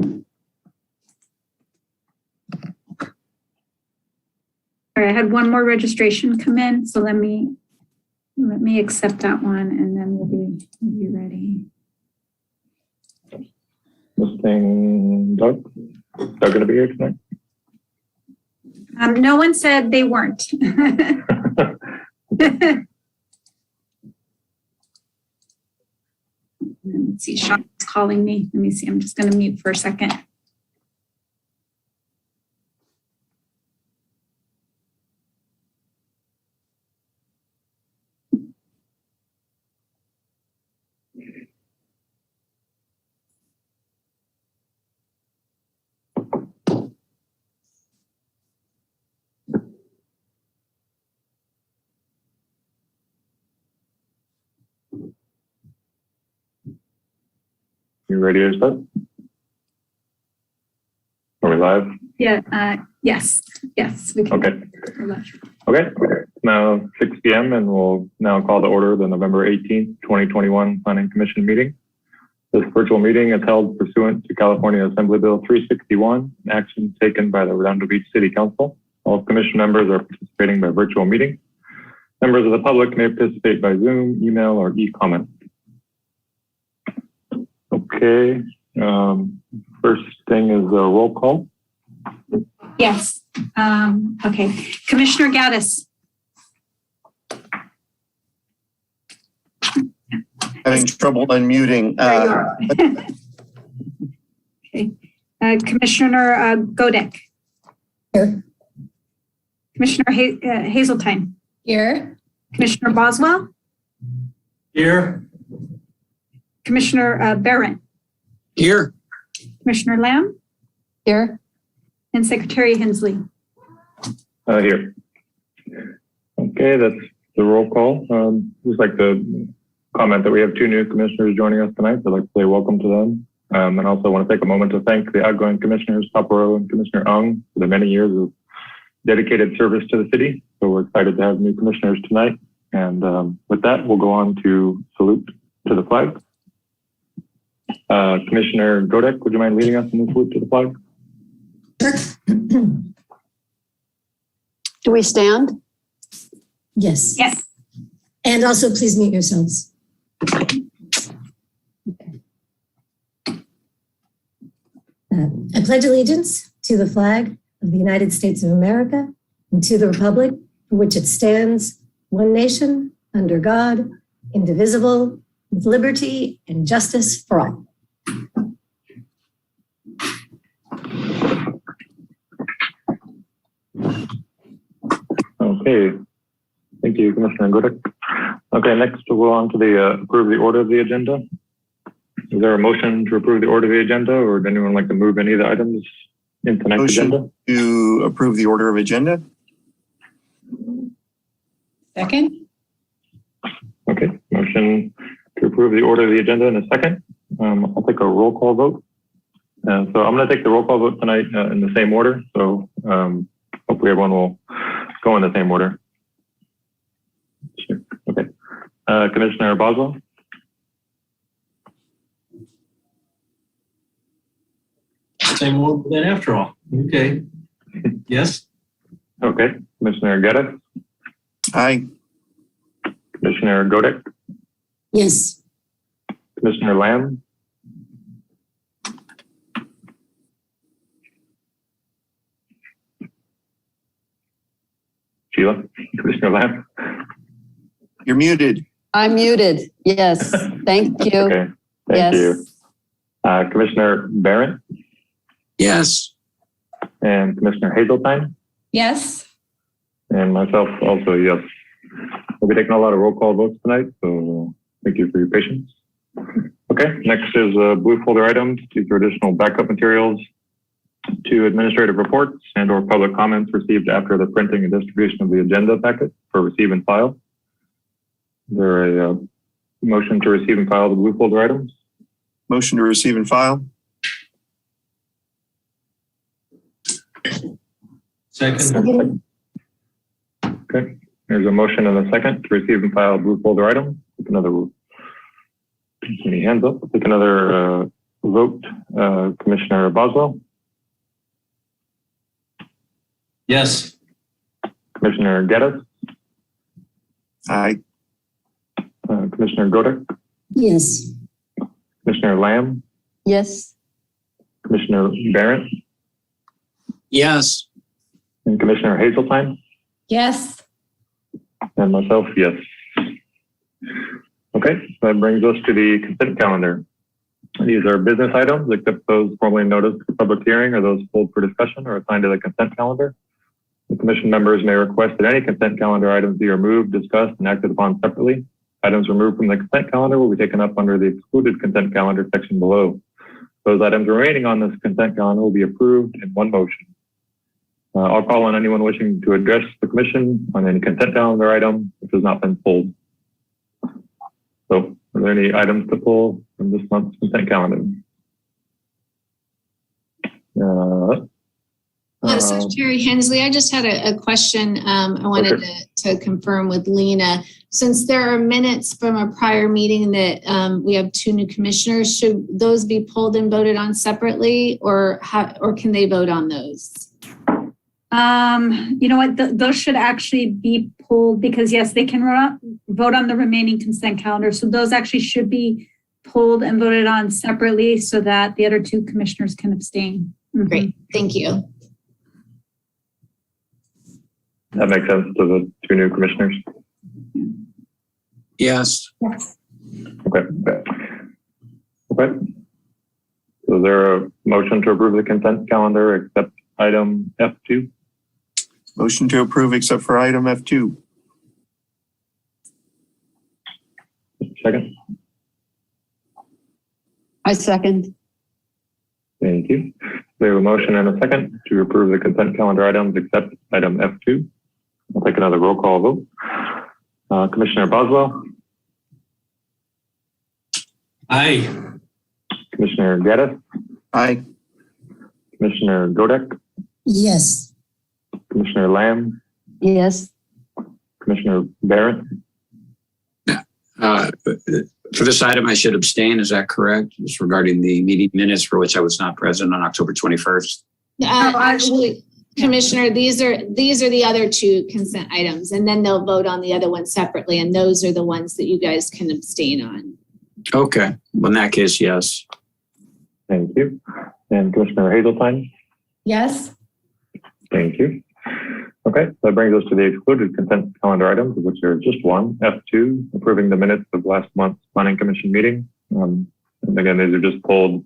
All right, I had one more registration come in, so let me accept that one, and then we'll be ready. Listing Doug. Doug going to be here tonight? No one said they weren't. Let's see, Sean's calling me. Let me see, I'm just going to mute for a second. You ready to start? Are we live? Yeah, yes, we can. Okay. Okay, now 6 p.m. and we'll now call to order the November 18th, 2021 Planning Commission meeting. This virtual meeting is held pursuant to California Assembly Bill 361, action taken by the Redondo Beach City Council. All commission members are participating by virtual meeting. Members of the public may participate by Zoom, email, or e-comment. Okay, first thing is a roll call. Yes, okay. Commissioner Gaddis. Having trouble unmuting. Okay. Commissioner Godek. Here. Commissioner Hazeltine. Here. Commissioner Boswell. Here. Commissioner Barrett. Here. Commissioner Lamb. Here. And Secretary Hensley. Here. Okay, that's the roll call. Just like to comment that we have 2 new commissioners joining us tonight. I'd like to say welcome to them. And also want to take a moment to thank the outgoing commissioners, Paparo and Commissioner Ung, for the many years of dedicated service to the city. So we're excited to have new commissioners tonight. And with that, we'll go on to salute to the flag. Commissioner Godek, would you mind leading us in the salute to the flag? Do we stand? Yes. Yes. And also please mute yourselves. Okay. I pledge allegiance to the flag of the United States of America and to the republic for which it stands, one nation, under God, indivisible, with liberty and justice for all. Okay, thank you, Commissioner Godek. Okay, next we'll go on to the approve the order of the agenda. Is there a motion to approve the order of the agenda, or would anyone like to move any of the items in tonight's Motion agenda? to approve the order of agenda. Second. Okay, motion to approve the order of the agenda in a second. I'll take a roll call vote. So I'm going to take the roll call vote tonight in the same order. So hopefully everyone will go in the same order. Sure. Okay. Commissioner Boswell. Same one then after all. Okay. Yes. Okay. Commissioner Geddes. Aye. Commissioner Godek. Yes. Commissioner Lamb. Sheila. Commissioner Lamb. You're muted. I'm muted. Yes. Thank you. Okay. Thank you. Commissioner Barrett. Yes. And Commissioner Hazeltine. Yes. And myself also, yes. We'll be taking a lot of roll call votes tonight, so thank you for your patience. Okay, next is blue folder items. These are additional backup materials to administrative reports and or public comments received after the printing and distribution of the agenda packet for receive and file. Is there a motion to receive and file the blue folder items? Motion to receive and file. Second. Okay, there's a motion and a second to receive and file blue folder items. Take another, any hands up? Take another vote, Commissioner Boswell, Yes. Commissioner Geddes, Aye. Commissioner Godek, Yes. Commissioner Lamb, Yes. Commissioner Barrett, Yes. and Commissioner Hazeltine, Yes. and myself, yes. Okay, that brings us to the consent calendar. These are business items, except those formally noticed for public hearing or those pulled for discussion or assigned to the consent calendar. The commission members may request that any consent calendar items be removed, discussed, and acted upon separately. Items removed from the consent calendar will be taken up under the excluded consent calendar section below. Those items remaining on this consent calendar will be approved in one motion. I'll call on anyone wishing to address the commission on any consent calendar item which has not been pulled. So, are there any items to pull from this month's consent calendar? Secretary Hensley, I just had a question I wanted to confirm with Lena. Since there are minutes from a prior meeting that we have 2 new commissioners, should those be pulled and voted on separately, or can they vote on those? You know what, those should actually be pulled because yes, they can vote on the remaining consent calendar. So those actually should be pulled and voted on separately so that the other 2 commissioners can abstain. Mhm. Great, thank you. That makes sense to the 2 new commissioners. Yes. Yes. Okay. Okay. So is there a motion to approve the consent calendar except item F2? Motion to approve except for item F2. Second. I second. Thank you. We have a motion and a second to approve the consent calendar items except item F2. I'll take another roll call vote. Commissioner Boswell, Aye. Commissioner Geddes, Aye. Commissioner Godek, Yes. Commissioner Lamb, Yes. Commissioner Barrett, For this item, I should abstain. Is that correct? It's regarding the meeting minutes for which I was not present on October 21st. Actually, Commissioner, these are the other 2 consent items, and then they'll vote on the other ones separately, and those are the ones that you guys can abstain on. Okay. Well, in that case, yes. thank you. And Commissioner Hazeltine, Yes. thank you. Okay, that brings us to the excluded consent calendar items, which are just one, F2, approving the minutes of last month's planning commission meeting. And again, these are just pulled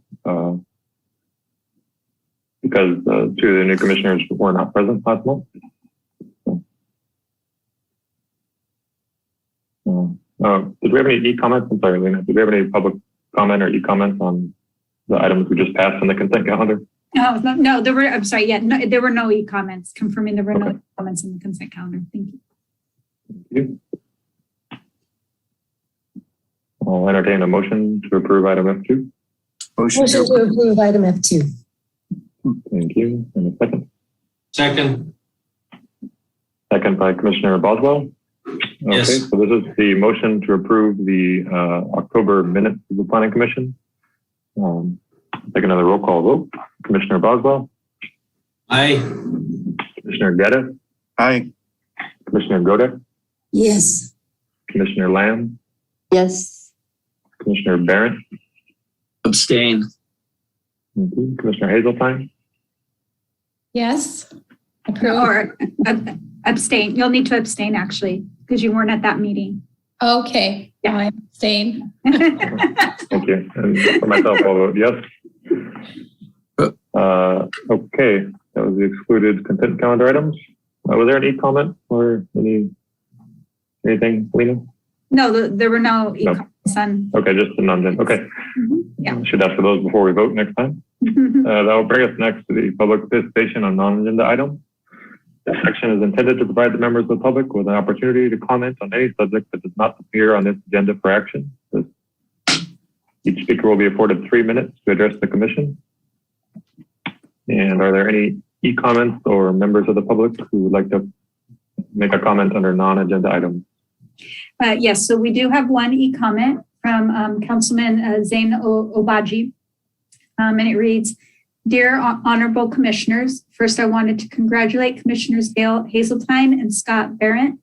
because 2 of the new commissioners were not present last month. Did we have any e-comments? I'm sorry, Lena. Did we have any public comment or e-comments on the items we just passed on the consent calendar? No, there were, I'm sorry, yeah, no, there were no e-comments, confirming there were no comments in the consent calendar. Thank you. Thank you. I'll entertain a motion to approve item F2. Motion Motion to approve item F2. Thank you. And a second. Second. Second by Commissioner Boswell. Okay, Yes. so this is the motion to approve the October minutes of the Planning Commission. Take another roll call vote. Commissioner Boswell, Aye. Commissioner Geddes, Aye. Commissioner Godek, Yes. Commissioner Lamb, Yes. Commissioner Barrett, Abstain. Commissioner Hazeltine, Yes. Or abstain. You'll need to abstain actually, because you weren't at that meeting. Okay. Yeah. I abstain. thank you. And for myself, I'll vote yes. Okay, that was the excluded consent calendar items. Was there any comment or anything, Lena? No, there were no e-comments on. Okay, just the non-gen. Okay. Yeah. I should ask for those before we vote next time. That will bring us next to the public participation on non-agenda items. This section is intended to provide the members of the public with an opportunity to comment on any subject that does not appear on this agenda for action. Each speaker will be afforded 3 minutes to address the commission. And are there any e-comments or members of the public who would like to make a comment under non-agenda items? Yes, so we do have one e-comment from Councilman Zain Obaji. And it reads, Dear Honorable Commissioners, first I wanted to congratulate Commissioners Gail Hazeltine and Scott Barrett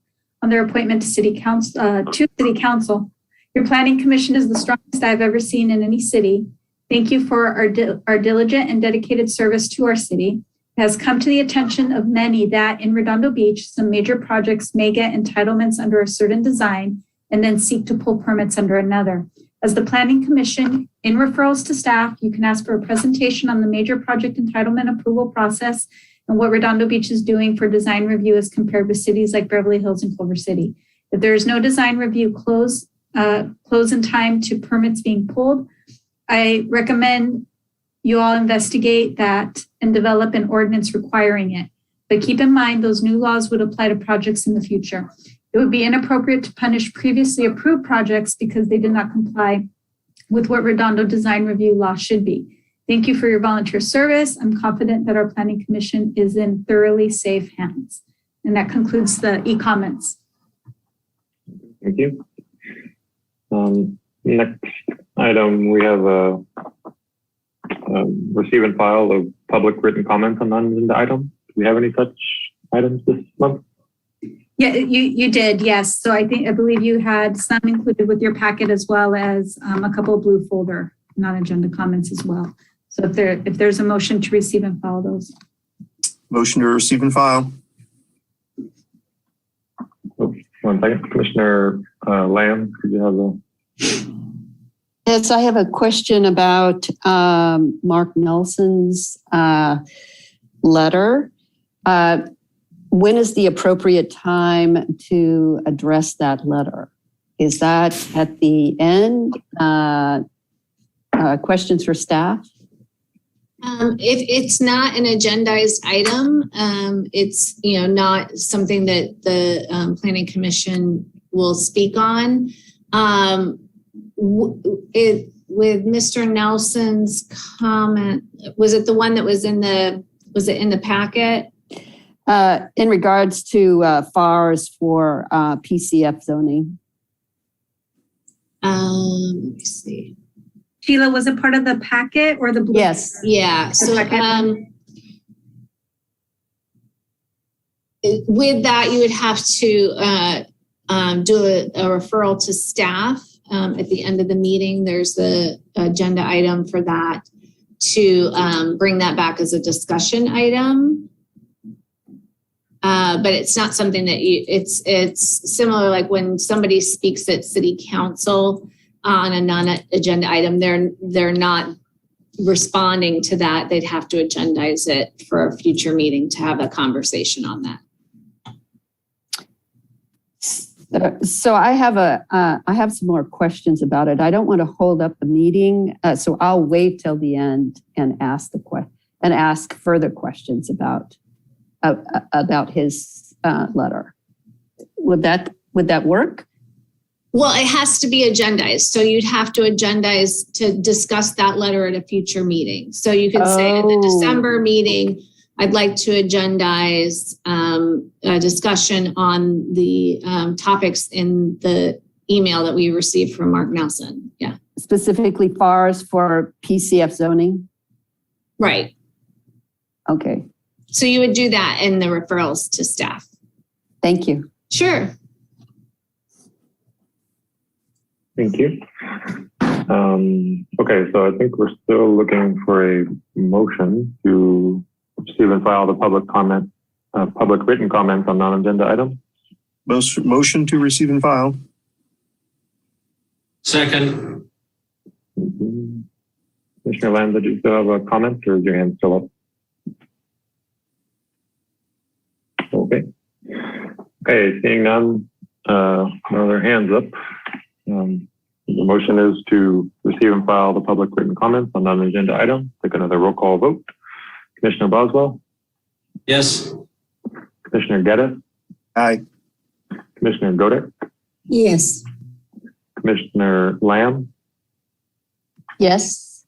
on their appointment to City Council. Your Planning Commission is the strongest I've ever seen in any city. Thank you for our diligent and dedicated service to our city. It has come to the attention of many that in Redondo Beach, some major projects may get entitlements under a certain design and then seek to pull permits under another. As the Planning Commission, in referrals to staff, you can ask for a presentation on the major project entitlement approval process and what Redondo Beach is doing for design review as compared with cities like Beverly Hills and Culver City. If there is no design review close in time to permits being pulled, I recommend you all investigate that and develop an ordinance requiring it. But keep in mind, those new laws would apply to projects in the future. It would be inappropriate to punish previously approved projects because they did not comply with what Redondo design review law should be. Thank you for your volunteer service. I'm confident that our Planning Commission is in thoroughly safe hands. And that concludes the e-comments. Thank you. Next item, we have a receive and file of public written comments on non-agenda items. Do we have any such items this month? Yeah, you did, yes. So I believe you had some included with your packet as well as a couple of blue folder non-agenda comments as well. So if there's a motion to receive and file those. Motion to receive and file. Oh, 1 second. Commissioner Lamb, could you have the... Yes, I have a question about Mark Nelson's letter. When is the appropriate time to address that letter? Is that at the end? Questions for staff? If it's not an agendized item, it's not something that the Planning Commission will speak on. With Mr. Nelson's comment, was it the one that was in the packet? In regards to FARs for PCF zoning. Let me see. Sheila, was it part of the packet or the blue? Yes. Yeah. So with that, you would have to do a referral to staff. At the end of the meeting, there's the agenda item for that to bring that back as a discussion item. But it's not something that it's similar like when somebody speaks at city council on a non-agenda item, they're not responding to that. They'd have to agendize it for a future meeting to have a conversation on that. So I have some more questions about it. I don't want to hold up the meeting, so I'll wait till the end and ask further questions about his letter. Would that work? Well, it has to be agendized. So you'd have to agendize to discuss that letter at a future meeting. So you can say in the December meeting, I'd like to agendize a discussion on the topics in the email that we received from Mark Nelson. Yeah. Specifically FARs for PCF zoning? Right. Okay. So you would do that in the referrals to staff. Thank you. Sure. Thank you. Okay, so I think we're still looking for a motion to receive and file the public written comments on non-agenda items. Motion to receive and file. Second. Commissioner Lamb, did you still have a comment or is your hand still up? Okay. Okay, seeing none, no other hands up. The motion is to receive and file the public written comments on non-agenda items. Take another roll call vote. Commissioner Boswell? Yes. Commissioner Geddes? Aye. Commissioner Godek? Yes. Commissioner Lamb? Yes.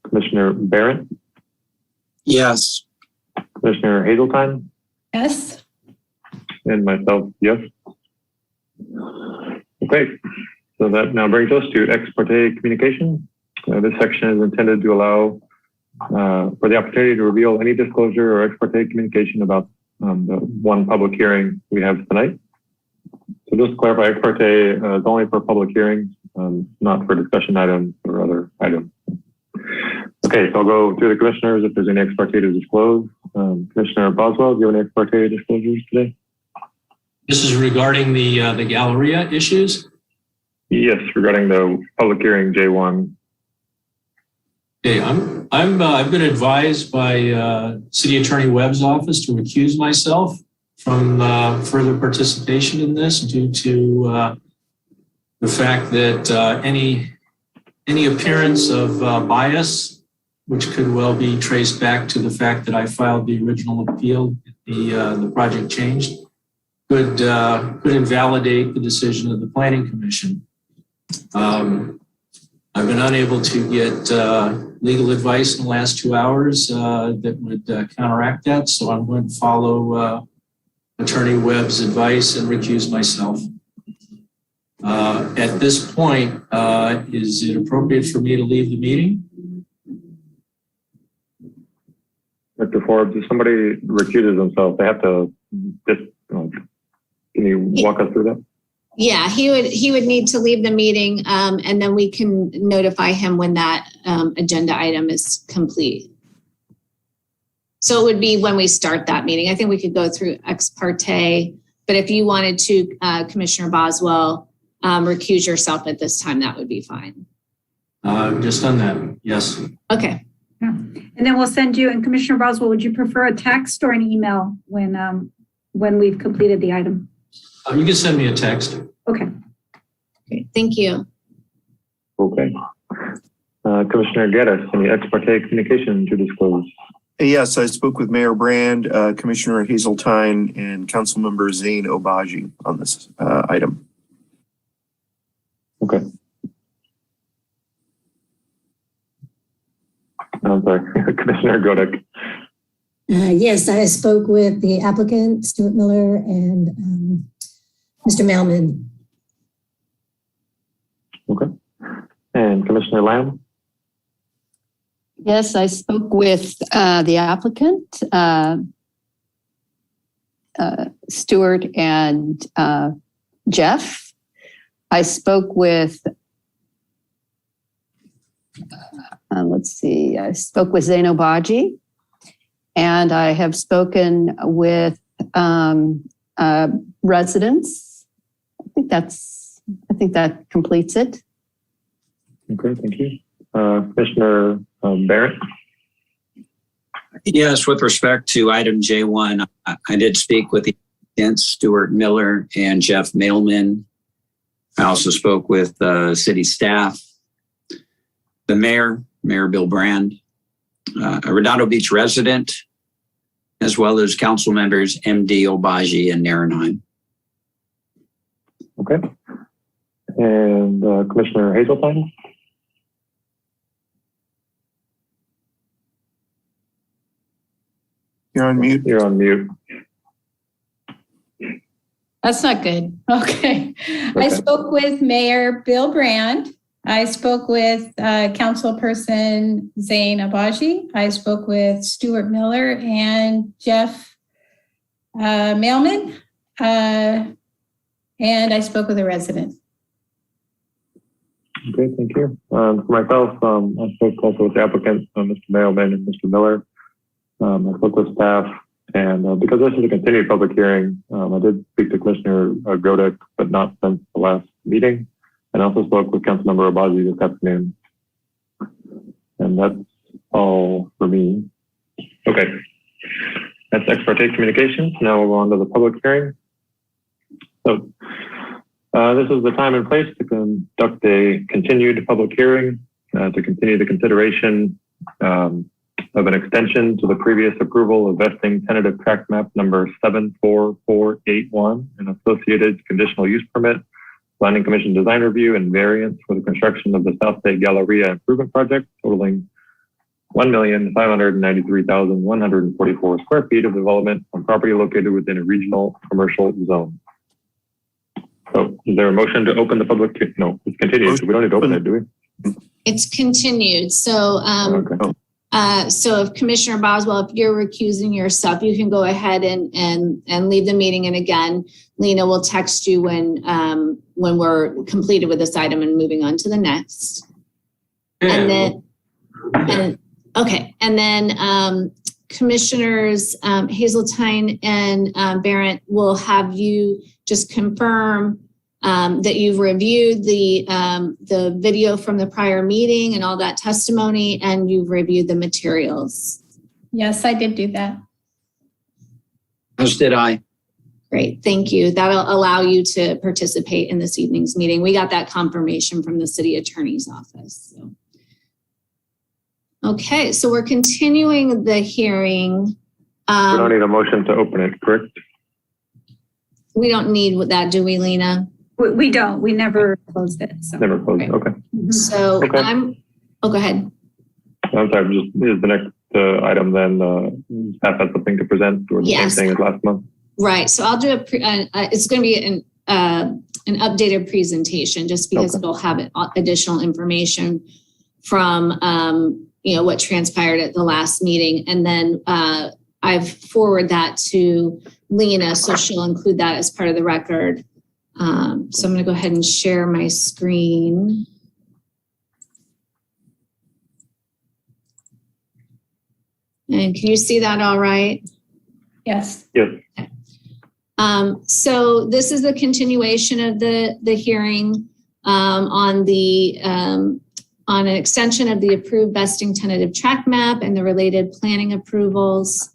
Commissioner Barrett? Yes. Commissioner Hazeltine? Yes. And myself, yes. Okay, so that now brings us to ex parte communication. This section is intended to allow for the opportunity to reveal any disclosure or ex parte communication about the one public hearing we have tonight. So just to clarify, ex parte is only for public hearings, not for discussion items or other items. Okay, so I'll go through the commissioners if there's any ex parte to disclose. Commissioner Boswell, do you have any ex parte disclosures today? This is regarding the Galleria issues. Yes, regarding the public hearing J1. Okay, I've been advised by City Attorney Webb's office to recuse myself from further participation in this due to the fact that any appearance of bias, which could well be traced back to the fact that I filed the original appeal, the project changed, could invalidate the decision of the Planning Commission. I've been unable to get legal advice in the last 2 hours that would counteract that, so I'm going to follow Attorney Webb's advice and recuse myself. At this point, is it appropriate for me to leave the meeting? Mr. Forbes, if somebody recuses themselves, they have to just, can you walk us through that? Yeah, he would need to leave the meeting, and then we can notify him when that agenda item is complete. So it would be when we start that meeting. I think we could go through ex parte, but if you wanted to, Commissioner Boswell, recuse yourself at this time, that would be fine. Just done that, yes. Okay. Yeah. And then we'll send you, and Commissioner Boswell, would you prefer a text or an email when we've completed the item? You can send me a text. Okay. Great. Thank you. Okay. Commissioner Geddes, any ex parte communication to disclose? Yes, I spoke with Mayor Brand, Commissioner Hazeltine, and Councilmember Zane Obaji on this item. Okay. I'm sorry, Commissioner Godek. Yes, I spoke with the applicant, Stuart Miller, and Mr. Mailman. Okay. And Commissioner Lamb? Yes, I spoke with the applicant, Stuart and Jeff. I spoke with, I spoke with Zane Obaji, and I have spoken with residents. I think that completes it. Okay, thank you. Commissioner Barrett? Yes, with respect to item J1, I did speak with the applicants, Stuart Miller and Jeff Mailman. I also spoke with city staff, the mayor, Mayor Bill Brand, a Redondo Beach resident, as well as council members MD Obaji and Narenheim. Okay. And Commissioner Hazeltine? You're on mute. You're on mute. That's not good. Okay. I spoke with Mayor Bill Brand. I spoke with Councilperson Zane Obaji. I spoke with Stuart Miller and Jeff Mailman. And I spoke with a resident. Okay, thank you. For myself, I spoke also with the applicant, Mr. Mailman and Mr. Miller. I spoke with staff, and because this is a continued public hearing, I did speak to Commissioner Godek, but not since the last meeting. And I also spoke with Councilmember Obaji this afternoon. And that's all for me. Okay, that's ex parte communications. Now we'll go on to the public hearing. So this is the time and place to conduct a continued public hearing to continue the consideration of an extension to the previous approval of vesting tentative tract map number 74481 and associated conditional use permit, Planning Commission design review and variance for the construction of the South Bay Galleria improvement project totaling 1,593,144 square feet of development on property located within a regional commercial zone. So is there a motion to open the public? No, it's continued. We don't need to open it, do we? It's continued. So Okay. So if Commissioner Boswell, if you're recusing yourself, you can go ahead and leave the meeting. And again, Lena will text you when we're completed with this item and moving on to the next. And then, and then Commissioners Hazeltine and Barrett will have you just confirm that you've reviewed the video from the prior meeting and all that testimony, and you've reviewed the materials. Yes, I did do that. As did I. Great, thank you. That'll allow you to participate in this evening's meeting. We got that confirmation from the city attorney's office. So. Okay, so we're continuing the hearing. We don't need a motion to open it, correct? We don't need that, do we, Lena? We don't. We never closed it. So. Never closed. Okay. So Okay. Go ahead. I'm sorry. Just is the next item then staff has something to present or the Yes. same thing as last month? Right. So I'll do it's going to be an updated presentation just because Okay. it'll have additional information from what transpired at the last meeting, and then I've forwarded that to Lena, so she'll include that as part of the record. So I'm going to go ahead and share my screen. And can you see that all right? Yes. Yes. So this is the continuation of the hearing on an extension of the approved vesting tentative track map and the related planning approvals.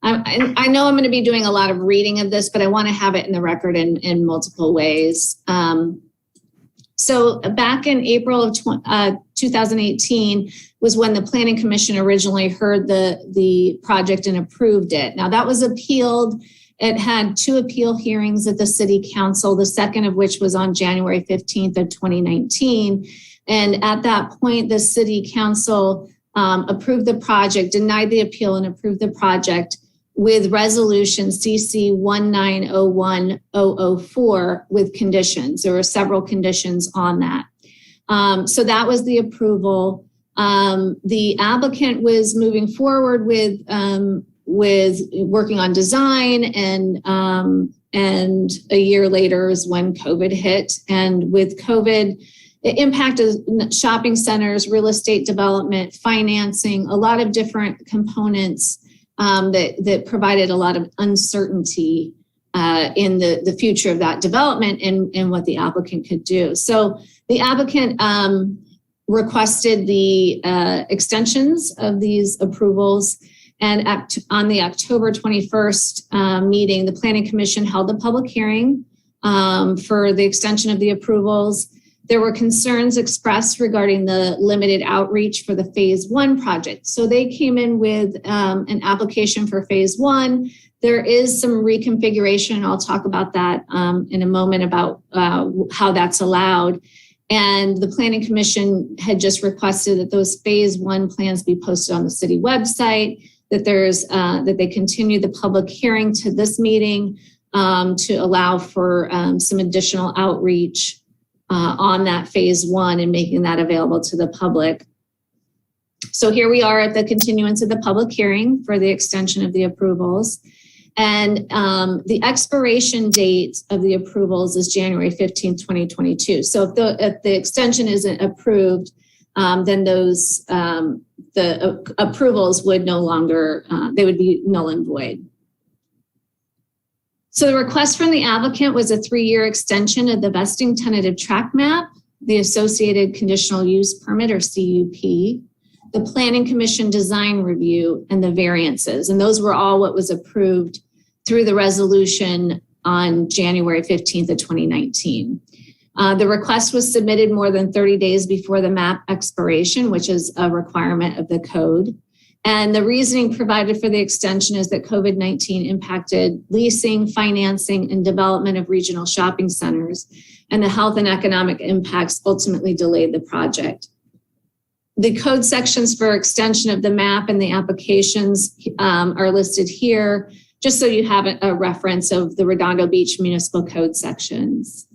I know I'm going to be doing a lot of reading of this, but I want to have it in the record in multiple ways. So back in April of 2018 was when the Planning Commission originally heard the project and approved it. Now that was appealed. It had 2 appeal hearings at the City Council, the second of which was on January 15th of 2019. And at that point, the City Council approved the project, denied the appeal, and approved the project with resolution CC 1901004 with conditions. There were several conditions on that. So that was the approval. The applicant was moving forward with working on design, and a year later is when COVID hit. And with COVID, it impacted shopping centers, real estate development, financing, a lot of different components that provided a lot of uncertainty in the future of that development and what the applicant could do. So the applicant requested the extensions of these approvals. And on the October 21st meeting, the Planning Commission held a public hearing for the extension of the approvals. There were concerns expressed regarding the limited outreach for the phase 1 project. So they came in with an application for phase 1. There is some reconfiguration, and I'll talk about that in a moment about how that's allowed. And the Planning Commission had just requested that those phase 1 plans be posted on the city website, that that they continue the public hearing to this meeting to allow for some additional outreach on that phase 1 and making that available to the public. So here we are at the continuance of the public hearing for the extension of the approvals. And the expiration date of the approvals is January 15th, 2022. So if the extension isn't approved, then those the approvals would no longer, they would be null and void. So the request from the applicant was a 3-year extension of the vesting tentative track map, the associated conditional use permit or CUP, the Planning Commission design review, and the variances. And those were all what was approved through the resolution on January 15th of 2019. The request was submitted more than 30 days before the map expiration, which is a requirement of the code. And the reasoning provided for the extension is that COVID-19 impacted leasing, financing, and development of regional shopping centers, and the health and economic impacts ultimately delayed the project. The code sections for extension of the map and the applications are listed here, just so you have a reference of the Redondo Beach Municipal Code sections.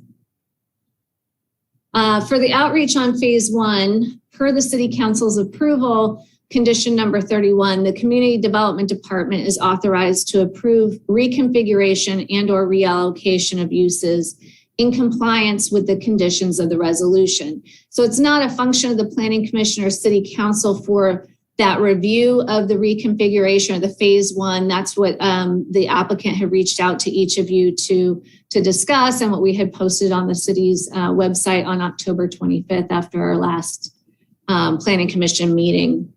For the outreach on phase 1, per the City Council's approval, condition number 31, the Community Development Department is authorized to approve reconfiguration and or reallocation of uses in compliance with the conditions of the resolution. So it's not a function of the Planning Commission or City Council for that review of the reconfiguration of the phase one. That's what the applicant had reached out to each of you to discuss, and what we had posted on the city's website on October 25th after our last Planning Commission meeting.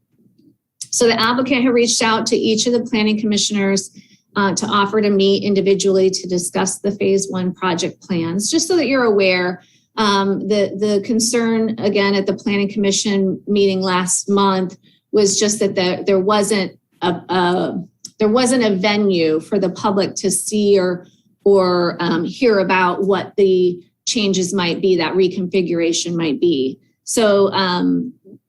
So the applicant had reached out to each of the planning commissioners to offer to meet individually to discuss the phase one project plans, just so that you're aware. The concern, again, at the Planning Commission meeting last month was just that there wasn't a venue for the public to see or hear about what the changes might be, that reconfiguration might be. So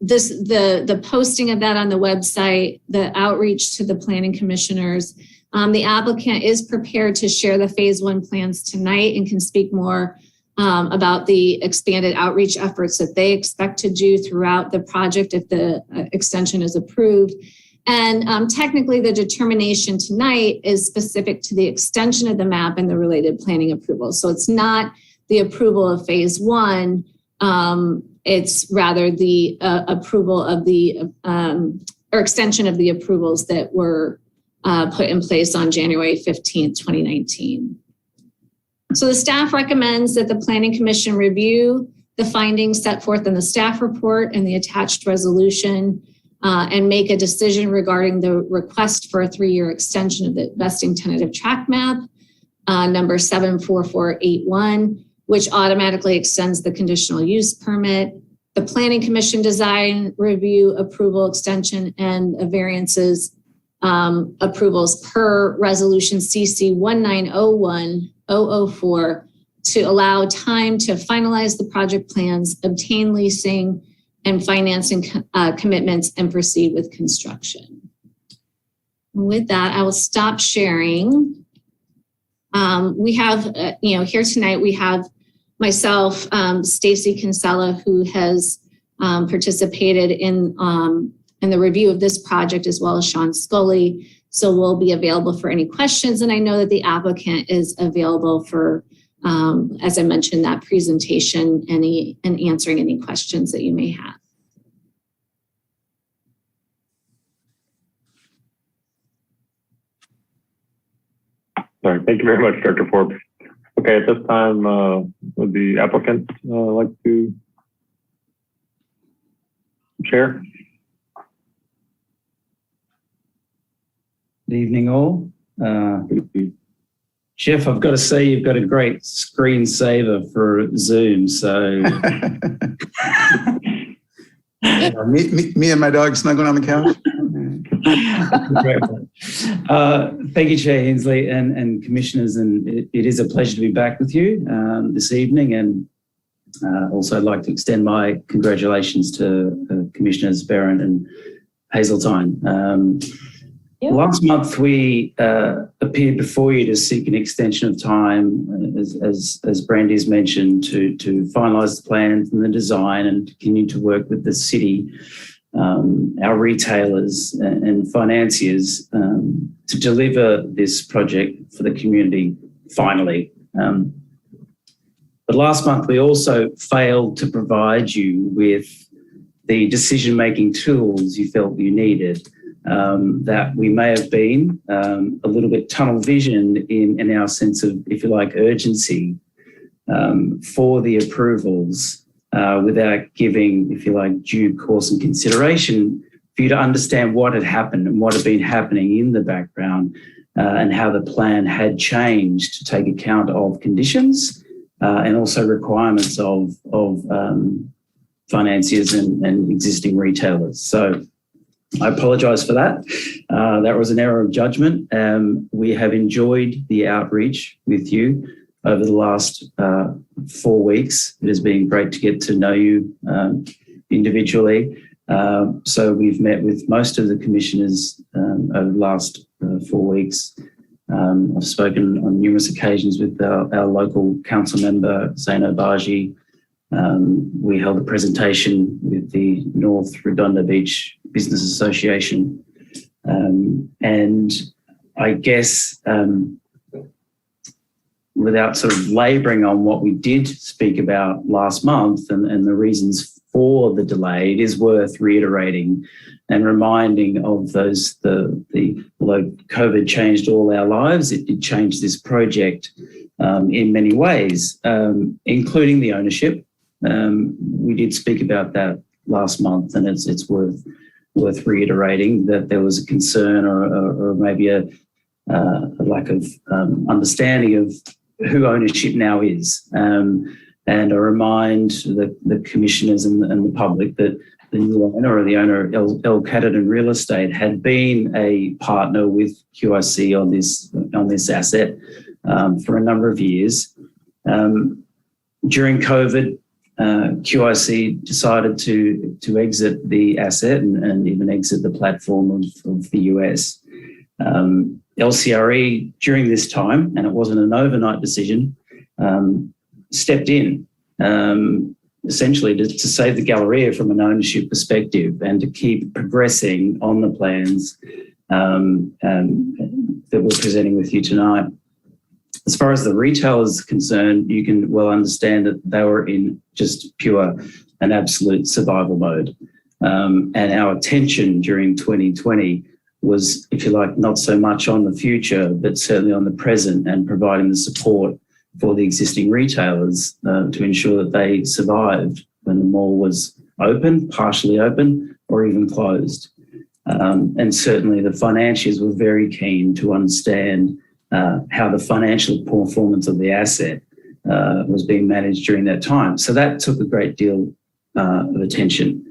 the posting of that on the website, the outreach to the planning commissioners, the applicant is prepared to share the phase one plans tonight and can speak more about the expanded outreach efforts that they expect to do throughout the project if the extension is approved. And technically the determination tonight is specific to the extension of the map and the related planning approvals. So it's not the approval of phase one, it's rather the approval of the or extension of the approvals that were put in place on January 15th, 2019. So the staff recommends that the Planning Commission review the findings set forth in the staff report and the attached resolution and make a decision regarding the request for a 3-year extension of the vesting tentative tract map, number 74481, which automatically extends the conditional use permit, the Planning Commission design review approval extension and variances approvals per resolution CC 1901-004 to allow time to finalize the project plans, obtain leasing and financing commitments, and proceed with construction. With that, I will stop sharing. We have, here tonight, we have myself, Stacy Kinsella, who has participated in the review of this project, as well as Sean Scully. So we'll be available for any questions. And I know that the applicant is available for, as I mentioned, that presentation and answering any questions that you may have. Sorry, thank you very much, Dr. Forbes. Okay, at this time, would the applicant like to share? Good evening, all. Jeff, I've got to say you've got a great screensaver for Zoom. So me and my dog snuggling on the couch. Thank you, Chair Hensley and Commissioners, and it is a pleasure to be back with you this evening. And also I'd like to extend my congratulations to Commissioners Barron and Hazeltine. Last month, we appeared before you to seek an extension of time, as Brandy's mentioned, to finalise the plans and the design and continue to work with the city, our retailers and financiers to deliver this project for the community finally. But last month, we also failed to provide you with the decision-making tools you felt you needed. That we may have been a little bit tunnel visioned in our sense of, if you like, urgency for the approvals without giving, if you like, due course and consideration for you to understand what had happened and what had been happening in the background and how the plan had changed to take account of conditions and also requirements of financiers and existing retailers. So I apologise for that. That was an error of judgment. We have enjoyed the outreach with you over the last 4 weeks. It has been great to get to know you individually. So we've met with most of the commissioners over the last 4 weeks. I've spoken on numerous occasions with our local council member, Zane Obaji, We held a presentation with the North Redondo Beach Business Association. And I guess without sort of labouring on what we did speak about last month and the reasons for the delay, it is worth reiterating and reminding of those, although COVID changed all our lives, it did change this project in many ways, including the ownership. We did speak about that last month, and it's worth reiterating that there was a concern or maybe a lack of understanding of who ownership now is. And I remind the commissioners and the public that the new owner or the owner, El Catterton Real Estate, had been a partner with QIC on this asset for a number of years. During COVID, QIC decided to exit the asset and even exit the platform of the US. LCRE during this time, and it wasn't an overnight decision, stepped in essentially to save the Galleria from an ownership perspective and to keep progressing on the plans that we're presenting with you tonight. As far as the retail is concerned, you can well understand that they were in just pure and absolute survival mode. And our attention during 2020 was, if you like, not so much on the future, but certainly on the present and providing the support for the existing retailers to ensure that they survived when the mall was open, partially open, or even closed. And certainly the financiers were very keen to understand how the financial performance of the asset was being managed during that time. So that took a great deal of attention.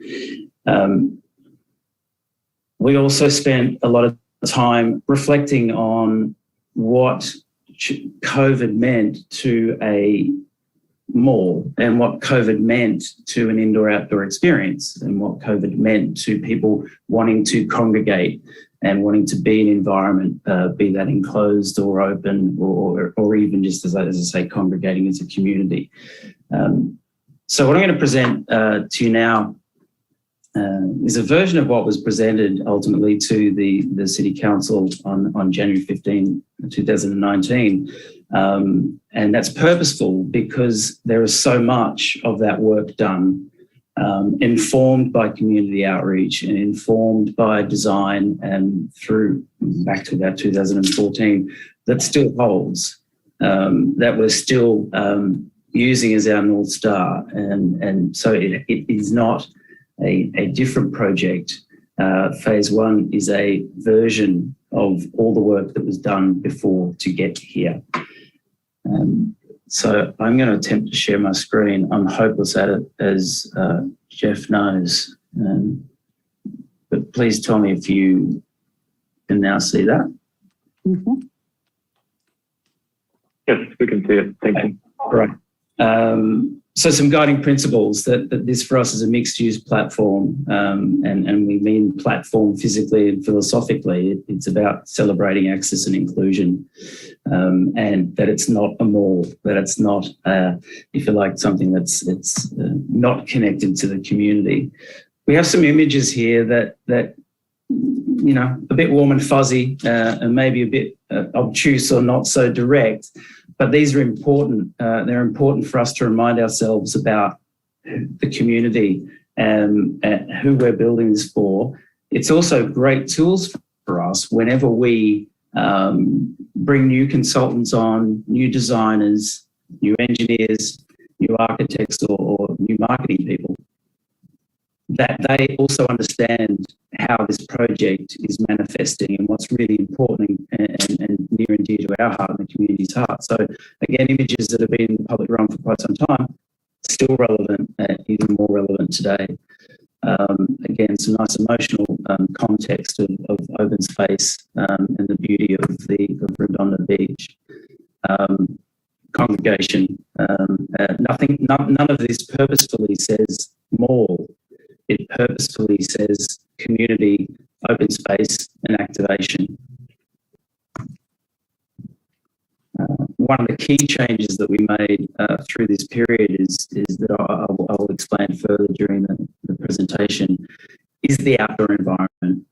We also spent a lot of time reflecting on what COVID meant to a mall and what COVID meant to an indoor-outdoor experience and what COVID meant to people wanting to congregate and wanting to be in an environment, be that enclosed or open or even just, as I say, congregating as a community. So what I'm going to present to you now is a version of what was presented ultimately to the City Council on January 15, 2019. And that's purposeful because there is so much of that work done, informed by community outreach and informed by design and through back to about 2014, that still holds, that we're still using as our North Star. And so it is not a different project. Phase one is a version of all the work that was done before to get here. So I'm going to attempt to share my screen. I'm hopeless at it, as Jeff knows. But please tell me if you can now see that. Mm-hmm. Yes, we can see it. Thank you. Right. So some guiding principles that this for us is a mixed-use platform, and we mean platform physically and philosophically. It's about celebrating access and inclusion, and that it's not a mall, that it's not, if you like, something that's not connected to the community. We have some images here that you know, a bit warm and fuzzy, and maybe a bit obtuse or not so direct. But these are important. They're important for us to remind ourselves about the community and who we're building this for. It's also great tools for us whenever we bring new consultants on, new designers, new engineers, new architects or new marketing people, that they also understand how this project is manifesting and what's really important and near and dear to our heart and the community's heart. So again, images that have been in the public realm for quite some time, still relevant, even more relevant today. Again, some nice emotional context of open space and the beauty of Redondo Beach. Congregation. None of this purposefully says mall. It purposefully says community, open space, and activation. One of the key changes that we made through this period is that I'll explain further during the presentation, is the outdoor environment,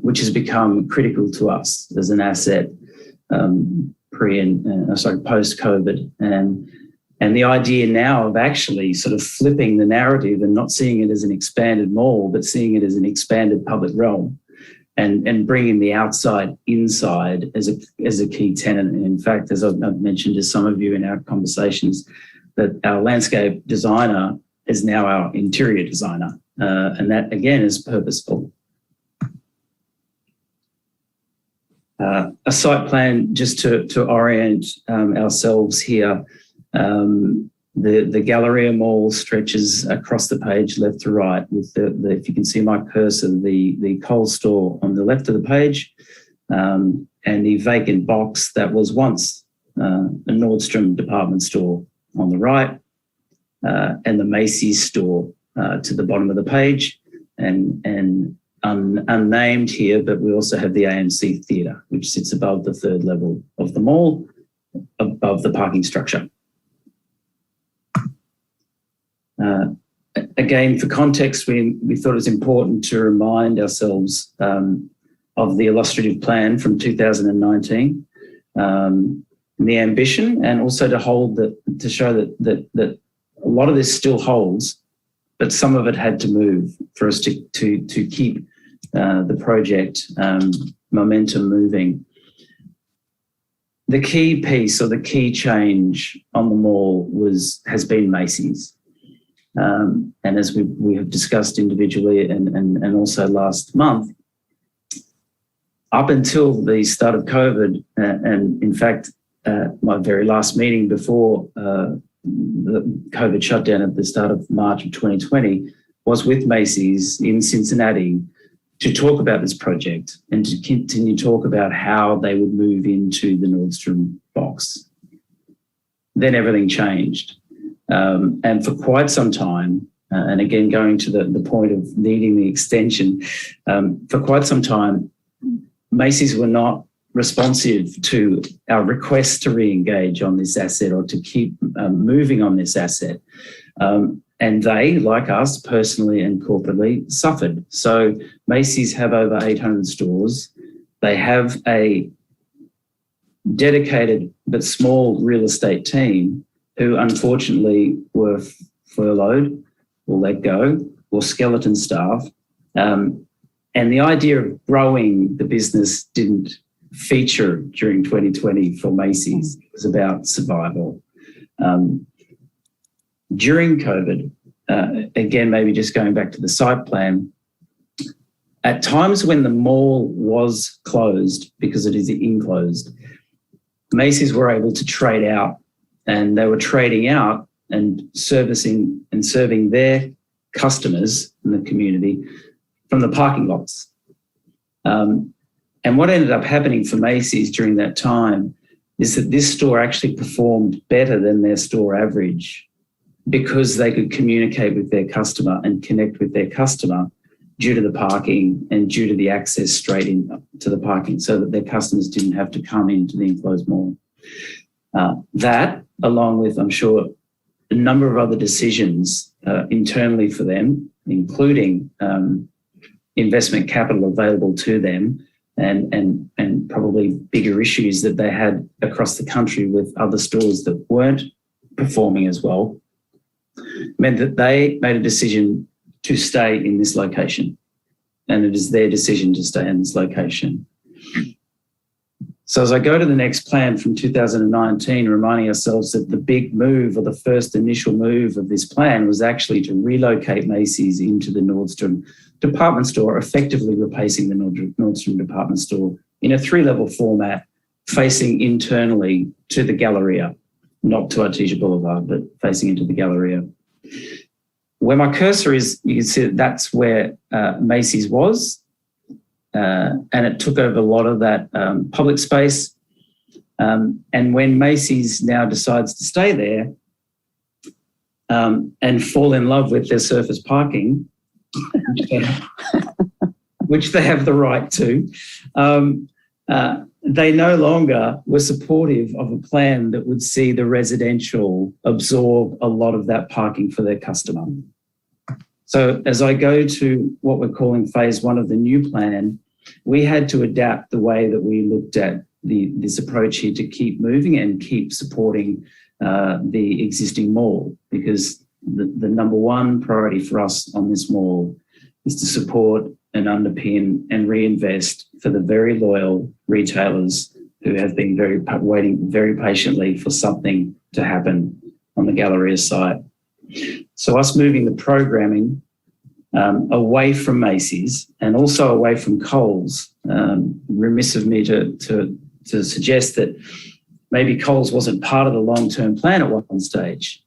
which has become critical to us as an asset post-COVID. And the idea now of actually sort of flipping the narrative and not seeing it as an expanded mall, but seeing it as an expanded public realm, and bringing the outside inside as a key tenant. And in fact, as I've mentioned to some of you in our conversations, that our landscape designer is now our interior designer. And that, again, is purposeful. A site plan, just to orient ourselves here. The Galleria Mall stretches across the page left to right with the if you can see my cursor, the Coles store on the left of the page, and the vacant box that was once a Nordstrom department store on the right, and the Macy's store to the bottom of the page, and unnamed here, but we also have the AMC Theatre, which sits above the third level of the mall, above the parking structure. Again, for context, we thought it was important to remind ourselves of the illustrative plan from 2019, the ambition, and also to show that a lot of this still holds, but some of it had to move for us to keep the project momentum moving. The key piece, or the key change on the mall has been Macy's. And as we have discussed individually and also last month, up until the start of COVID, and in fact, my very last meeting before the COVID shutdown at the start of March of 2020 was with Macy's in Cincinnati to talk about this project and to continue to talk about how they would move into the Nordstrom Box. Then everything changed. And for quite some time, and again, going to the point of needing the extension, for quite some time, Macy's were not responsive to our request to re-engage on this asset or to keep moving on this asset. And they, like us, personally and corporately, suffered. So Macy's have over 800 stores. They have a dedicated but small real estate team who unfortunately were furloughed or let go or skeleton staff. And the idea of growing the business didn't feature during 2020 for Macy's. It was about survival. During COVID, again, maybe just going back to the site plan, at times when the mall was closed, because it is enclosed, Macy's were able to trade out, and they were trading out and servicing and serving their customers in the community from the parking lots. And what ended up happening for Macy's during that time is that this store actually performed better than their store average because they could communicate with their customer and connect with their customer due to the parking and due to the access straight in to the parking, so that their customers didn't have to come into the enclosed mall. That, along with, I'm sure, a number of other decisions internally for them, including investment capital available to them, and probably bigger issues that they had across the country with other stores that weren't performing as well, meant that they made a decision to stay in this location. And it is their decision to stay in this location. So as I go to the next plan from 2019, reminding ourselves that the big move, or the first initial move of this plan, was actually to relocate Macy's into the Nordstrom department store, effectively replacing the Nordstrom department store in a 3-level format, facing internally to the Galleria, not to Artesia Boulevard, but facing into the Galleria. Where my cursor is, you can see that's where Macy's was, and it took over a lot of that public space. And when Macy's now decides to stay there and fall in love with their surface parking, which they have the right to, they no longer were supportive of a plan that would see the residential absorb a lot of that parking for their customer. So as I go to what we're calling phase one of the new plan, we had to adapt the way that we looked at this approach here to keep moving and keep supporting the existing mall, because the number one priority for us on this mall is to support and underpin and reinvest for the very loyal retailers who have been waiting very patiently for something to happen on the Galleria site. So us moving the programming away from Macy's and also away from Coles, remiss of me to suggest that maybe Coles wasn't part of the long-term plan at one stage.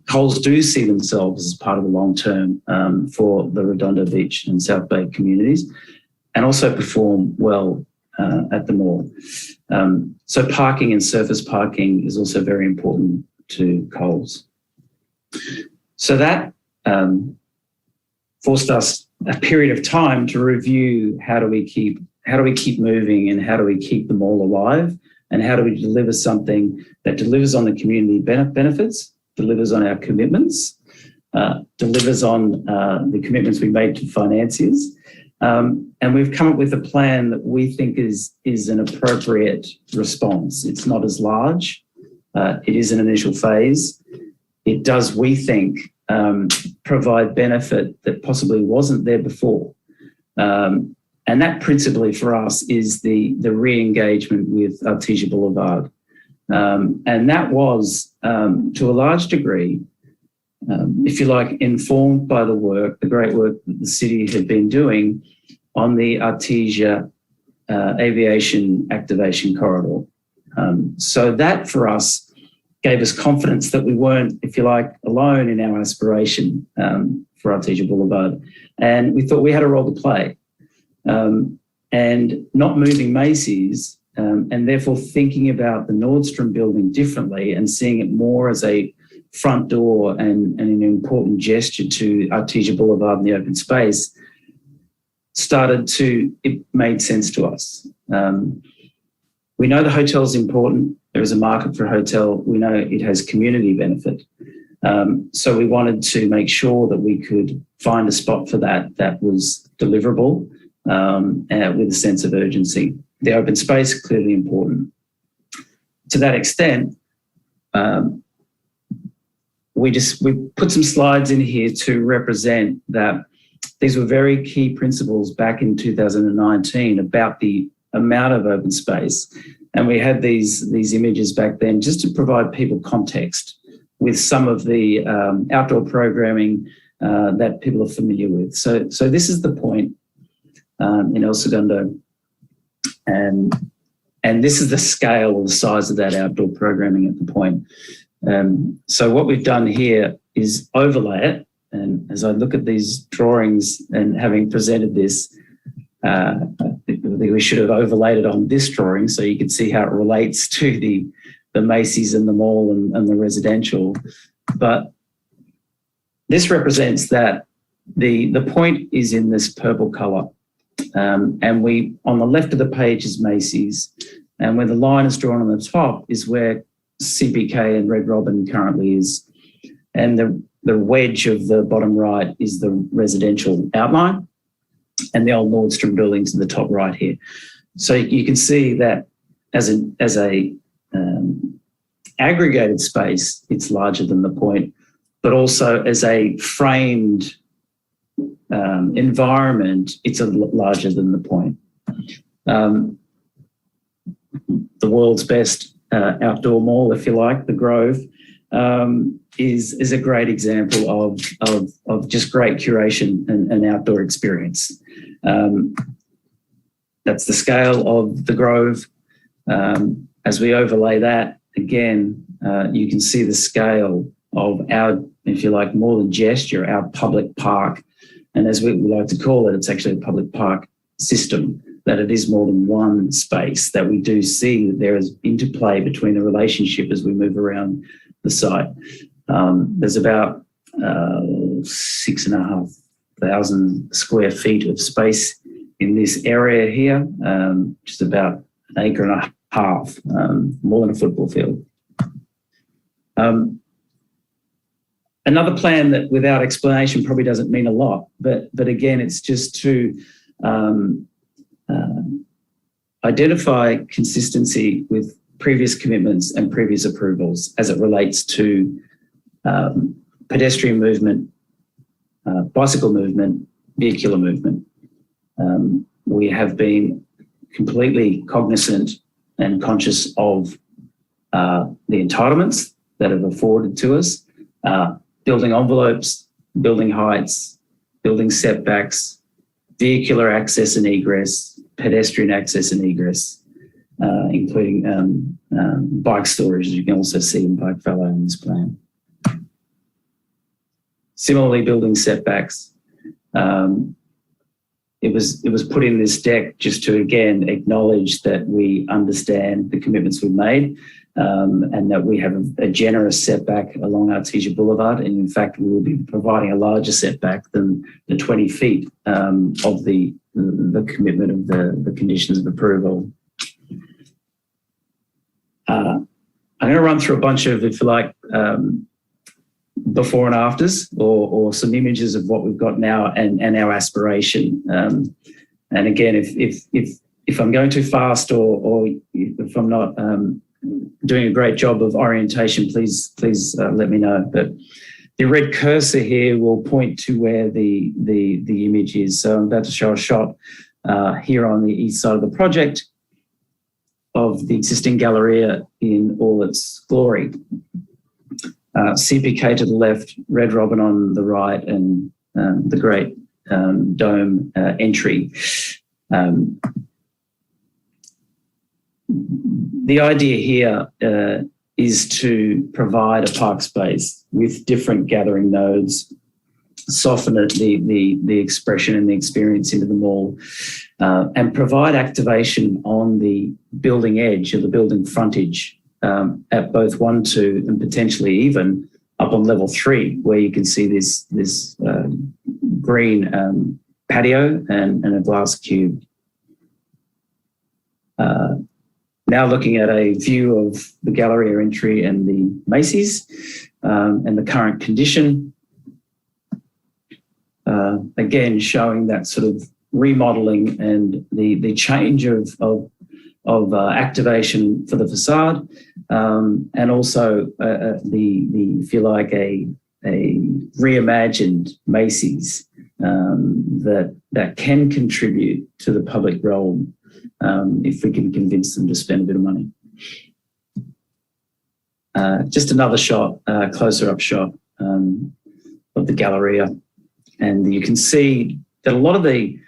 Coles do see themselves as part of the long-term for the Redondo Beach and South Bay communities, and also perform well at the mall. So parking and surface parking is also very important to Coles. So that forced us a period of time to review how do we keep moving, and how do we keep the mall alive, and how do we deliver something that delivers on the community benefits, delivers on our commitments, delivers on the commitments we made to financiers. And we've come up with a plan that we think is an appropriate response. It's not as large. It is an initial phase. It does, we think, provide benefit that possibly wasn't there before. And that principally for us is the re-engagement with Artesia Boulevard. And that was, to a large degree, if you like, informed by the great work that the city had been doing on the Artesia Aviation Activation Corridor. So that for us gave us confidence that we weren't, if you like, alone in our aspiration for Artesia Boulevard. And we thought we had a role to play. And not moving Macy's, and therefore thinking about the Nordstrom building differently and seeing it more as a front door and an important gesture to Artesia Boulevard and the open space, it made sense to us. We know the hotel is important. There is a market for a hotel. We know it has community benefit. So we wanted to make sure that we could find a spot for that was deliverable with a sense of urgency. The open space, clearly important. To that extent, we put some slides in here to represent that these were very key principles back in 2019 about the amount of open space. And we had these images back then just to provide people context with some of the outdoor programming that people are familiar with. So this is the point in El Segundo. And this is the scale or the size of that outdoor programming at the point. So what we've done here is overlay it. And as I look at these drawings and having presented this, I think we should have overlaid it on this drawing so you can see how it relates to the Macy's and the mall and the residential. But this represents that the point is in this purple colour. And we, on the left of the page is Macy's, and where the line is drawn on the top is where CPK and Red Robin currently is. And the wedge of the bottom right is the residential outline, and the old Nordstrom buildings in the top right here. So you can see that as a aggregated space, it's larger than the point, but also as a framed environment, it's larger than the point. The world's best outdoor mall, if you like, the Grove, is a great example of just great curation and outdoor experience. That's the scale of the Grove. As we overlay that, again, you can see the scale of our, if you like, more than gesture, our public park. And as we like to call it, it's actually a public park system, that it is more than one space, that we do see that there is interplay between the relationship as we move around the site. There's about 6,500 square feet of space in this area here, just about an acre and a half, more than a football field. Another plan that without explanation probably doesn't mean a lot, but again, it's just to identify consistency with previous commitments and previous approvals as it relates to pedestrian movement, bicycle movement, vehicular movement. We have been completely cognizant and conscious of the entitlements that have afforded to us, building envelopes, building heights, building setbacks, vehicular access and egress, pedestrian access and egress, including bike storage, as you can also see in bike fallow in this plan. Similarly, building setbacks. It was put in this deck just to, again, acknowledge that we understand the commitments we've made, and that we have a generous setback along Artesia Boulevard. And in fact, we will be providing a larger setback than the 20 feet of the commitment of the conditions of approval. I'm going to run through a bunch of, if you like, before and afters, or some images of what we've got now and our aspiration. And again, if I'm going too fast or if I'm not doing a great job of orientation, please let me know. But the red cursor here will point to where the image is. So I'm about to show a shot here on the east side of the project of the existing Galleria in all its glory. CPK to the left, Red Robin on the right, and the great dome entry. The idea here is to provide a park space with different gathering nodes, soften the expression and the experience into the mall, and provide activation on the building edge or the building frontage at both 1, 2, and potentially even up on level 3, where you can see this green patio and a glass cube. Now looking at a view of the Galleria entry and the Macy's and the current condition. Again, showing that sort of remodeling and the change of activation for the facade, and also if you like, a reimagined Macy's that can contribute to the public realm if we can convince them to spend a bit of money. Just another shot, closer up shot of the Galleria, and you can see that a lot of the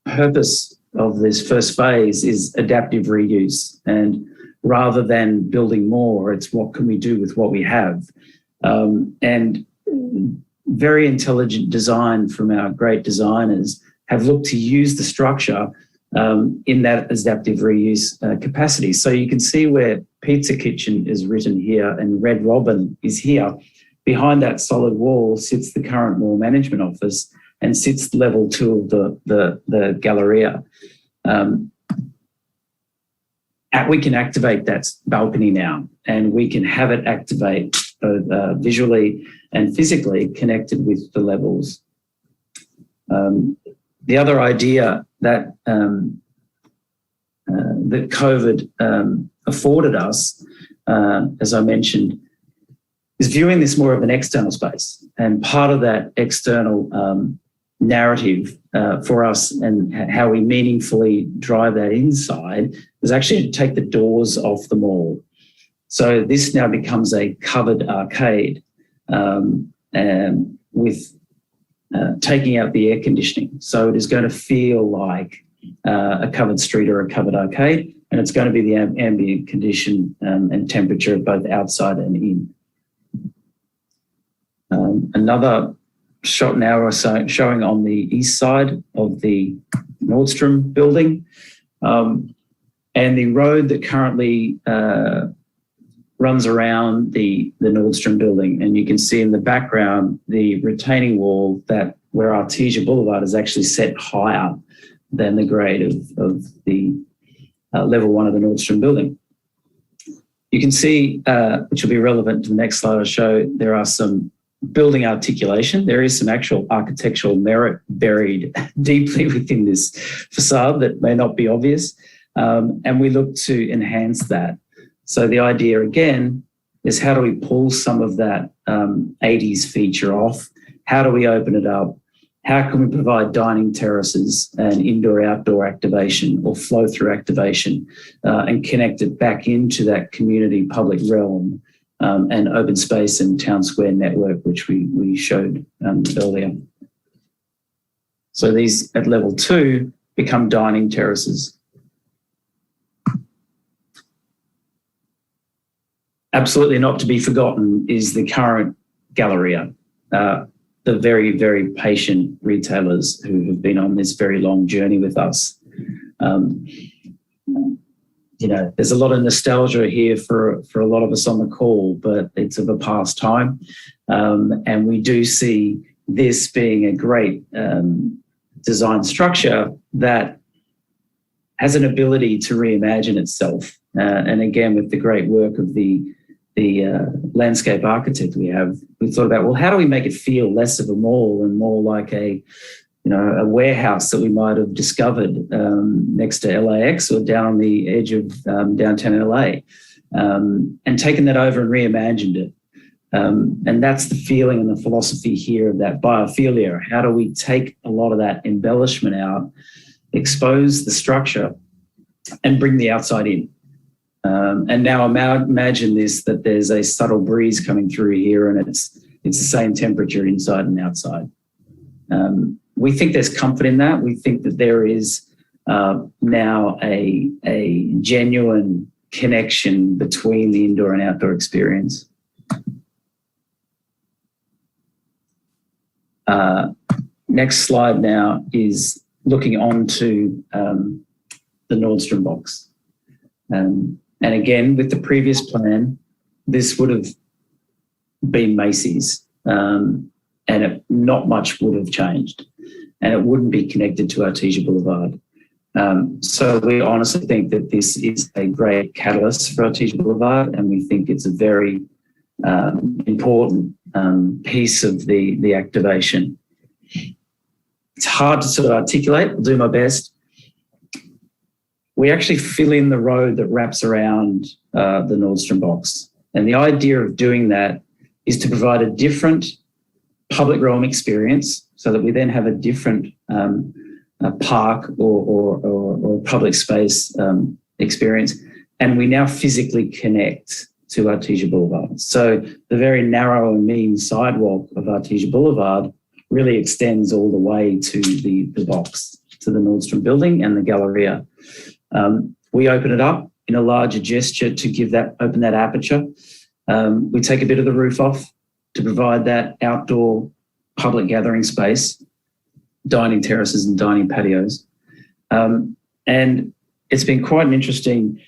purpose of this first phase is adaptive reuse, and rather than building more, it's what can we do with what we have, and very intelligent design from our great designers have looked to use the structure in that adaptive reuse capacity. So you can see where Pizza Kitchen is written here and Red Robin is here. Behind that solid wall sits the current mall management office and sits level 2 of the Galleria. We can activate that balcony now, and we can have it activate both visually and physically connected with the levels. The other idea that that COVID afforded us, as I mentioned, is viewing this more of an external space. And part of that external narrative for us and how we meaningfully drive that inside is actually to take the doors off the mall. So this now becomes a covered arcade with taking out the air conditioning. So it is going to feel like a covered street or a covered arcade, and it's going to be the ambient condition and temperature both outside and in. Another shot now showing on the east side of the Nordstrom building, and the road that currently runs around the Nordstrom building. And you can see in the background the retaining wall that where Artesia Boulevard is actually set higher than the grade of the level 1 of the Nordstrom building. You can see, which will be relevant to the next slide I show, there are some building articulation. There is some actual architectural merit buried deeply within this facade that may not be obvious. And we look to enhance that. So the idea again is, how do we pull some of that 80s feature off? How do we open it up? How can we provide dining terraces and indoor-outdoor activation or flow-through activation and connect it back into that community public realm and open space and town square network, which we showed earlier. So these at level 2 become dining terraces. Absolutely not to be forgotten is the current Galleria. The very, very patient retailers who have been on this very long journey with us. There's a lot of nostalgia here for a lot of us on the call, but it's of a past time. And we do see this being a great design structure that has an ability to reimagine itself. And again, with the great work of the landscape architect we thought about, well, how do we make it feel less of a mall and more like a warehouse that we might have discovered next to LAX or down on the edge of downtown LA, and taken that over and reimagined it. And that's the feeling and the philosophy here of that biophilia. How do we take a lot of that embellishment out, expose the structure, and bring the outside in? And now imagine this, that there's a subtle breeze coming through here and it's the same temperature inside and outside. We think there's comfort in that. We think that there is now a genuine connection between the indoor and outdoor experience. Next slide now is looking onto the Nordstrom Box. And again, with the previous plan, this would have been Macy's, and not much would have changed, and it wouldn't be connected to Artesia Boulevard. So we honestly think that this is a great catalyst for Artesia Boulevard, and we think it's a very important piece of the activation. It's hard to sort of articulate. I'll do my best. We actually fill in the road that wraps around the Nordstrom Box. And the idea of doing that is to provide a different public realm experience so that we then have a different park or public space experience. And we now physically connect to Artesia Boulevard. So the very narrow and mean sidewalk of Artesia Boulevard really extends all the way to the box, to the Nordstrom building and the Galleria. We open it up in a larger gesture to open that aperture. We take a bit of the roof off to provide that outdoor public gathering space, dining terraces and dining patios. And it's been quite an interesting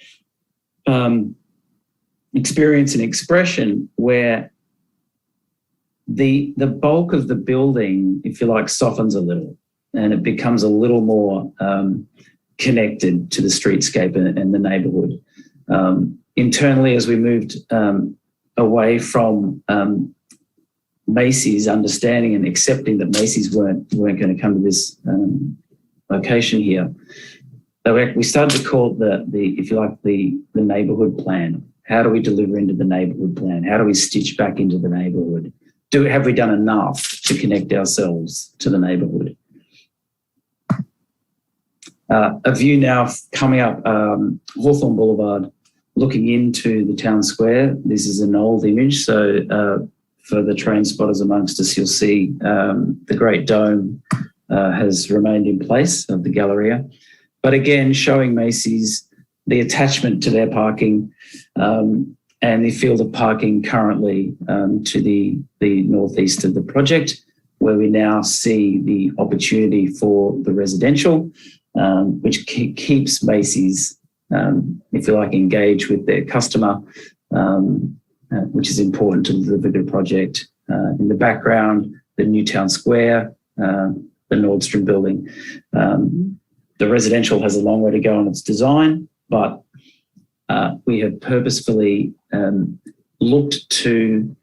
experience and expression where the bulk of the building, if you like, softens a little and it becomes a little more connected to the streetscape and the neighborhood. Internally, as we moved away from Macy's, understanding and accepting that Macy's weren't going to come to this location here, we started to call it if you like, the neighborhood plan. How do we deliver into the neighborhood plan? How do we stitch back into the neighborhood? Have we done enough to connect ourselves to the neighborhood? A view now coming up Hawthorne Boulevard, looking into the town square. This is an old image, so for the train spotters amongst us, you'll see the Great Dome has remained in place of the Galleria. But again, showing Macy's the attachment to their parking and the field of parking currently to the northeast of the project, where we now see the opportunity for the residential, which keeps Macy's, if you like, engaged with their customer, which is important to deliver the project. In the background, the new town square, the Nordstrom building. The residential has a long way to go on its design, but we have purposefully looked to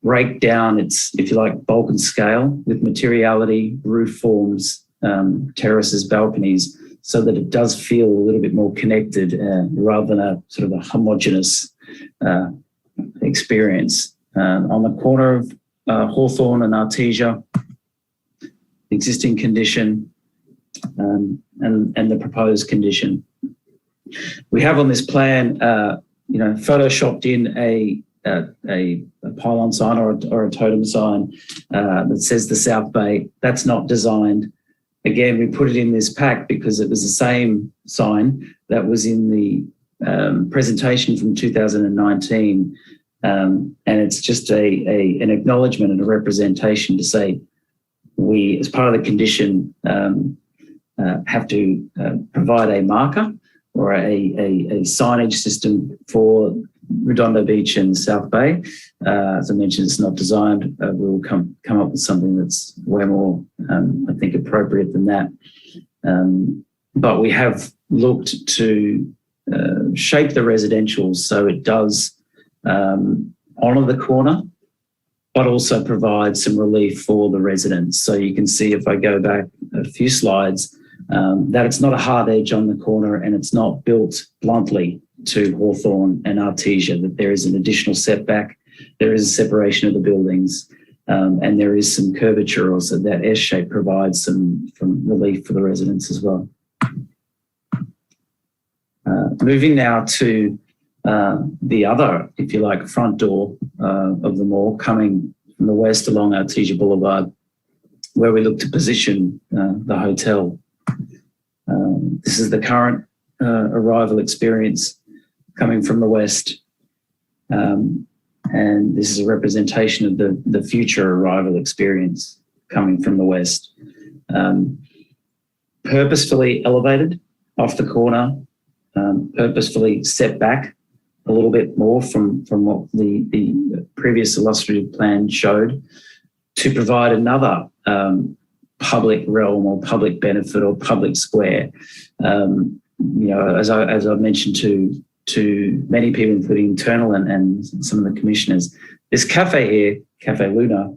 break down its, if you like, bulk and scale with materiality, roof forms, terraces, balconies, so that it does feel a little bit more connected rather than a sort of a homogeneous experience. On the corner of Hawthorne and Artesia, existing condition and the proposed condition. We have on this plan, photoshopped in a pylon sign or a totem sign that says the South Bay. That's not designed. Again, we put it in this pack because it was the same sign that was in the presentation from 2019. And it's just an acknowledgement and a representation to say we, as part of the condition, have to provide a marker or a signage system for Redondo Beach and South Bay. As I mentioned, it's not designed. We'll come up with something that's way more, I think, appropriate than that. But we have looked to shape the residential so it does honour the corner, but also provide some relief for the residents. So you can see, if I go back a few slides, that it's not a hard edge on the corner and it's not built bluntly to Hawthorne and Artesia, that there is an additional setback, there is a separation of the buildings, and there is some curvature, also that S shape provides some relief for the residents as well. Moving now to the other, if you like, front door of the mall, coming from the west along Artesia Boulevard, where we look to position the hotel. This is the current arrival experience coming from the west. And this is a representation of the future arrival experience coming from the west. Purposefully elevated off the corner, purposefully set back a little bit more from what the previous illustrative plan showed, to provide another public realm or public benefit or public square. As I mentioned to many people, including internal and some of the commissioners, this cafe here, Cafe Luna,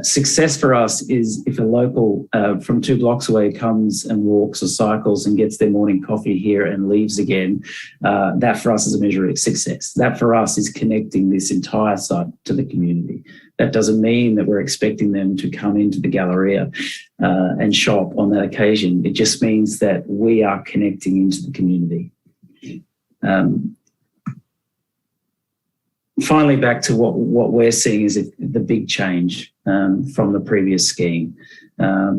success for us is if a local from 2 blocks away comes and walks or cycles and gets their morning coffee here and leaves again. That for us is a measure of success. That for us is connecting this entire site to the community. That doesn't mean that we're expecting them to come into the Galleria and shop on that occasion. It just means that we are connecting into the community. Finally, back to what we're seeing is the big change from the previous scheme.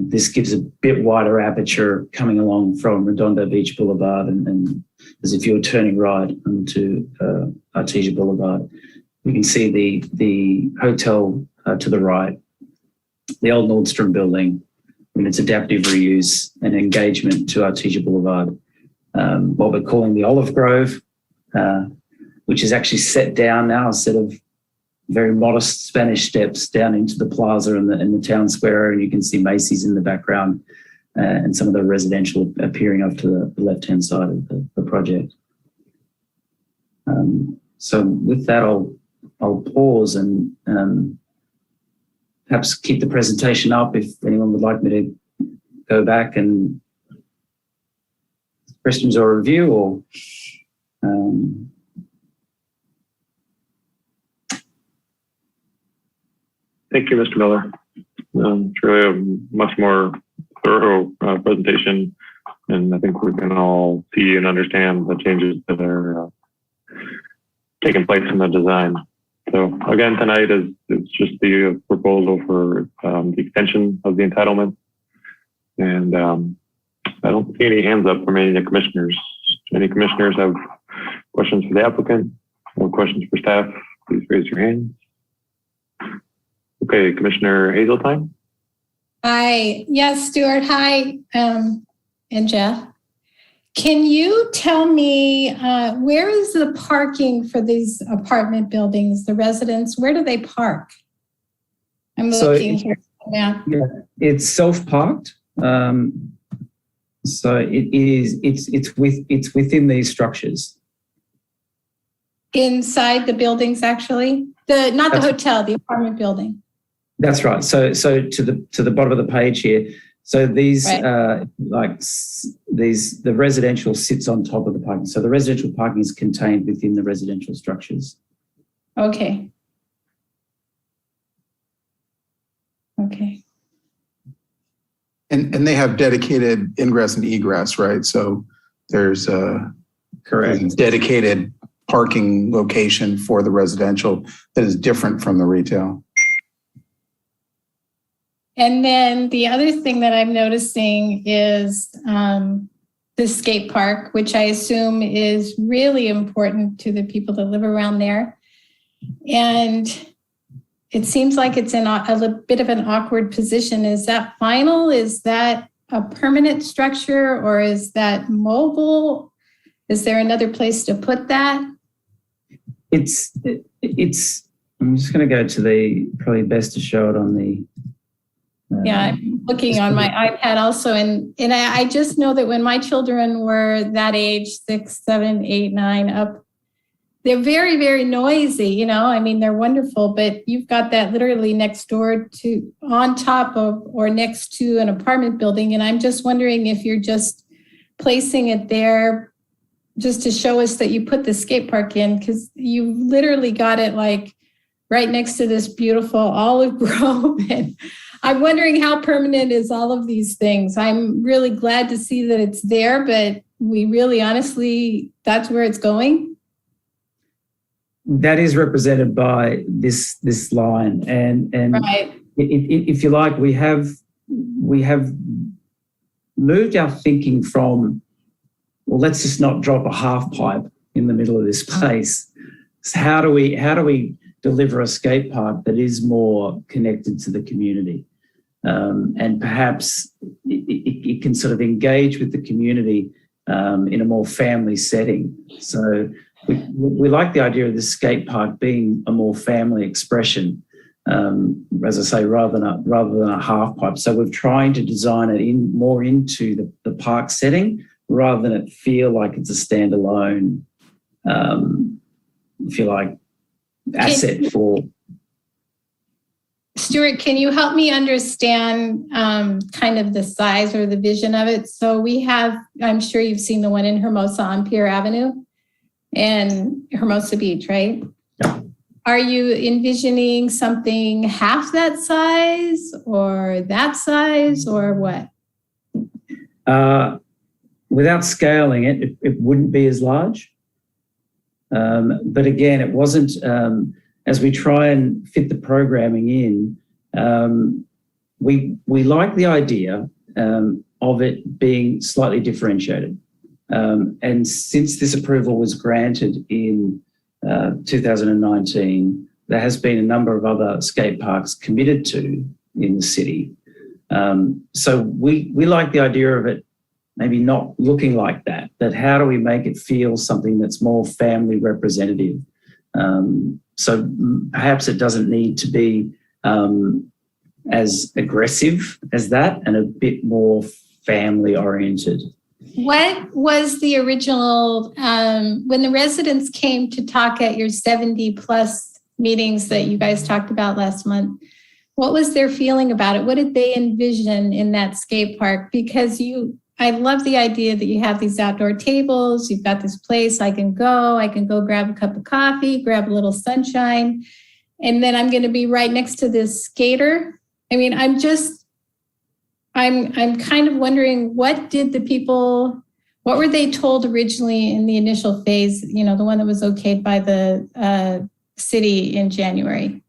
This gives a bit wider aperture coming along from Redondo Beach Boulevard and as if you're turning right onto Artesia Boulevard. You can see the hotel to the right, the old Nordstrom building, and its adaptive reuse and engagement to Artesia Boulevard. What we're calling the Olive Grove, which is actually set down now, a set of very modest Spanish steps down into the plaza and the town square, and you can see Macy's in the background and some of the residential appearing off to the left-hand side of the project. So with that, I'll pause and perhaps keep the presentation up if anyone would like me to go back and questions or review, or Thank you, Mr. Miller. It's really a much more thorough presentation, and I think we can all see and understand the changes that are taking place in the design. So again, tonight it's just the proposal for the extension of the entitlement, and I don't see any hands up from any of the commissioners. Any commissioners have questions for the applicant or questions for staff? Please raise your hand. Okay, Commissioner Hazeltine. Hi. Yes, Stuart. Hi, and Jeff. Can you tell me where is the parking for these apartment buildings, the residents? Where do they park? I'm looking here. Yeah. It's self-parked. So it's within these structures. Inside the buildings, actually, not the hotel, the apartment building. That's right. So to the bottom of the page here. So these Right. the residential sits on top of the parking. So the residential parking is contained within the residential structures. Okay. Okay. And they have dedicated ingress and egress, right? So there's a Correct. dedicated parking location for the residential that is different from the retail. And then the other thing that I'm noticing is the skate park, which I assume is really important to the people that live around there. And it seems like it's in a bit of an awkward position. Is that final? Is that a permanent structure, or is that mobile? Is there another place to put that? It's I'm just going to go to probably best to show it on the. Yeah, I'm looking on my iPad also. And I just know that when my children were that age, 6, 7, 8, 9 up, they're very, very noisy, I mean, they're wonderful, but you've got that literally next door to, on top of, or next to an apartment building. And I'm just wondering if you're just placing it there just to show us that you put the skate park in, because you literally got it like right next to this beautiful olive grove. And I'm wondering how permanent is all of these things. I'm really glad to see that it's there, but we really honestly, that's where it's going. That is represented by this line, and Right. if you like, we have moved our thinking from, well, let's just not drop a half pipe in the middle of this place. So how do we deliver a skate park that is more connected to the community, and perhaps it can sort of engage with the community in a more family setting. So we like the idea of the skate park being a more family expression, as I say, rather than a half pipe. So we're trying to design it more into the park setting, rather than it feel like it's a standalone, if you like, asset for. Stuart, can you help me understand kind of the size or the vision of it? So we have, I'm sure you've seen the one in Hermosa on Pier Avenue and Hermosa Beach, right? Yeah. Are you envisioning something half that size or that size or what? Without scaling it, it wouldn't be as large. But again, it wasn't, as we try and fit the programming in, we like the idea of it being slightly differentiated. And since this approval was granted in 2019, there has been a number of other skate parks committed to in the city. So we like the idea of it maybe not looking like that, but how do we make it feel something that's more family representative? So perhaps it doesn't need to be as aggressive as that, and a bit more family oriented. What was the original, when the residents came to talk at your 70 plus meetings that you guys talked about last month, what was their feeling about it? What did they envision in that skate park? Because I love the idea that you have these outdoor tables, you've got this place I can go grab a cup of coffee, grab a little sunshine, and then I'm going to be right next to this skater. I mean, I'm kind of wondering, what were they told originally in the initial phase, the one that was okayed by the city in January?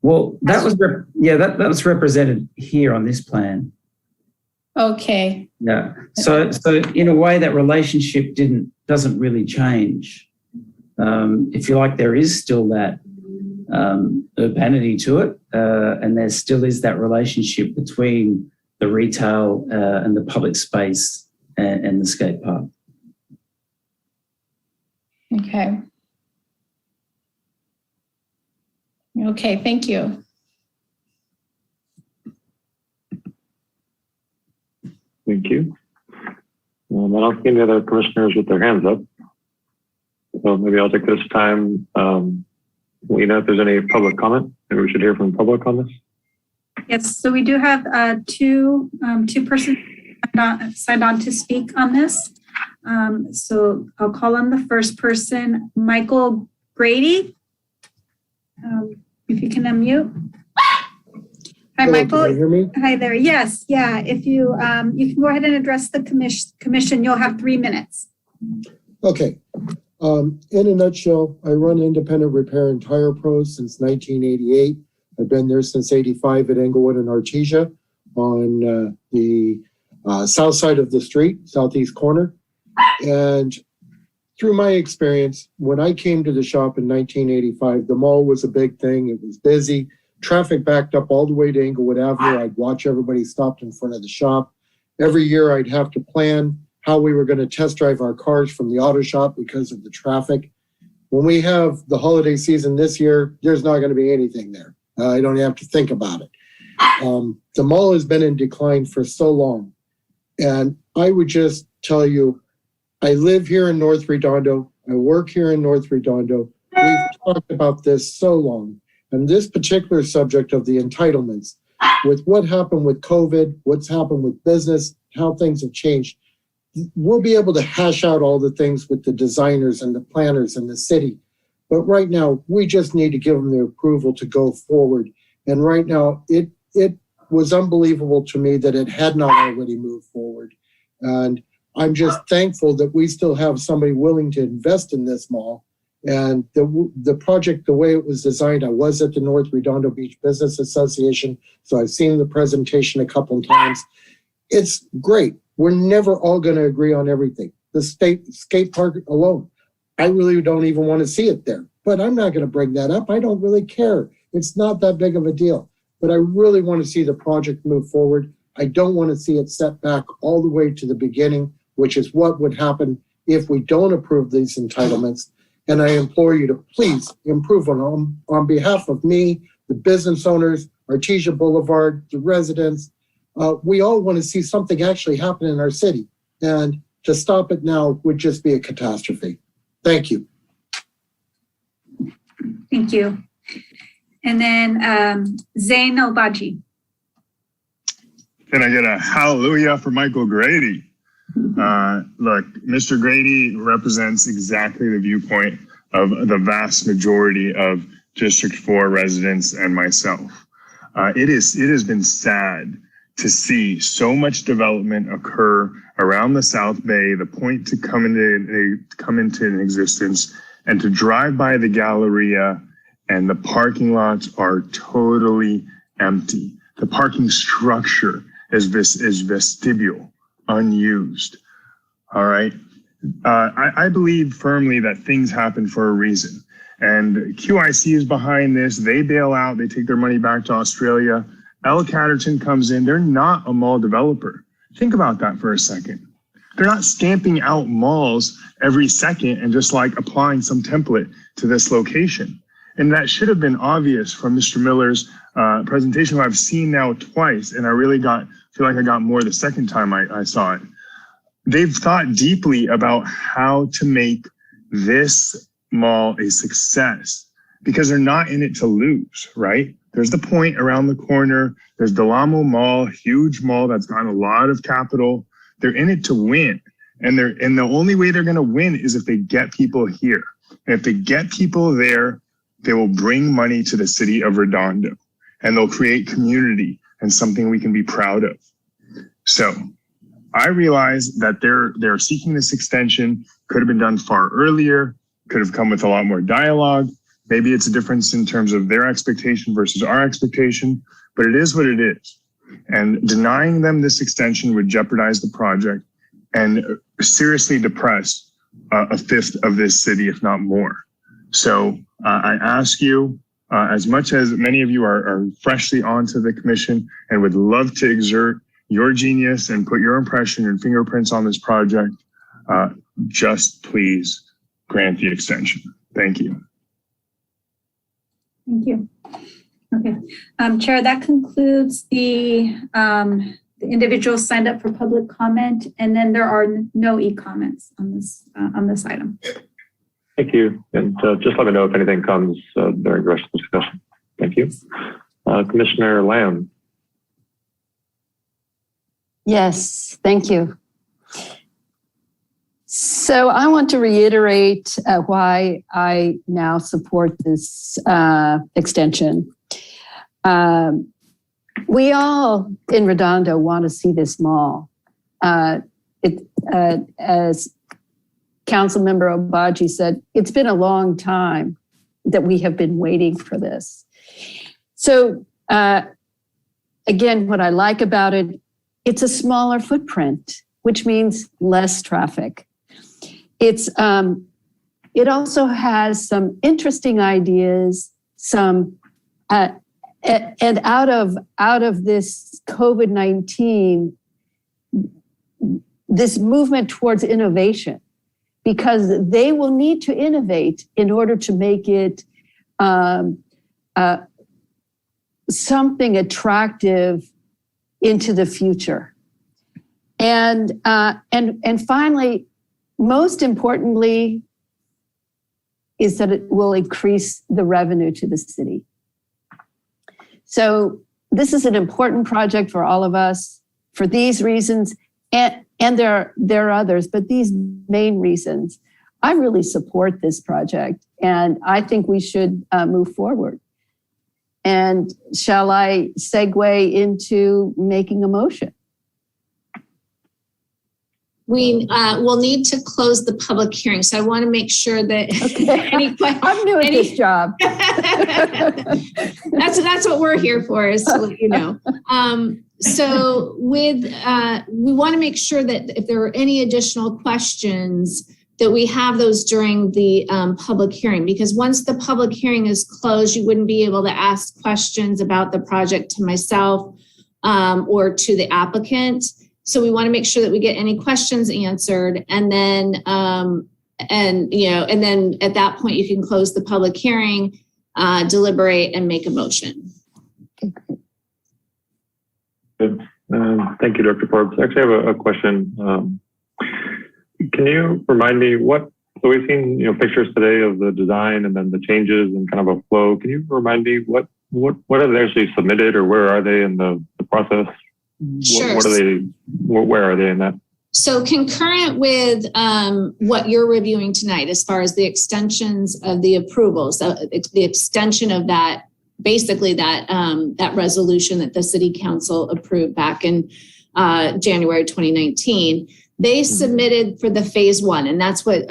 Well, that was represented here on this plan. Okay. Yeah. So in a way, that relationship doesn't really change. If you like, there is still that urbanity to it, and there still is that relationship between the retail and the public space and the skate park. Okay. Okay, thank you. Thank you. I don't see any other commissioners with their hands up. So maybe I'll take this time. Lena, if there's any public comment, maybe we should hear from the public on this. Yes, so we do have two persons signed on to speak on this. So I'll call on the first person, Michael Grady. If you can unmute. Hi, Michael. Can you hear me? Hi there. Yes, yeah. If you you can go ahead and address the commission. You'll have 3 minutes. Okay. In a nutshell, I run Independent Repair and Tire Pros since 1988. I've been there since 85 at Englewood and Artesia on the south side of the street, southeast corner. And through my experience, when I came to the shop in 1985, the mall was a big thing. It was busy. Traffic backed up all the way to Englewood Avenue. I'd watch everybody stopped in front of the shop. Every year I'd have to plan how we were going to test drive our cars from the auto shop because of the traffic. When we have the holiday season this year, there's not going to be anything there. I don't have to think about it. The mall has been in decline for so long. And I would just tell you, I live here in North Redondo. I work here in North Redondo. We've talked about this so long. And this particular subject of the entitlements, with what happened with COVID, what's happened with business, how things have changed, we'll be able to hash out all the things with the designers and the planners in the city. But right now, we just need to give them the approval to go forward. And right now, it was unbelievable to me that it had not already moved forward. And I'm just thankful that we still have somebody willing to invest in this mall. And the project, the way it was designed, I was at the North Redondo Beach Business Association, so I've seen the presentation a couple of times. It's great. We're never all going to agree on everything. The skate park alone, I really don't even want to see it there. But I'm not going to bring that up. I don't really care. It's not that big of a deal. But I really want to see the project move forward. I don't want to see it set back all the way to the beginning, which is what would happen if we don't approve these entitlements. And I implore you to please improve on behalf of me, the business owners, Artesia Boulevard, the residents. We all want to see something actually happen in our city. And to stop it now would just be a catastrophe. Thank you. Thank you. And then Zain Obaji. Can I get a hallelujah for Michael Grady? Look, Mr. Grady represents exactly the viewpoint of the vast majority of District 4 residents and myself. It has been sad to see so much development occur around the South Bay, the point to come into an existence, and to drive by the Galleria and the parking lots are totally empty. The parking structure is vestibule, unused. All right. I believe firmly that things happen for a reason. And QIC is behind this. They bail out. They take their money back to Australia. L. Catterton comes in. They're not a mall developer. Think about that for a second. They're not stamping out malls every second and just like applying some template to this location. And that should have been obvious from Mr. Miller's presentation, who I've seen now twice. And I really feel like I got more the second time I saw it. They've thought deeply about how to make this mall a success because they're not in it to lose, right? There's the point around the corner. There's Delamo Mall, huge mall that's got a lot of capital. They're in it to win. And the only way they're going to win is if they get people here. And if they get people there, they will bring money to the city of Redondo and they'll create community and something we can be proud of. So I realize that they're seeking this extension, could have been done far earlier, could have come with a lot more dialogue. Maybe it's a difference in terms of their expectation versus our expectation, but it is what it is. And denying them this extension would jeopardize the project and seriously depress a fifth of this city, if not more. So I ask you, as much as many of you are freshly onto the commission and would love to exert your genius and put your impression and fingerprints on this project, just please grant the extension. Thank you. Thank you. Okay, Chair, that concludes the the individuals signed up for public comment, and then there are no e-comments on this item. Thank you. And just let me know if anything comes during the rest of the discussion. Thank you. Commissioner Lamb. Yes, thank you. So I want to reiterate why I now support this extension. We all in Redondo want to see this mall. As Councilmember Obaji said, it's been a long time that we have been waiting for this. So again, what I like about it, it's a smaller footprint, which means less traffic. It also has some interesting ideas, and out of this COVID-19, this movement towards innovation, because they will need to innovate in order to make it something attractive into the future. And finally, most importantly, is that it will increase the revenue to the city. So this is an important project for all of us for these reasons, and there are others, but these main reasons. I really support this project, and I think we should move forward. And shall I segue into making a motion? We will need to close the public hearing. So I want to make sure that any questions. I'm new at this job. That's what we're here for, is to let you know. So we want to make sure that if there are any additional questions, that we have those during the public hearing, because once the public hearing is closed, you wouldn't be able to ask questions about the project to myself or to the applicant. So we want to make sure that we get any questions answered, and then at that point you can close the public hearing, deliberate, and make a motion. Good. Thank you, Dr. Forbes. Actually, I have a question. Can you remind me so we've seen pictures today of the design and then the changes and kind of a flow. Can you remind me what are they actually submitted, or where are they in the process? Sure. Where are they in that? So concurrent with what you're reviewing tonight, as far as the extensions of the approvals, the extension of that, basically that resolution that the City Council approved back in January 2019, they submitted for the phase one, and that's what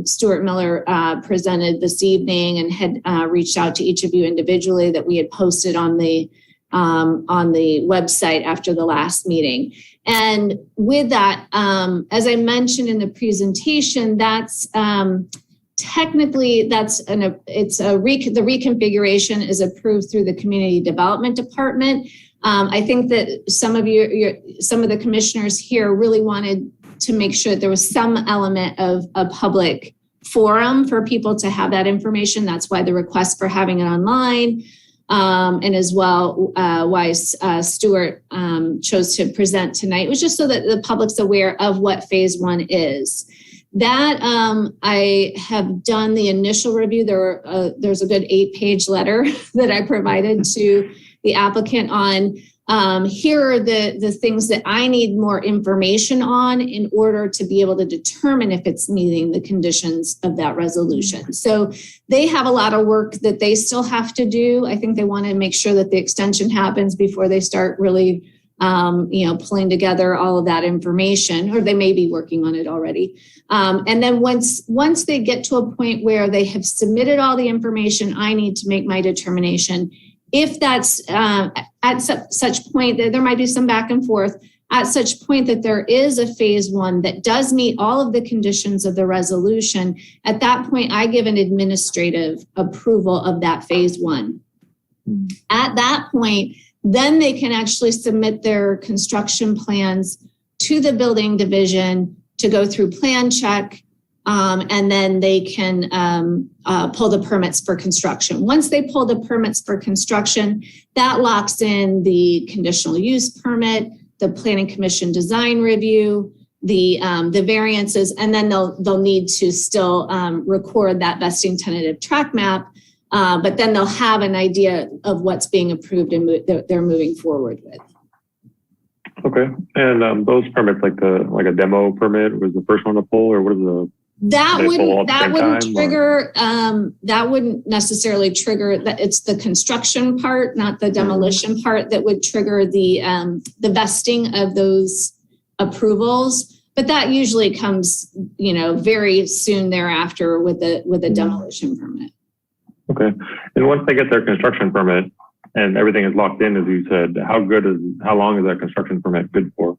Stuart Miller presented this evening, and had reached out to each of you individually that we had posted on the website after the last meeting. And with that, as I mentioned in the presentation, that's technically the reconfiguration is approved through the Community Development Department. I think that some of the commissioners here really wanted to make sure that there was some element of a public forum for people to have that information. That's why the request for having it online. And as well, why Stuart chose to present tonight was just so that the public's aware of what phase one is. That I have done the initial review. There's a good 8-page letter that I provided to the applicant on. Here are the things that I need more information on in order to be able to determine if it's meeting the conditions of that resolution. So they have a lot of work that they still have to do. I think they want to make sure that the extension happens before they start really, pulling together all of that information, or they may be working on it already. And then once they get to a point where they have submitted all the information I need to make my determination, if that's at such point that there might be some back and forth, at such point that there is a phase one that does meet all of the conditions of the resolution, at that point, I give an administrative approval of that phase one. At that point, then they can actually submit their construction plans to the building division to go through plan check, and then they can pull the permits for construction. Once they pull the permits for construction, that locks in the conditional use permit, the Planning Commission design review, the variances, and then they'll need to still record that vesting tentative track map. But then they'll have an idea of what's being approved and they're moving forward with. Okay. And those permits, like a demo permit was the first one to pull, or what is the? That wouldn't necessarily trigger that. It's the construction part, not the demolition part, that would trigger the vesting of those approvals. But that usually comes, very soon thereafter with a demolition permit. Okay. And once they get their construction permit and everything is locked in, as you said, how long is that construction permit good for?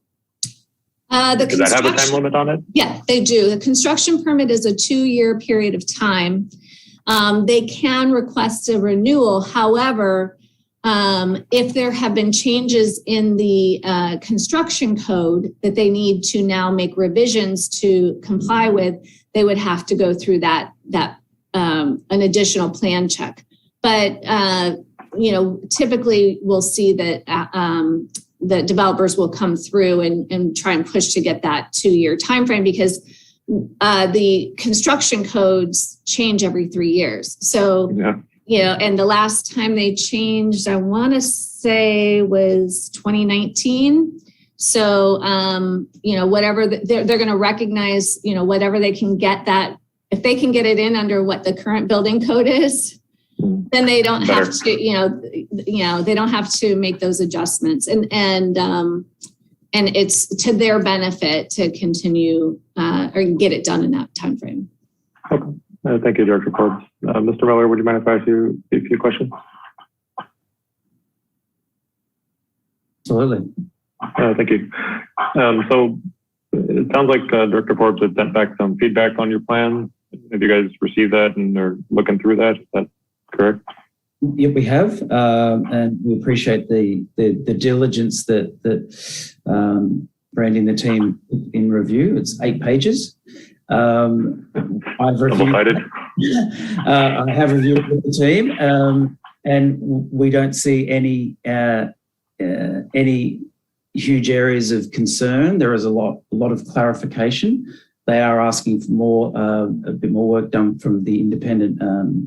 Does that have a time limit on it? Yeah, they do. The construction permit is a 2-year period of time. They can request a renewal. However, if there have been changes in the construction code that they need to now make revisions to comply with, they would have to go through that an additional plan check. But typically we'll see that the developers will come through and try and push to get that 2-year time frame, because the construction codes change every 3 years. So, and the last time they changed, I want to say was 2019. So, whatever they're going to recognize, whatever they can get that, if they can get it in under what the current building code is, then they don't have to, they don't have to make those adjustments, and it's to their benefit to continue or get it done in that time frame. Okay. Thank you, Director Forbes. Mr. Miller, would you mind if I ask you a few questions? Absolutely. Thank you. So it sounds like Director Forbes had sent back some feedback on your plan. Have you guys received that and are looking through that? Is that correct? Yeah, we have, and we appreciate the diligence that Brandy and the team in review. It's 8 pages. I've reviewed. I have reviewed it with the team, and we don't see any huge areas of concern. There is a lot of clarification. They are asking for a bit more work done from the independent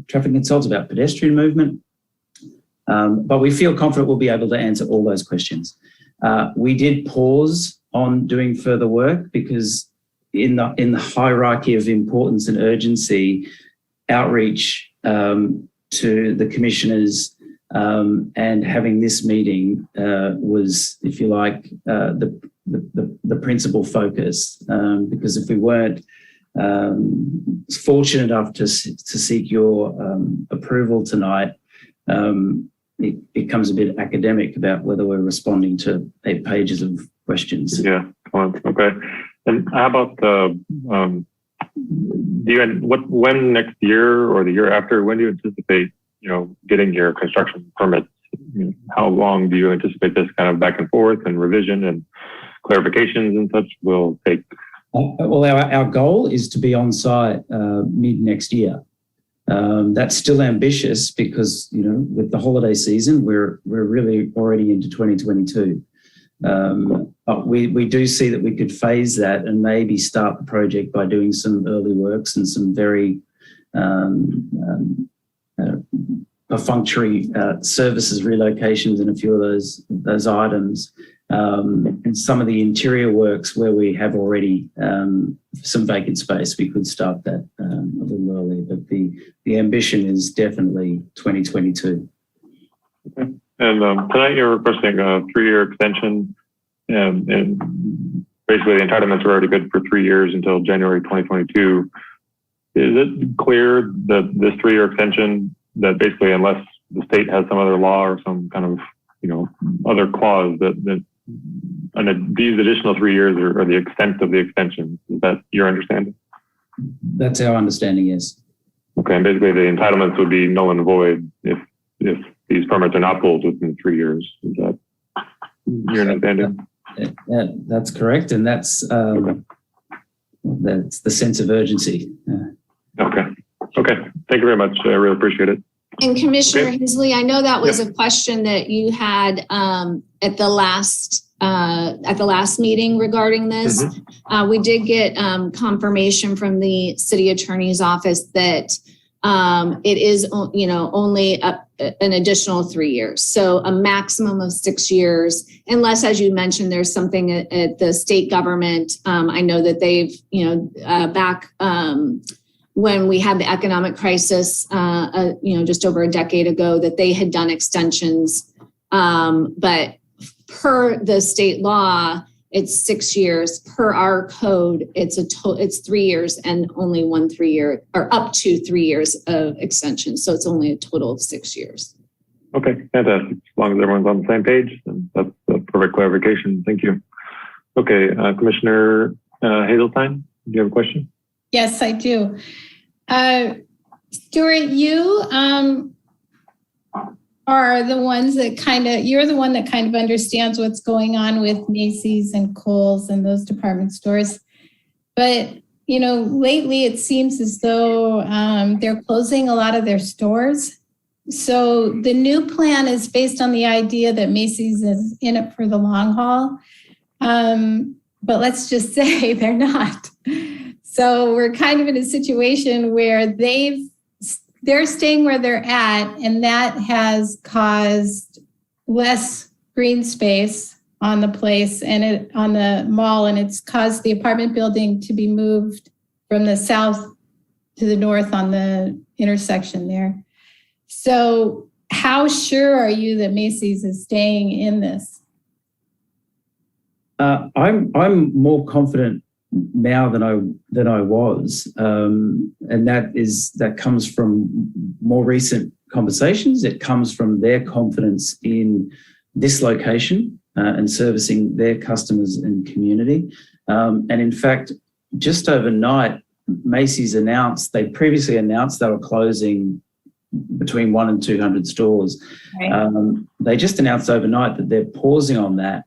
traffic consultants about pedestrian movement. But we feel confident we'll be able to answer all those questions. We did pause on doing further work because in the hierarchy of importance and urgency, outreach to the commissioners and having this meeting was, if you like, the principal focus, because if we weren't fortunate enough to seek your approval tonight, it becomes a bit academic about whether we're responding to 8 pages of questions. Yeah, okay. And how about when next year or the year after, when do you anticipate, getting your construction permits? How long do you anticipate this kind of back and forth and revision and clarifications and such will take? Well, our goal is to be on site mid next year. That's still ambitious because, with the holiday season, we're really already into 2022. But we do see that we could phase that and maybe start the project by doing some early works and some very perfunctory services relocations and a few of those items. And some of the interior works where we have already some vacant space, we could start that a little earlier. But the ambition is definitely 2022. Okay. And tonight you're requesting a 3-year extension, and basically the entitlements are already good for 3 years until January 2022. Is it clear that this 3-year extension, that basically unless the state has some other law or some kind of other clause that and these additional 3 years are the extent of the extension? Is that your understanding? That's our understanding, yes. Okay, and basically the entitlements would be null and void if these permits are not pulled within 3 years. Is that your understanding? That's correct, and that's the sense of urgency. Okay. Thank you very much. I really appreciate it. And Commissioner Hensley, I know that was a question that you had at the last at the last meeting regarding this. We did get confirmation from the city attorney's office that it is, only an additional 3 years. So a maximum of 6 years, unless, as you mentioned, there's something at the state government. I know that they've, back when we had the economic crisis, just over a decade ago, that they had done extensions. But per the state law, it's 6 years. Per our code, it's 3 years and only 1 3 year, or up to 3 years of extension. So it's only a total of 6 years. Okay, fantastic. As long as everyone's on the same page, then that's the perfect clarification. Thank you. Okay, Commissioner Hazeltine, do you have a question? Yes, I do. Stuart, you are the ones that you're the one that kind of understands what's going on with Macy's and Kohl's and those department stores. But, lately it seems as though they're closing a lot of their stores. So the new plan is based on the idea that Macy's is in it for the long haul. But let's just say they're not. So we're kind of in a situation where they're staying where they're at, and that has caused less green space on the place and on the mall, and it's caused the apartment building to be moved from the south to the north on the intersection there. So how sure are you that Macy's is staying in this? I'm more confident now than I was, and that comes from more recent conversations. It comes from their confidence in this location and servicing their customers and community. And in fact, just overnight, Macy's previously announced they were closing between 100 and 200 stores. Right. They just announced overnight that they're pausing on that.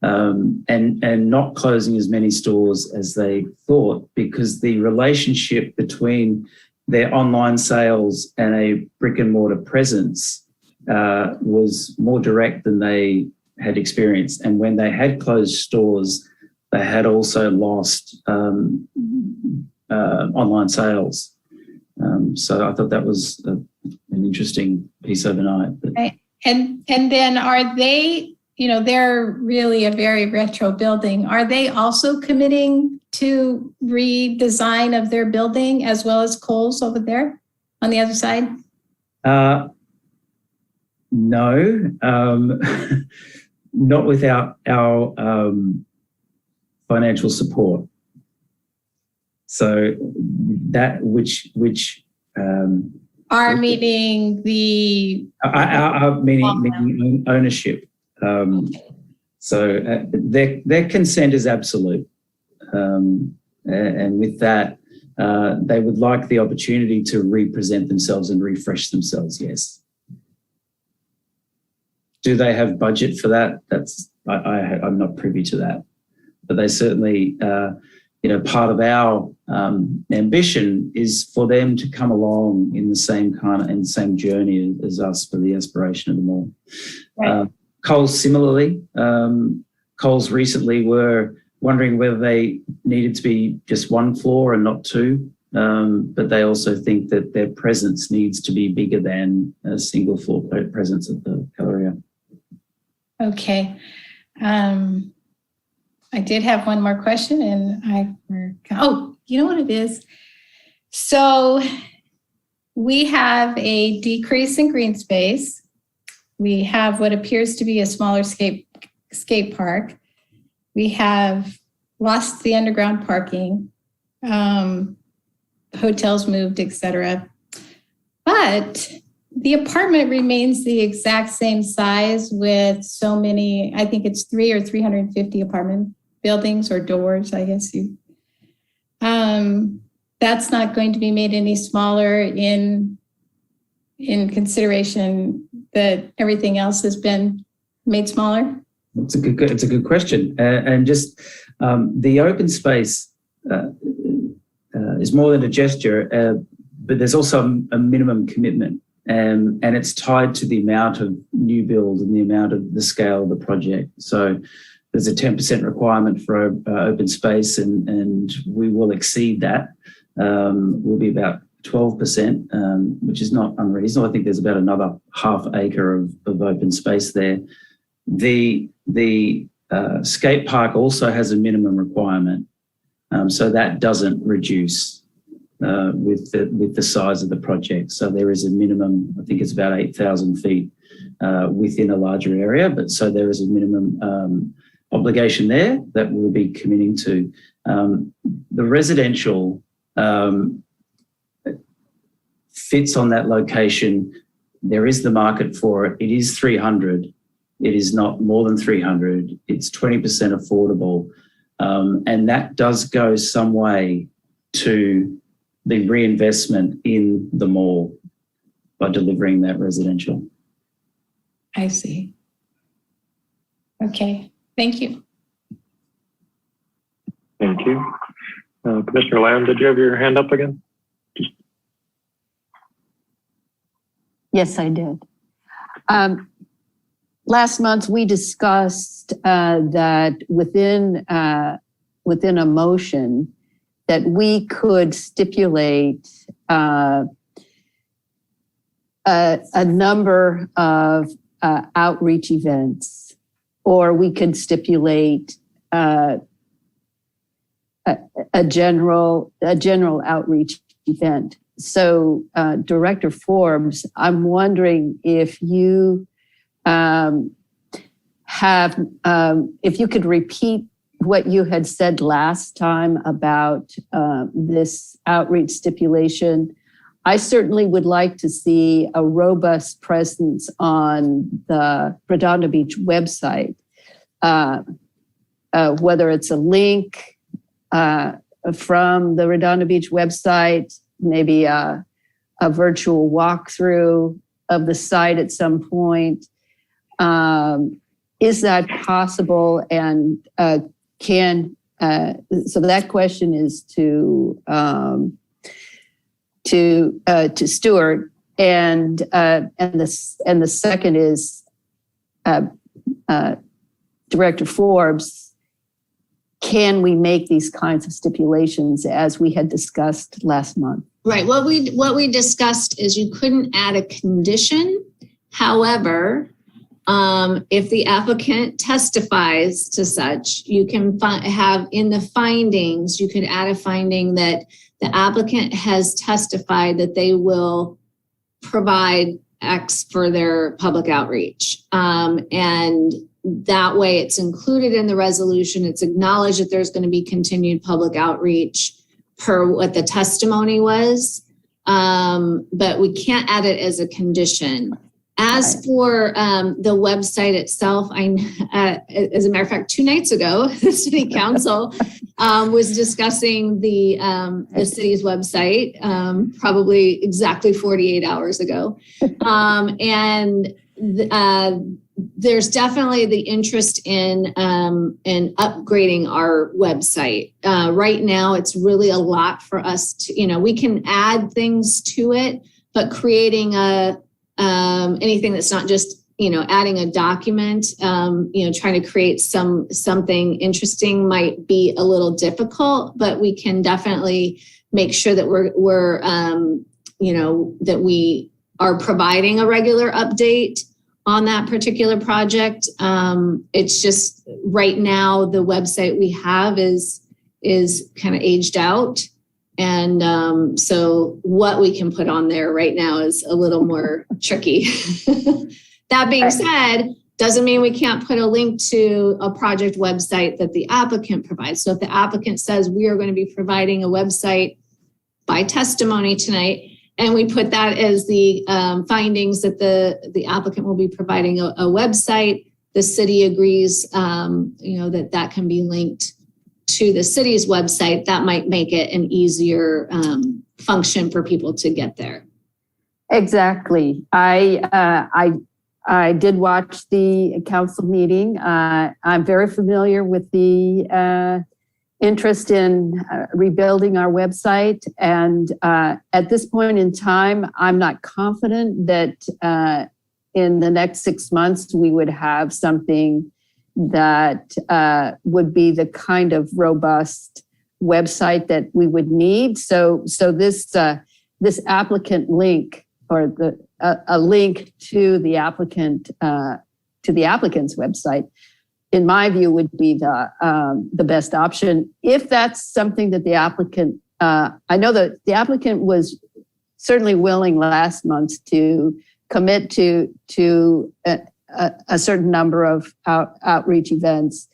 And not closing as many stores as they thought, because the relationship between their online sales and a brick and mortar presence was more direct than they had experienced. And when they had closed stores, they had also lost online sales. So I thought that was an interesting piece overnight. Right. And then are they, they're really a very retro building. Are they also committing to redesign of their building as well as Kohl's over there on the other side? No, not without our financial support. So that which are meaning the meaning ownership. So their consent is absolute, and with that, they would like the opportunity to represent themselves and refresh themselves. Yes. Do they have budget for that? I'm not privy to that, but they certainly, part of our ambition is for them to come along in the same journey as us for the aspiration of the mall. Right. Kohl's similarly. Kohl's recently were wondering whether they needed to be just one floor and not two, but they also think that their presence needs to be bigger than a single floor presence at the Galleria. Okay. I did have one more question and you know what it is? So we have a decrease in green space. We have what appears to be a smaller skate park. We have lost the underground parking, hotels moved, etc. But the apartment remains the exact same size with so many, I think it's 350 apartment buildings or doors, I guess. That's not going to be made any smaller in consideration that everything else has been made smaller? It's a good question. And just the open space is more than a gesture, but there's also a minimum commitment. and it's tied to the amount of new build and the amount of the scale of the project. So there's a 10% requirement for open space, and we will exceed that. We'll be about 12%, which is not unreasonable. I think there's about another half acre of open space there. The skate park also has a minimum requirement, so that doesn't reduce with the size of the project. So there is a minimum. I think it's about 8,000 feet within a larger area, but so there is a minimum obligation there that we'll be committing to. The residential fits on that location. There is the market for it. It is 300. It is not more than 300. It's 20% affordable. And that does go some way to the reinvestment in the mall by delivering that residential. I see. Okay, thank you. Thank you. Commissioner Lamb, did you have your hand up again? Yes, I did. Last month, we discussed that within a motion that we could stipulate a number of outreach events, or we could stipulate a general outreach event. So, Director Forbes, I'm wondering if you if you could repeat what you had said last time about this outreach stipulation. I certainly would like to see a robust presence on the Redondo Beach website, whether it's a link from the Redondo Beach website, maybe a virtual walkthrough of the site at some point. Is that possible? And so that question is to Stuart, and the second is Director Forbes. Can we make these kinds of stipulations as we had discussed last month? Right. What we discussed is you couldn't add a condition. However, if the applicant testifies to such, you can have in the findings, you could add a finding that the applicant has testified that they will provide X for their public outreach. And that way it's included in the resolution. It's acknowledged that there's going to be continued public outreach per what the testimony was. But we can't add it as a condition. As for the website itself, as a matter of fact, 2 nights ago, the City Council was discussing the city's website, probably exactly 48 hours ago. There's definitely the interest in upgrading our website. Right now, it's really a lot for us to, we can add things to it, but creating anything that's not just, adding a document, trying to create something interesting might be a little difficult, but we can definitely make sure that we're that we are providing a regular update on that particular project. It's just right now the website we have is kind of aged out. And so what we can put on there right now is a little more tricky. That being said, doesn't mean we can't put a link to a project website that the applicant provides. So if the applicant says we are going to be providing a website by testimony tonight, and we put that as the findings that the applicant will be providing a website, the city agrees, that can be linked to the city's website, that might make it an easier function for people to get there. Exactly. I did watch the council meeting. I'm very familiar with the interest in rebuilding our website. And at this point in time, I'm not confident that in the next 6 months, we would have something that would be the kind of robust website that we would need. So this applicant link, or a link to the applicant's website, in my view, would be the best option. If that's something that the applicant, I know that the applicant was certainly willing last month to commit to a certain number of outreach events.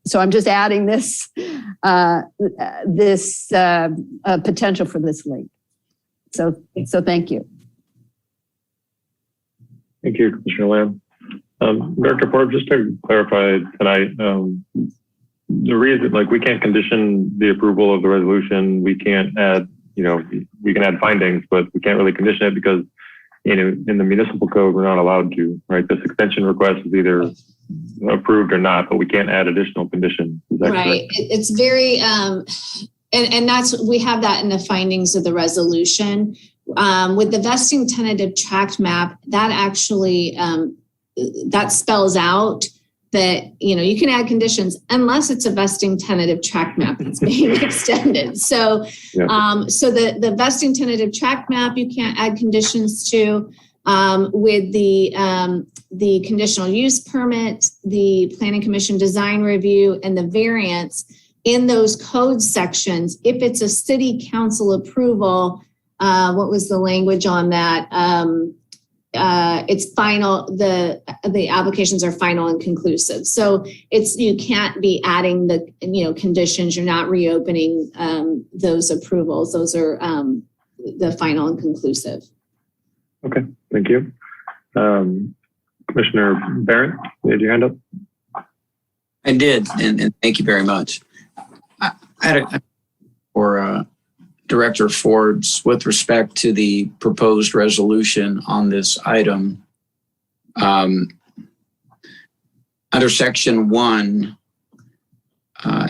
So I'm just adding this potential for this link. So thank you. Thank you, Commissioner Lamb. Director Forbes, just to clarify tonight, the reason, like, we can't condition the approval of the resolution. We can't add, we can add findings, but we can't really condition it because, in the municipal code, we're not allowed to, right? This extension request is either approved or not, but we can't add additional conditions. Is that right? correct? It's very, and we have that in the findings of the resolution. With the vesting tentative tract map, that actually, that spells out that, you can add conditions unless it's a vesting tentative tract map that's being extended. So, so the vesting tentative tract map, you can't add conditions to. With the conditional use permit, the planning commission design review, and the variance in those code sections, if it's a city council approval, what was the language on that? It's final, the applications are final and conclusive. So you can't be adding the, conditions. You're not reopening those approvals. Those are the final and conclusive. Okay, thank you. Commissioner Barron, you had your hand up? I did, and thank you very much. I had for Director Forbes, with respect to the proposed resolution on this item, under section 1,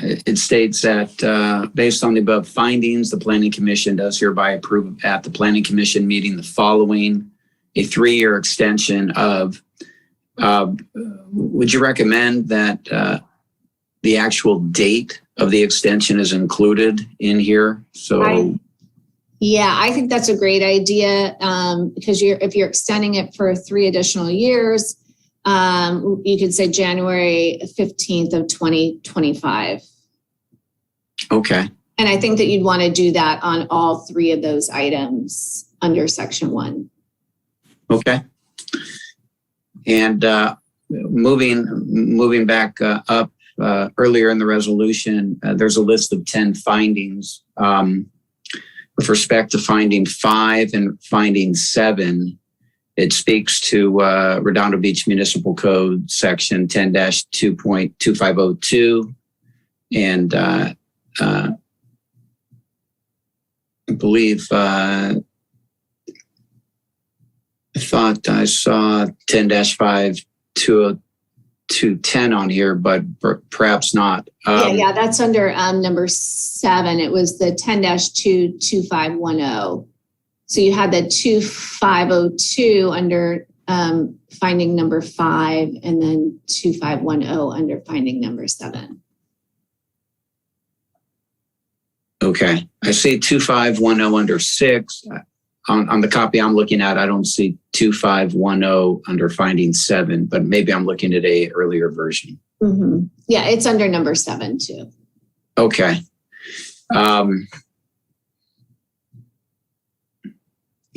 it states that based on the above findings, the Planning Commission does hereby approve at the Planning Commission meeting the following: a 3-year extension of, would you recommend that the actual date of the extension is included in here? So I think that's a great idea, because if you're extending it for 3 additional years, you could say January 15th of 2025. Okay. And I think that you'd want to do that on all 3 of those items under section 1. Okay. And moving back up, earlier in the resolution, there's a list of 10 findings. With respect to finding 5 and finding 7, it speaks to Redondo Beach Municipal Code section 10-2.2502. And I believe I thought I saw 10-5-210 on here, but perhaps not. Yeah, that's under number 7. It was the 10-22510. So you had the 2502 under finding number 5, and then 2510 under finding number 7. Okay, I see 2510 under 6. On the copy I'm looking at, I don't see 2510 under finding 7, but maybe I'm looking at a earlier version. Mm-hmm. Yeah, it's under number 7 too. Okay.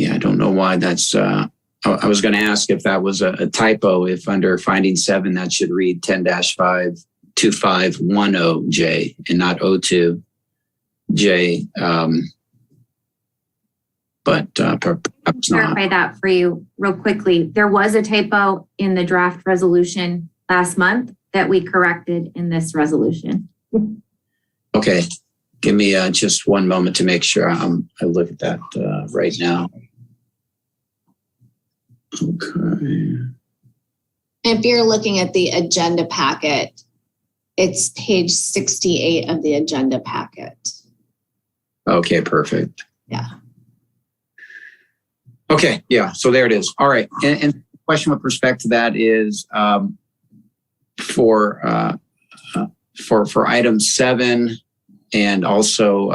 Yeah, I don't know why that's, I was going to ask if that was a typo, if under finding 7, that should read 10-5-2510J and not 02J. But perhaps not. Clarify that for you real quickly. There was a typo in the draft resolution last month that we corrected in this resolution. Okay, give me just one moment to make sure I look at that right now. Okay. If you're looking at the agenda packet, It's page 68 of the agenda packet. Okay, perfect. Yeah. Okay, yeah, so there it is. All right, and the question with respect to that is for item 7, and also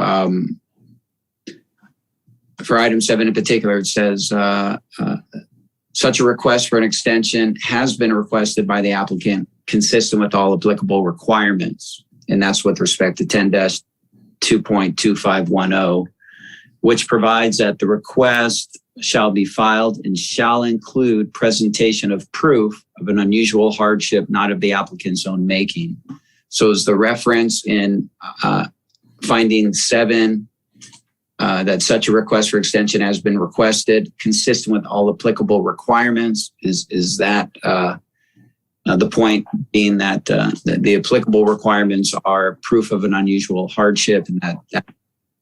for item 7 in particular, it says such a request for an extension has been requested by the applicant consistent with all applicable requirements, and that's with respect to 10-2.2510, which provides that the request shall be filed and shall include presentation of proof of an unusual hardship not of the applicant's own making. So is the reference in finding 7 that such a request for extension has been requested consistent with all applicable requirements? Is that the point being that the applicable requirements are proof of an unusual hardship, and that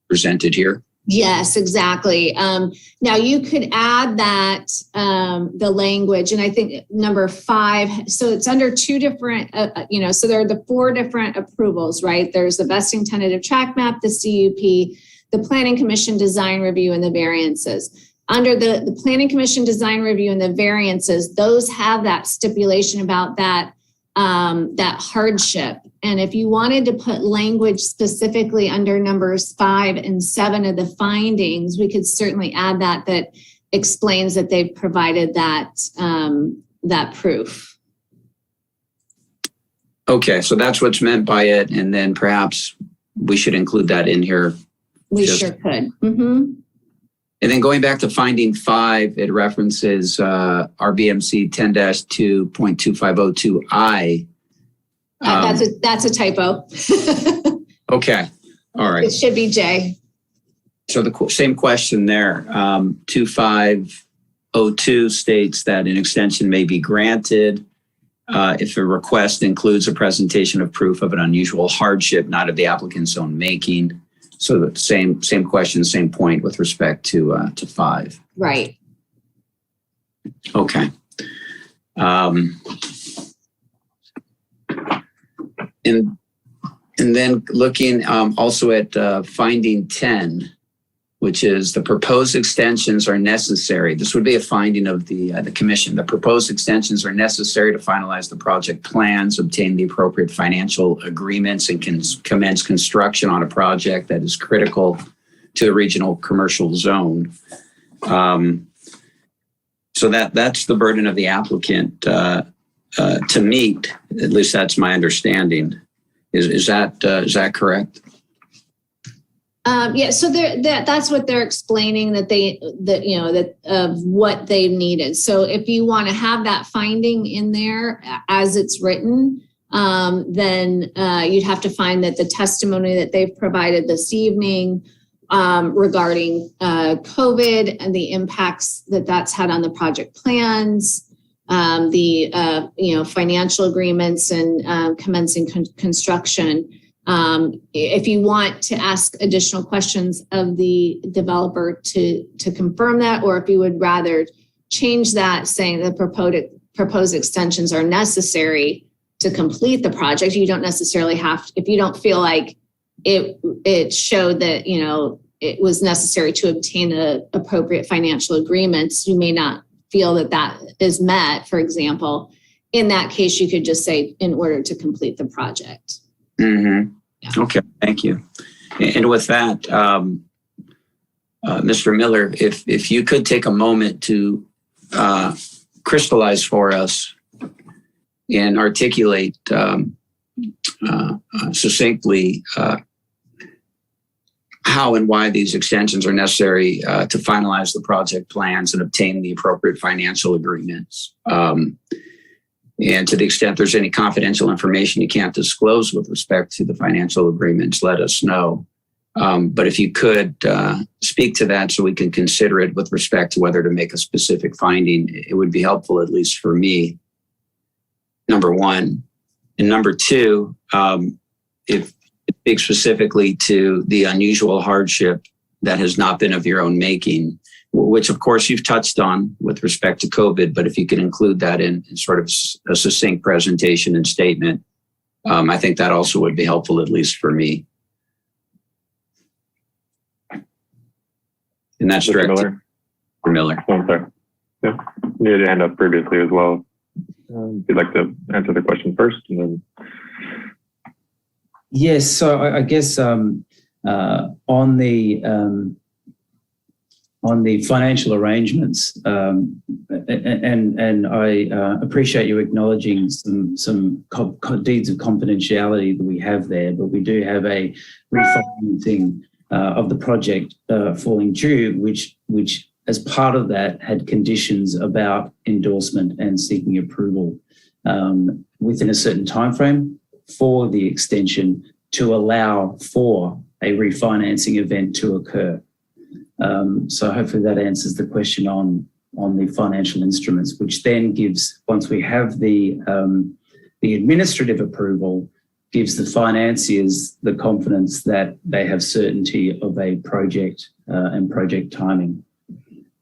presented here? Yes, exactly. Now you could add that the language, and I think number 5. So it's under 2 different, so there are the 4 different approvals, right? There's the vesting tentative tract map, the CUP, the Planning Commission design review, and the variances. Under the Planning Commission design review and the variances, those have that stipulation about that hardship. And if you wanted to put language specifically under numbers 5 and 7 of the findings, we could certainly add that explains that they've provided that proof. Okay, so that's what's meant by it, and then perhaps we should include that in here. We sure could. Mm-hmm. And then going back to finding 5, it references RBMC 10-2.2502I. That's a typo. Okay, all right. It should be J. So the same question there. 2502 states that an extension may be granted if a request includes a presentation of proof of an unusual hardship not of the applicant's own making. So the same question, same point with respect to 5. Right. Okay. And then looking also at finding 10, which is the proposed extensions are necessary. This would be a finding of the commission. The proposed extensions are necessary to finalize the project plans, obtain the appropriate financial agreements, and commence construction on a project that is critical to the regional commercial zone. So that's the burden of the applicant to meet. At least that's my understanding. Is that correct? Yeah, so that's what they're explaining that of what they've needed. So if you want to have that finding in there as it's written, then you'd have to find that the testimony that they've provided this evening regarding COVID and the impacts that that's had on the project plans, the financial agreements and commencing construction. If you want to ask additional questions of the developer to confirm that, or if you would rather change that, saying the proposed extensions are necessary to complete the project, you don't necessarily have to, if you don't feel like it showed that, it was necessary to obtain the appropriate financial agreements, you may not feel that is met, for example. In that case, you could just say, in order to complete the project. Mm-hmm. Yeah. Okay, thank you. And with that, Mr. Miller, if you could take a moment to crystallize for us and articulate succinctly how and why these extensions are necessary to finalize the project plans and obtain the appropriate financial agreements. And to the extent there's any confidential information you can't disclose with respect to the financial agreements, let us know. But if you could speak to that so we can consider it with respect to whether to make a specific finding, it would be helpful, at least for me, number one. And number two, if it speaks specifically to the unusual hardship that has not been of your own making, which of course you've touched on with respect to COVID, but if you can include that in sort of a succinct presentation and statement, I think that also would be helpful, at least for me. And that's Mr. directed Miller. for Miller. Oh, I'm sorry. Yeah, you had your hand up previously as well. If you'd like to answer the question first, and then. Yes, so I guess on the financial arrangements, and I appreciate you acknowledging some deeds of confidentiality that we have there, but we do have a refinancing of the project falling due, which as part of that had conditions about endorsement and seeking approval within a certain timeframe for the extension to allow for a refinancing event to occur. So hopefully that answers the question on the financial instruments, which then gives, once we have the administrative approval, gives the financiers the confidence that they have certainty of a project and project timing.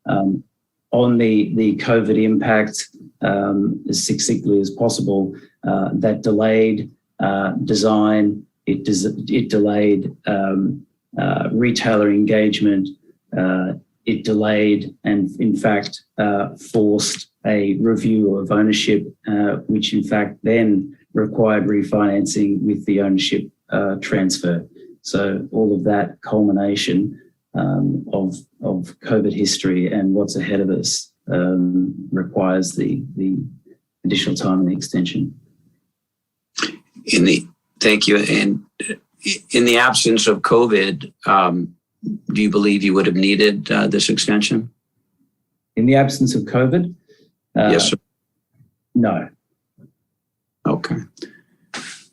On the COVID impact, as succinctly as possible, that delayed design, it delayed retailer engagement, it delayed and in fact forced a review of ownership, which in fact then required refinancing with the ownership transfer. So all of that culmination of COVID history and what's ahead of us requires the additional time and the extension. Thank you. And in the absence of COVID, do you believe you would have needed this extension? In the absence of COVID? Yes, sir. No. Okay.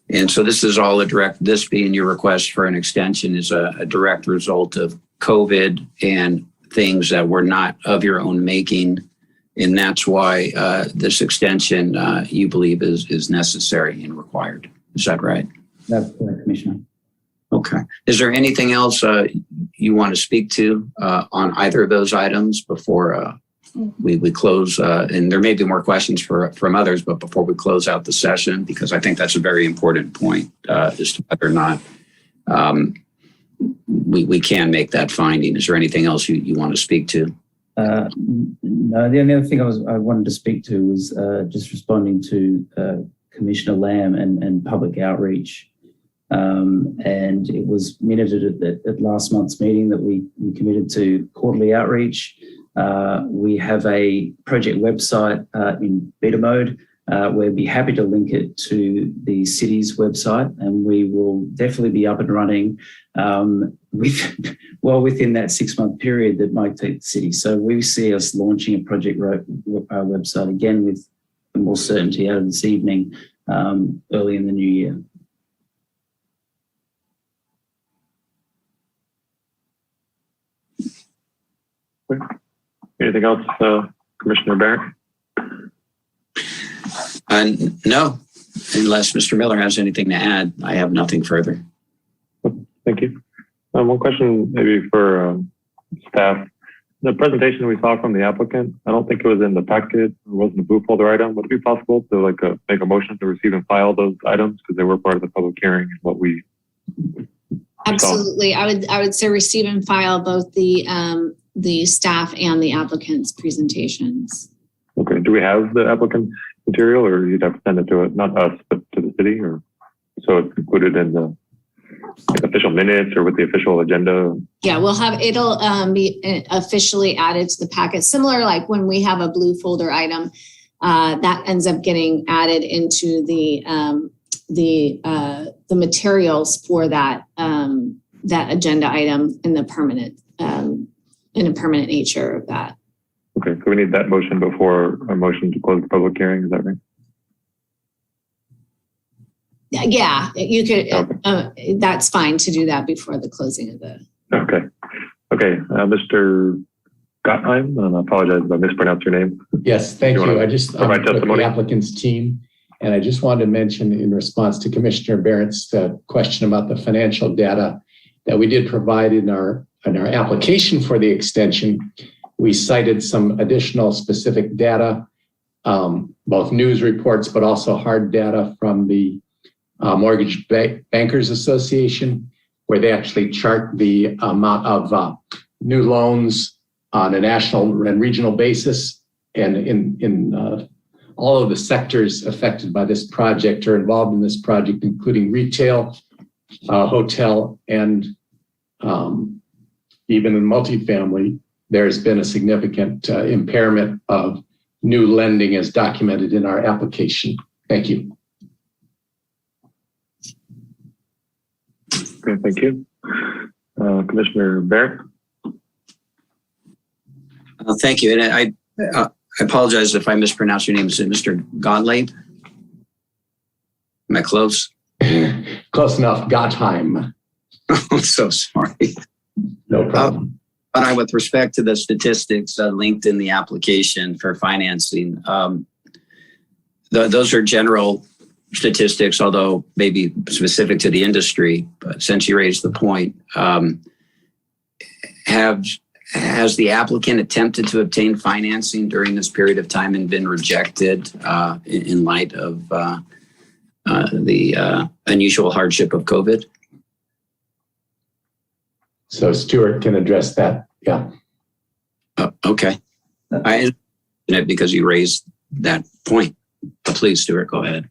And so this is all this being your request for an extension is a direct result of COVID and things that were not of your own making. And that's why this extension you believe is necessary and required. Is that right? That's correct, Commissioner. Okay. Is there anything else you want to speak to on either of those items before we close? And there may be more questions from others, but before we close out the session, because I think that's a very important point as to whether or not we can make that finding. Is there anything else you want to speak to? No, the only other thing I wanted to speak to was just responding to Commissioner Lamb and public outreach. And it was minuted at last month's meeting that we committed to quarterly outreach. We have a project website in beta mode. We'd be happy to link it to the city's website, and we will definitely be up and running within that 6-month period that might take the city. So we see us launching a project website again with more certainty out of this evening early in the new year. Anything else, Commissioner Barrett? No, unless Mr. Miller has anything to add. I have nothing further. Thank you. One question maybe for staff. The presentation we saw from the applicant, I don't think it was in the packet. It wasn't a blue folder item. Would it be possible to make a motion to receive and file those items because they were part of the public hearing and what we Absolutely. I would say receive and file both the staff and the applicant's presentations. Okay. Do we have the applicant material, or you'd have to send it to not us, but to the city, or so it's included in the official minutes or with the official agenda? Yeah, it'll be officially added to the packet. Similar like when we have a blue folder item, that ends up getting added into the materials for that agenda item in the permanent nature of that. Okay, so we need that motion before a motion to close the public hearing. Is that right? Yeah, you could. That's fine to do that before the closing of the. Okay. Mr. Gottheim, and I apologize if I mispronounced your name. Yes, thank you. I just provide testimony. The applicant's team, and I just wanted to mention in response to Commissioner Barrett's question about the financial data that we did provide in our application for the extension. We cited some additional specific data, both news reports, but also hard data from the Mortgage Bankers Association, where they actually chart the amount of new loans on a national and regional basis. And in all of the sectors affected by this project or involved in this project, including retail, hotel, and even in multifamily, there's been a significant impairment of new lending as documented in our application. Thank you. Okay, thank you. Commissioner Barrett? Thank you. And I apologize if I mispronounce your name. Is it Mr. Gottlieb? Am I close? Close enough. Gottheim. I'm so sorry. No problem. But with respect to the statistics linked in the application for financing, those are general statistics, although maybe specific to the industry. But since you raised the point, has the applicant attempted to obtain financing during this period of time and been rejected in light of the unusual hardship of COVID? So Stuart can address that. Yeah. Okay. I understand it because you raised that point. But please, Stuart, go ahead.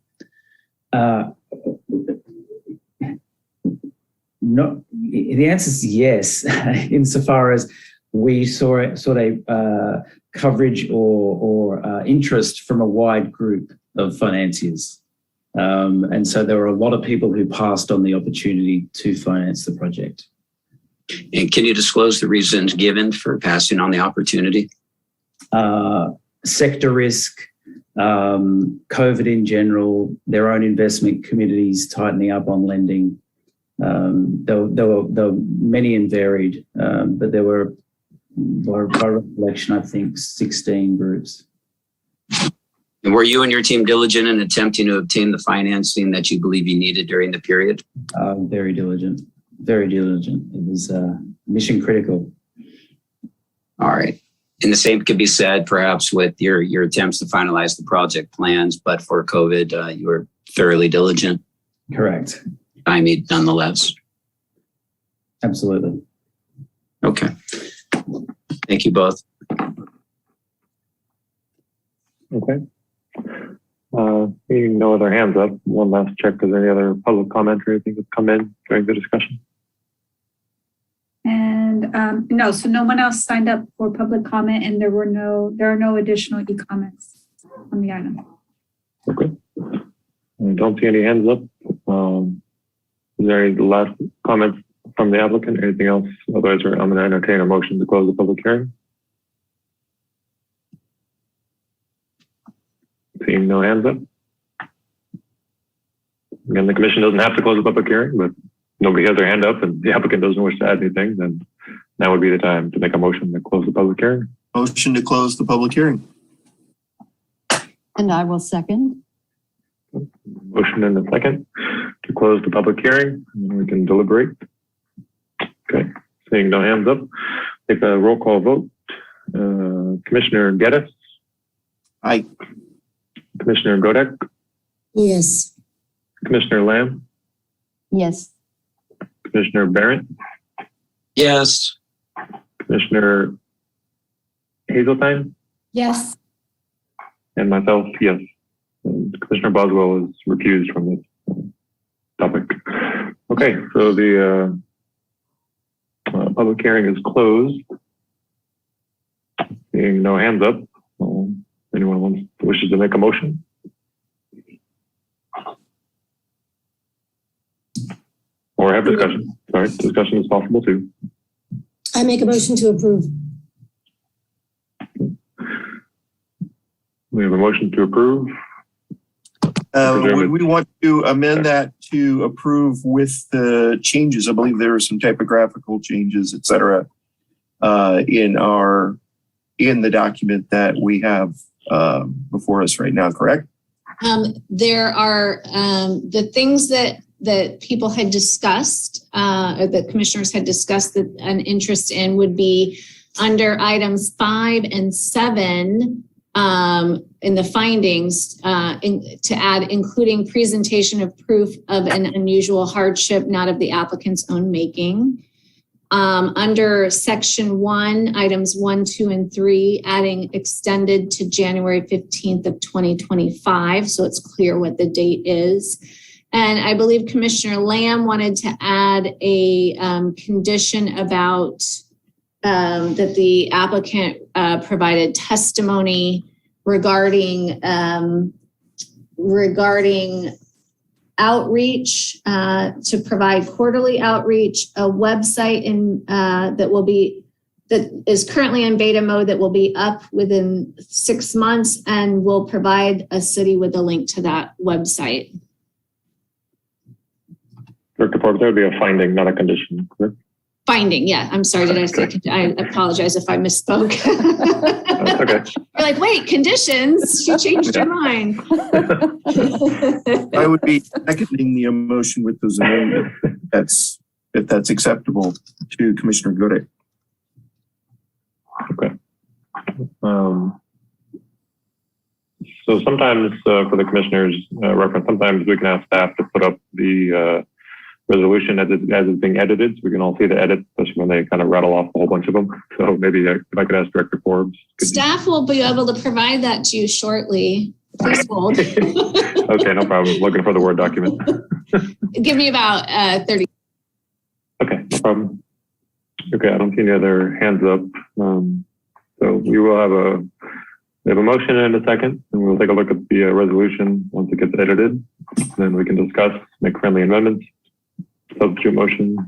No, the answer is yes, insofar as we saw a coverage or interest from a wide group of financiers. And so there were a lot of people who passed on the opportunity to finance the project. And can you disclose the reasons given for passing on the opportunity? Sector risk, COVID in general, their own investment communities tightening up on lending. There were many and varied, but there were, by recollection, I think 16 groups. And were you and your team diligent in attempting to obtain the financing that you believe you needed during the period? Very diligent. Very diligent. It was mission critical. All right. And the same could be said perhaps with your attempts to finalize the project plans, but for COVID, you were thoroughly diligent. Correct. I mean, nonetheless. Absolutely. Okay. Thank you both. Okay. Seeing no other hands up, one last check. Is there any other public comment or anything that's come in during the discussion? And no, so no one else signed up for public comment, and there are no additional e-comments on the item. Okay. I don't see any hands up. Is there any last comments from the applicant or anything else? Otherwise, I'm going to entertain a motion to close the public hearing. Seeing no hands up. Again, the commission doesn't have to close the public hearing, but nobody has their hand up and the applicant doesn't wish to add anything, then now would be the time to make a motion to close the public hearing. Motion to close the public hearing. And I will second. Motion in the second to close the public hearing, and then we can deliberate. Okay, seeing no hands up, take a roll call vote. Commissioner Geddes? Aye. Commissioner Godek? Yes. Commissioner Lamb? Yes. Commissioner Barrett? Yes. Commissioner Hazeltine? Yes. And myself, yes. And Commissioner Boswell is recused from this topic. Okay, so the public hearing is closed. Seeing no hands up, anyone wishes to make a motion? Or have discussion. Sorry, discussion is possible too. I make a motion to approve. We have a motion to approve. Would we want to amend that to approve with the changes? I believe there are some typographical changes, et cetera, in the document that we have before us right now, correct? There are the things that people had discussed, or the commissioners had discussed that an interest in would be under items 5 and 7. in the findings to add including presentation of proof of an unusual hardship not of the applicant's own making. Under section 1, items 1, 2, and 3, adding extended to January 15th of 2025, so it's clear what the date is. And I believe Commissioner Lamb wanted to add a condition about that the applicant provided testimony regarding outreach, to provide quarterly outreach, a website that is currently in beta mode that will be up within 6 months, and will provide a city with a link to that website. Director Forbes, that would be a finding, not a condition, correct? Finding, yeah. I'm sorry, did I say? I apologize if I misspoke. Okay. You're like, wait, conditions? She changed her mind. I would be seconding the motion with those amendments. If that's acceptable to Commissioner Godek. Okay. So sometimes for the commissioners reference, sometimes we can ask staff to put up the resolution as it's being edited, so we can all see the edits, especially when they kind of rattle off a whole bunch of them. So maybe if I could ask Director Forbes. Staff will be able to provide that to you shortly. Please hold. Okay, no problem. Looking for the Word document. Give me about 30. Okay, no problem. Okay, I don't see any other hands up. So we will have a motion and a second, and we'll take a look at the resolution once it gets edited. Then we can discuss, make friendly amendments, substitute motions,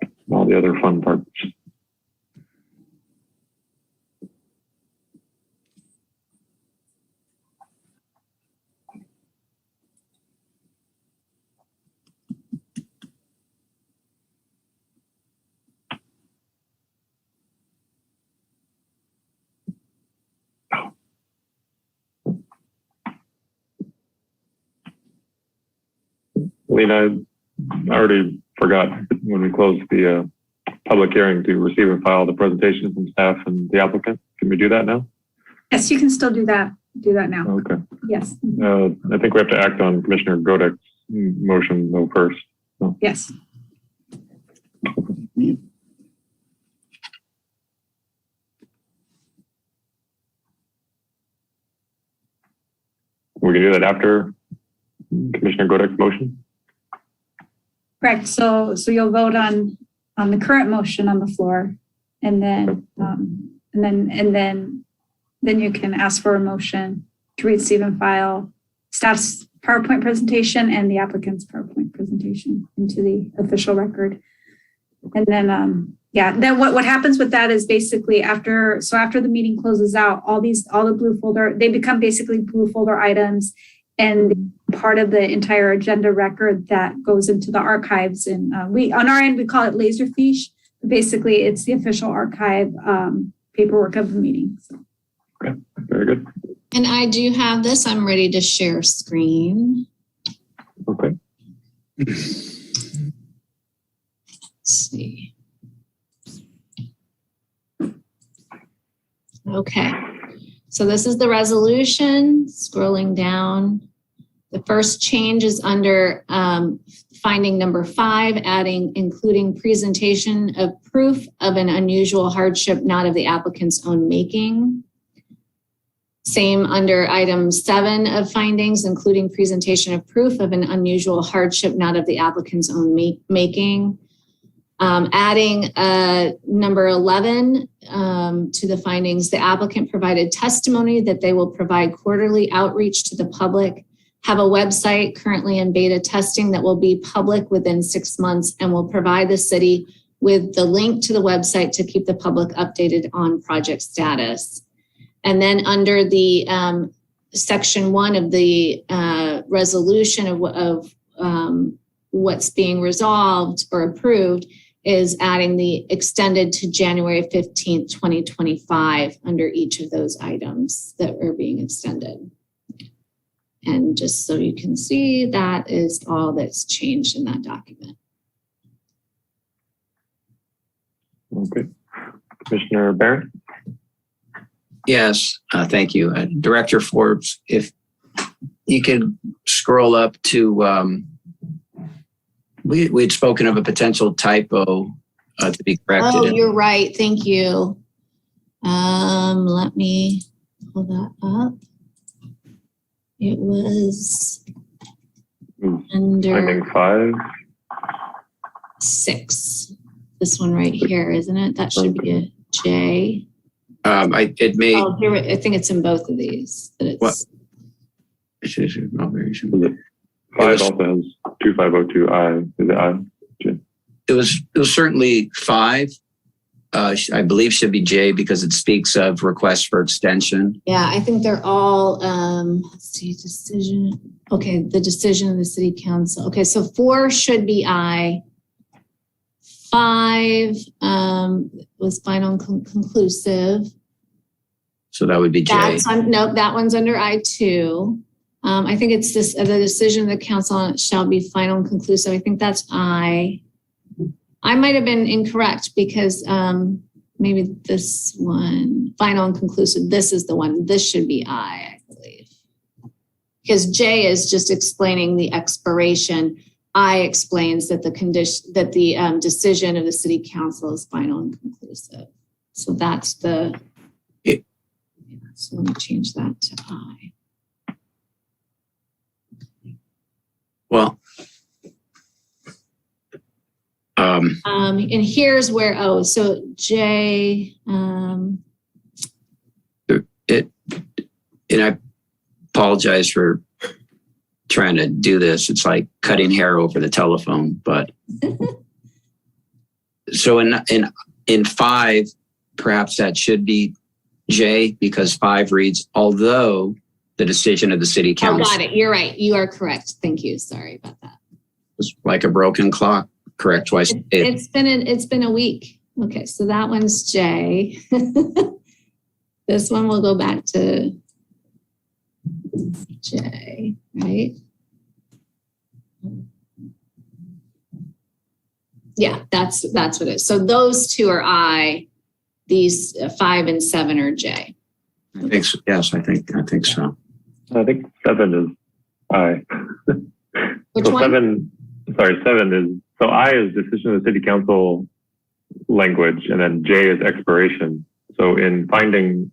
and all the other fun parts. Lena, I already forgot when we closed the public hearing to receive and file the presentation from staff and the applicant. Can we do that now? Yes, you can still do that. Do that now. Okay. Yes. I think we have to act on Commissioner Godek's motion though first. So. Yes. We can do that after Commissioner Godek's motion? Correct. So you'll vote on the current motion on the floor, and then you can ask for a motion to receive and file staff's PowerPoint presentation and the applicant's PowerPoint presentation into the official record. And then then what happens with that is basically after the meeting closes out, all the blue folder, they become basically blue folder items and part of the entire agenda record that goes into the archives. And we, on our end, we call it Laserfiche. Basically, it's the official archive paperwork of the meeting. So. Okay, very good. And I do have this. I'm ready to share screen. Okay. Let's see. Okay. So this is the resolution. Scrolling down. The first change is under finding number 5, adding including presentation of proof of an unusual hardship not of the applicant's own making. Same under item 7 of findings, including presentation of proof of an unusual hardship not of the applicant's own making. Adding number 11 to the findings, the applicant provided testimony that they will provide quarterly outreach to the public, have a website currently in beta testing that will be public within 6 months, and will provide the city with the link to the website to keep the public updated on project status. And then under the section 1 of the resolution of what's being resolved or approved is adding the extended to January 15th, 2025 under each of those items that are being extended. And just so you can see, that is all that's changed in that document. Okay. Commissioner Barrett? Yes, thank you. Director Forbes, if you could scroll up to, we'd spoken of a potential typo to be corrected. Oh, you're right. Thank you. Let me pull that up. It was under Finding 5. 6. This one right here, isn't it? That should be a J. It may. Oh, here, I think it's in both of these. That it's, What? 5 also has 2502I. Is it I? It was certainly 5. I believe should be J because it speaks of requests for extension. yeah, I think they're all, let's see, decision. Okay, the decision of the city council. Okay, so 4 should be I. 5 was final and conclusive. So that would be J. Nope, that one's under I2. I think it's this, the decision of the council shall be final and conclusive. I think that's I. I might have been incorrect because maybe this one, final and conclusive, this is the one. This should be I believe. Because J is just explaining the expiration. I explains that the condition, that the decision of the city council is final and conclusive. So that's the, so let me change that to I. Well, and here's where, so J, and I apologize for trying to do this. It's like cutting hair over the telephone, but so in 5, perhaps that should be J because 5 reads, although the decision of the city council. Oh, got it. You're right. You are correct. Thank you. Sorry about that. It's like a broken clock. Correct twice. It's been a week. Okay, so that one's J. This one will go back to J, right? Yeah, that's what it is. So those 2 are I. These 5 and 7 are J. I think so. Yes, I think so. I think 7 is I. Which so one? 7 is, so I is decision of the city council language, and then J is expiration. So in finding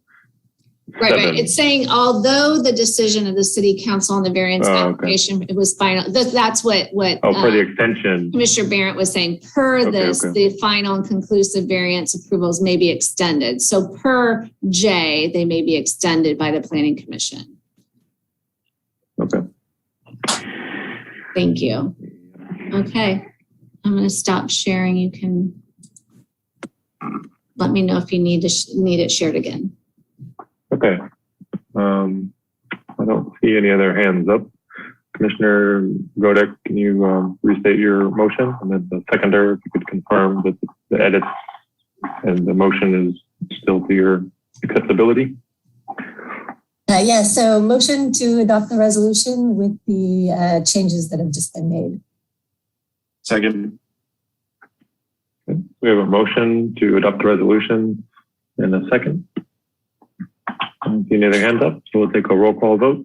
7, Right. It's saying, although the decision of the city council on the variance application, it was final. That's what for the extension. Commissioner Barrett was saying, per this, the final and conclusive variance approvals may be extended. So per J, they may be extended by the planning commission. Okay. Thank you. Okay. I'm going to stop sharing. You can let me know if you need it shared again. Okay. I don't see any other hands up. Commissioner Godek, can you restate your motion? And then the seconder, if you could confirm that the edits and the motion is still to your acceptability. Yeah, so motion to adopt the resolution with the changes that have just been made. Second. Okay. We have a motion to adopt the resolution in a second. I don't see any other hands up, so we'll take a roll call vote.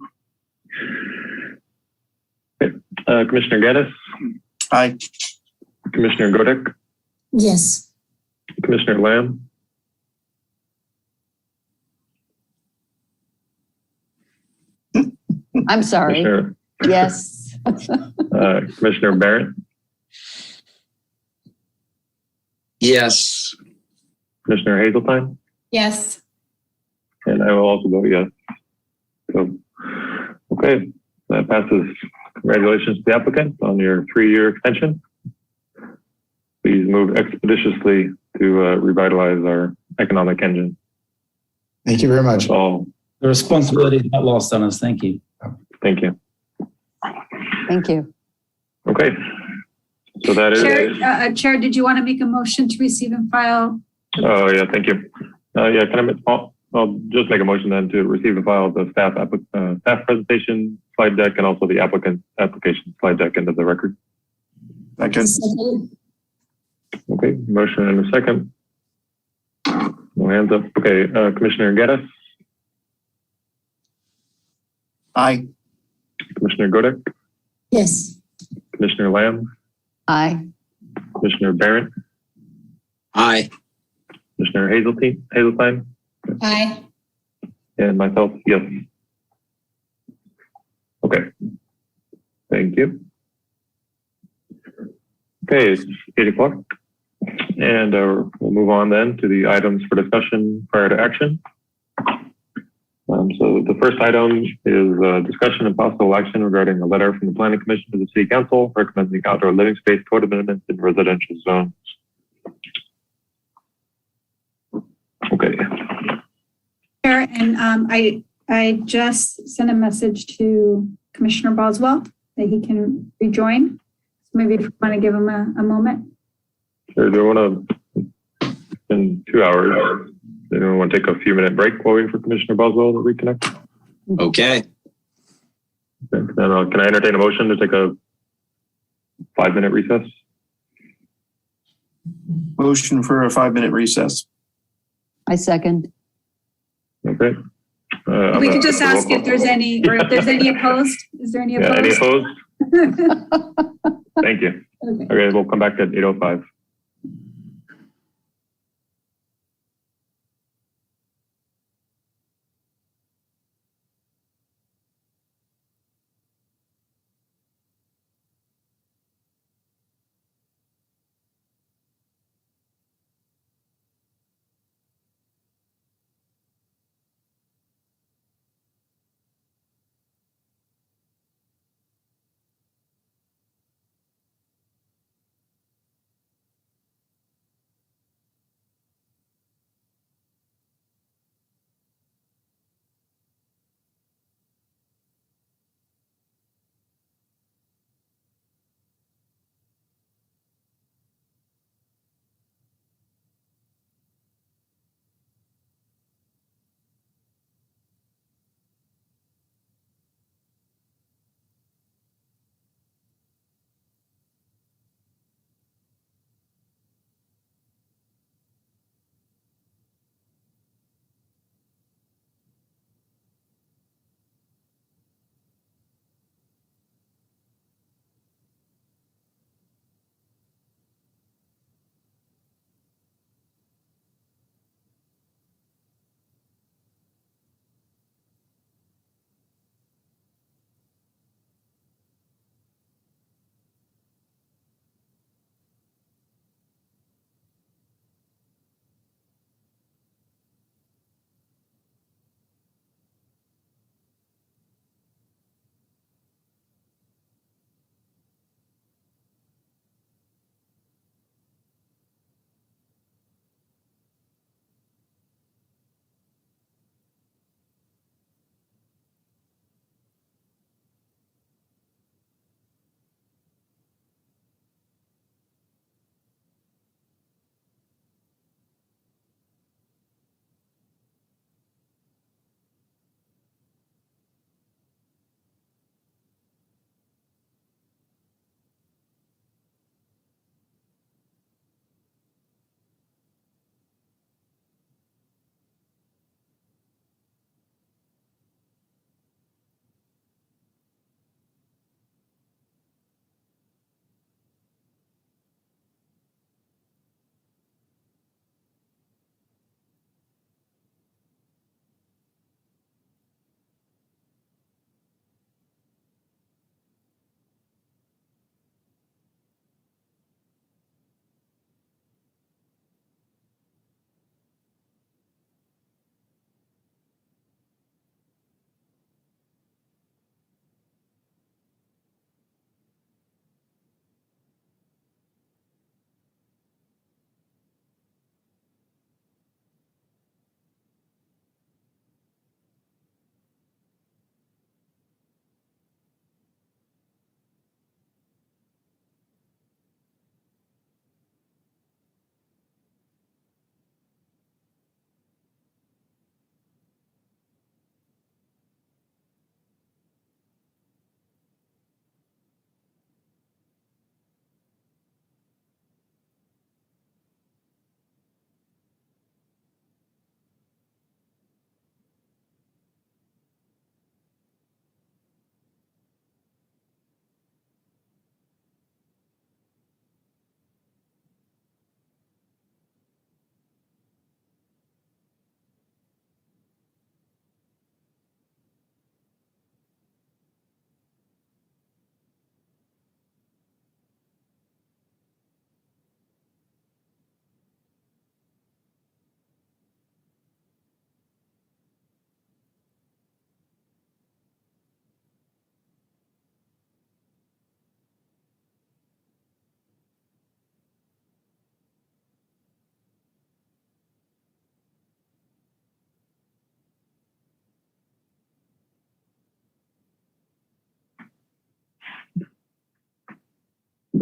Okay. Commissioner Gaddis? Aye. Commissioner Godek? Yes. Commissioner Lamb? I'm sorry. Yes. Commissioner Barrett? Yes. Commissioner Hazeltine? Yes. And I will also vote yes. So, okay, that passes. Congratulations to the applicant on your 3-year extension. Please move expeditiously to revitalize our economic engine. Thank you very much. All. The responsibility is not lost on us. Thank you. Thank you. Thank you. Okay. So that is. Chair, did you want to make a motion to receive and file? Oh, yeah, thank you. Yeah, can I, I'll just make a motion then to receive and file the staff presentation slide deck and also the applicant application slide deck into the record. Second. Okay, motion and a second. No hands up. Okay, Commissioner Geddes? Aye. Commissioner Godek, Yes. Commissioner Lamb, Aye. Commissioner Barrett, Aye. Commissioner Hazeltine, Aye. and myself, yes. Okay. Thank you. Okay, it's 8 o'clock. And we'll move on then to the items for discussion prior to action. So the first item is discussion and possible action regarding a letter from the Planning Commission to the City Council recommending outdoor living space code amendments in residential zones. Okay. And I just sent a message to Commissioner Boswell that he can rejoin. So maybe if you want to give him a moment. Sure, do you want to, in 2 hours, anyone want to take a few minute break while waiting for Commissioner Boswell to reconnect? Okay. Okay. Then, can I entertain a motion to take a 5-minute recess? Motion for a 5-minute recess. I second. Okay. We could just ask if there's any, or if there's any opposed. Is there any opposed? Yeah, any opposed? Thank you. Okay, we'll come back at 8:05.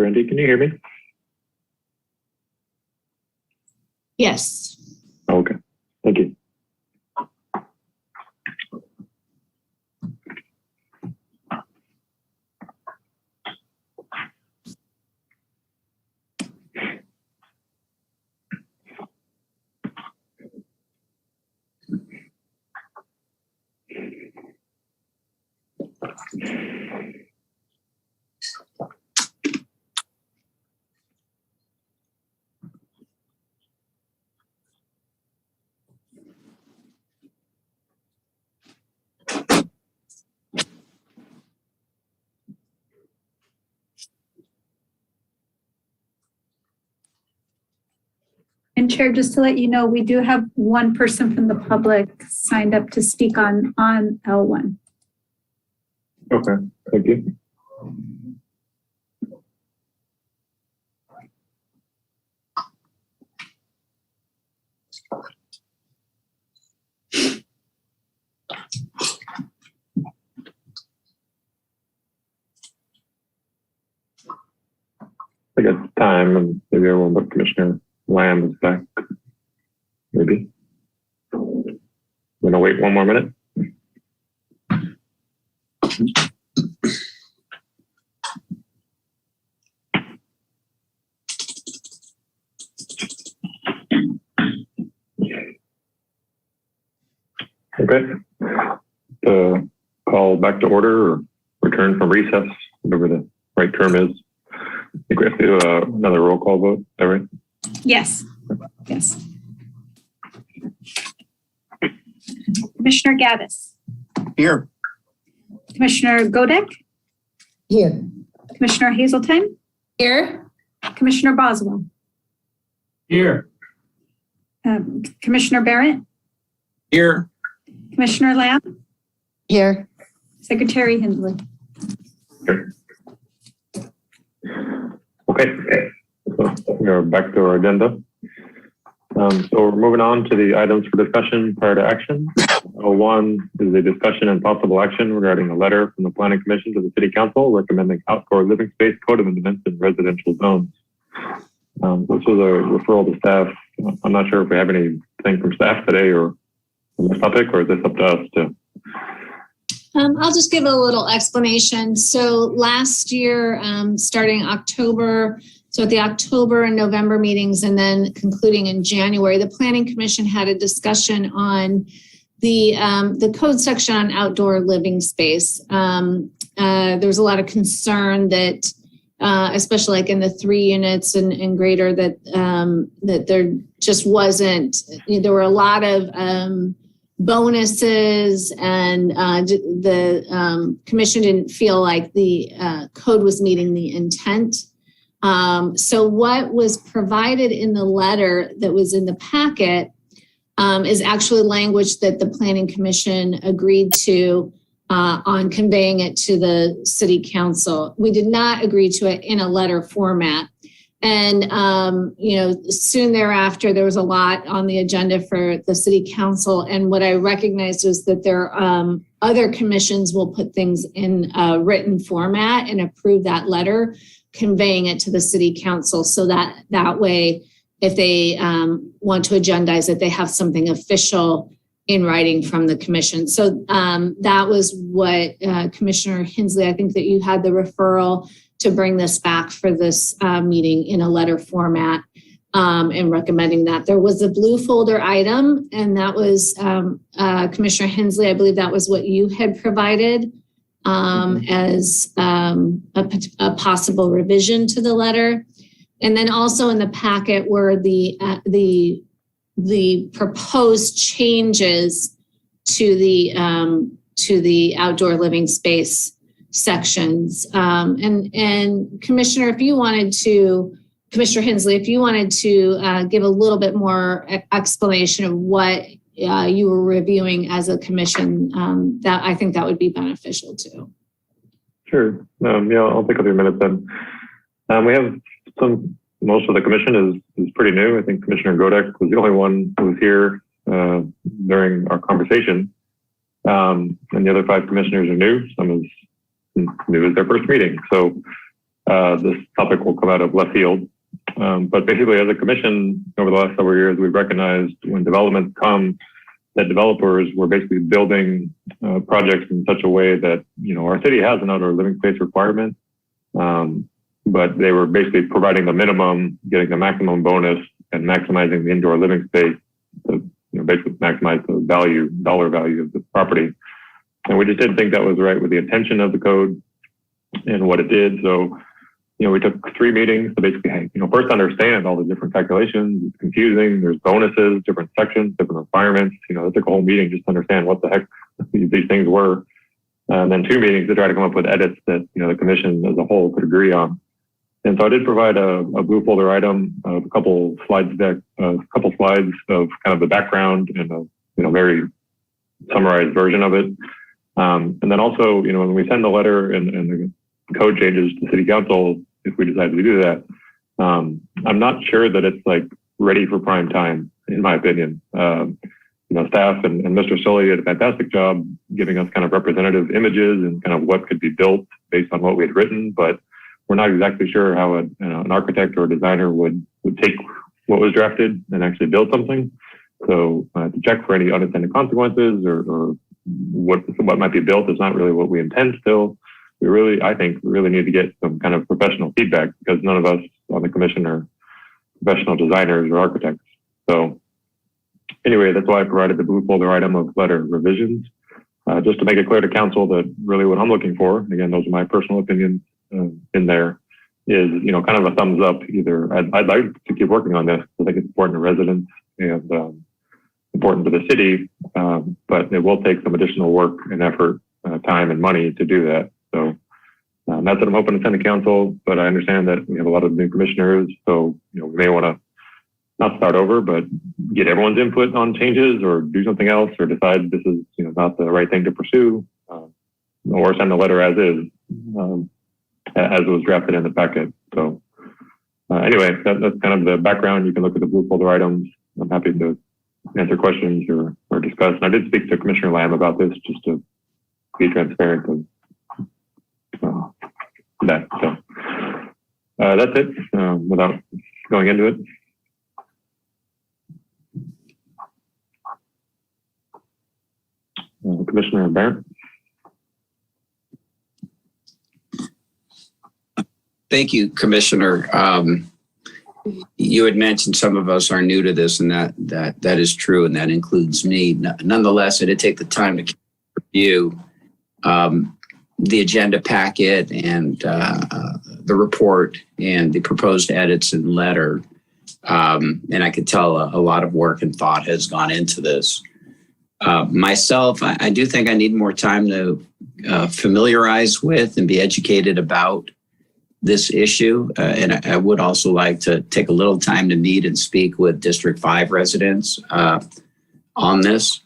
Brandy, can you hear me? Yes. Okay, thank you. And Chair, just to let you know, we do have one person from the public signed up to speak on L1. Okay, thank you. I think it's time, and maybe everyone but Commissioner Lamb is back. Maybe. I'm gonna wait one more minute. Okay. The call back to order or return from recess, whatever the right term is. I think we have to do another roll call vote, is that right? Yes. Yes. Commissioner Gaddis. Here. Commissioner Godek. Here. Commissioner Hazeltine. Here. Commissioner Boswell. Here. Commissioner Barrett. Here. Commissioner Lamb. Here. Secretary Hensley. Here. Okay, so we're back to our agenda. So we're moving on to the items for discussion prior to action. One is a discussion and possible action regarding a letter from the Planning Commission to the City Council recommending outdoor living space code amendments in residential zones. This was a referral to staff. I'm not sure if we have anything from staff today or on this topic, or is this up to us to? I'll just give a little explanation. So last year, starting October, so at the October and November meetings and then concluding in January, the Planning Commission had a discussion on the code section on outdoor living space. There was a lot of concern that, especially like in the 3 units and greater, that there just wasn't, there were a lot of bonuses, and the commission didn't feel like the code was meeting the intent. So what was provided in the letter that was in the packet is actually language that the Planning Commission agreed to on conveying it to the City Council. We did not agree to it in a letter format. And, soon thereafter, there was a lot on the agenda for the City Council. And what I recognized was that there other commissions will put things in a written format and approve that letter, conveying it to the City Council, so that way, if they want to agendize it, they have something official in writing from the commission. So that was what Commissioner Hensley, I think that you had the referral to bring this back for this meeting in a letter format, and recommending that. There was a blue folder item, and that was Commissioner Hensley, I believe that was what you had provided as a possible revision to the letter. And then also in the packet were the proposed changes to the outdoor living space sections. And Commissioner, Commissioner Hensley, if you wanted to give a little bit more explanation of what you were reviewing as a commission, that I think that would be beneficial too. Sure. I'll take a few minutes then. We have most of the commission is pretty new. I think Commissioner Godek was the only one who was here during our conversation. And the other 5 commissioners are new. Some is new as their first meeting. So this topic will come out of left field. But basically, as a commission over the last several years, we've recognized when developments come that developers were basically building projects in such a way that, our city has an outdoor living space requirement, but they were basically providing the minimum, getting the maximum bonus, and maximizing the indoor living space to basically maximize the dollar value of the property. And we just didn't think that was right with the intention of the code and what it did. So, we took 3 meetings to basically, first understand all the different calculations. It's confusing. There's bonuses, different sections, different requirements. It took a whole meeting just to understand what the heck these things were. And then 2 meetings to try to come up with edits that, the commission as a whole could agree on. And so I did provide a blue folder item, a couple slides of kind of the background and a very summarized version of it. And then also, when we send the letter and the code changes to city council, if we decide to do that, I'm not sure that it's like ready for prime time, in my opinion. Staff and Mr. Sully did a fantastic job giving us kind of representative images and kind of what could be built based on what we had written, but we're not exactly sure how an architect or a designer would take what was drafted and actually build something. So to check for any unintended consequences or what might be built is not really what we intend still. I think we really need to get some kind of professional feedback because none of us on the commission are professional designers or architects. So anyway, that's why I provided the blue folder item of letter revisions, just to make it clear to council that really what I'm looking for, again, those are my personal opinions in there, is, kind of a thumbs up. Either I'd like to keep working on this. I think it's important to residents and important to the city, but it will take some additional work and effort, time and money to do that. So not that I'm hoping to send to council, but I understand that we have a lot of new commissioners. So, we may want to not start over, but get everyone's input on changes or do something else or decide this is, not the right thing to pursue, or send the letter as is, as it was drafted in the packet. So anyway, that's kind of the background. You can look at the blue folder items. I'm happy to answer questions or discuss. And I did speak to Commissioner Lamb about this just to be transparent of that. So that's it without going into it. Commissioner Barrett. Thank you, Commissioner. You had mentioned some of us are new to this, and that is true, and that includes me. Nonetheless, I did take the time to review the agenda packet and the report and the proposed edits and letter. And I could tell a lot of work and thought has gone into this. Myself, I do think I need more time to familiarize with and be educated about this issue. And I would also like to take a little time to meet and speak with District 5 residents on this.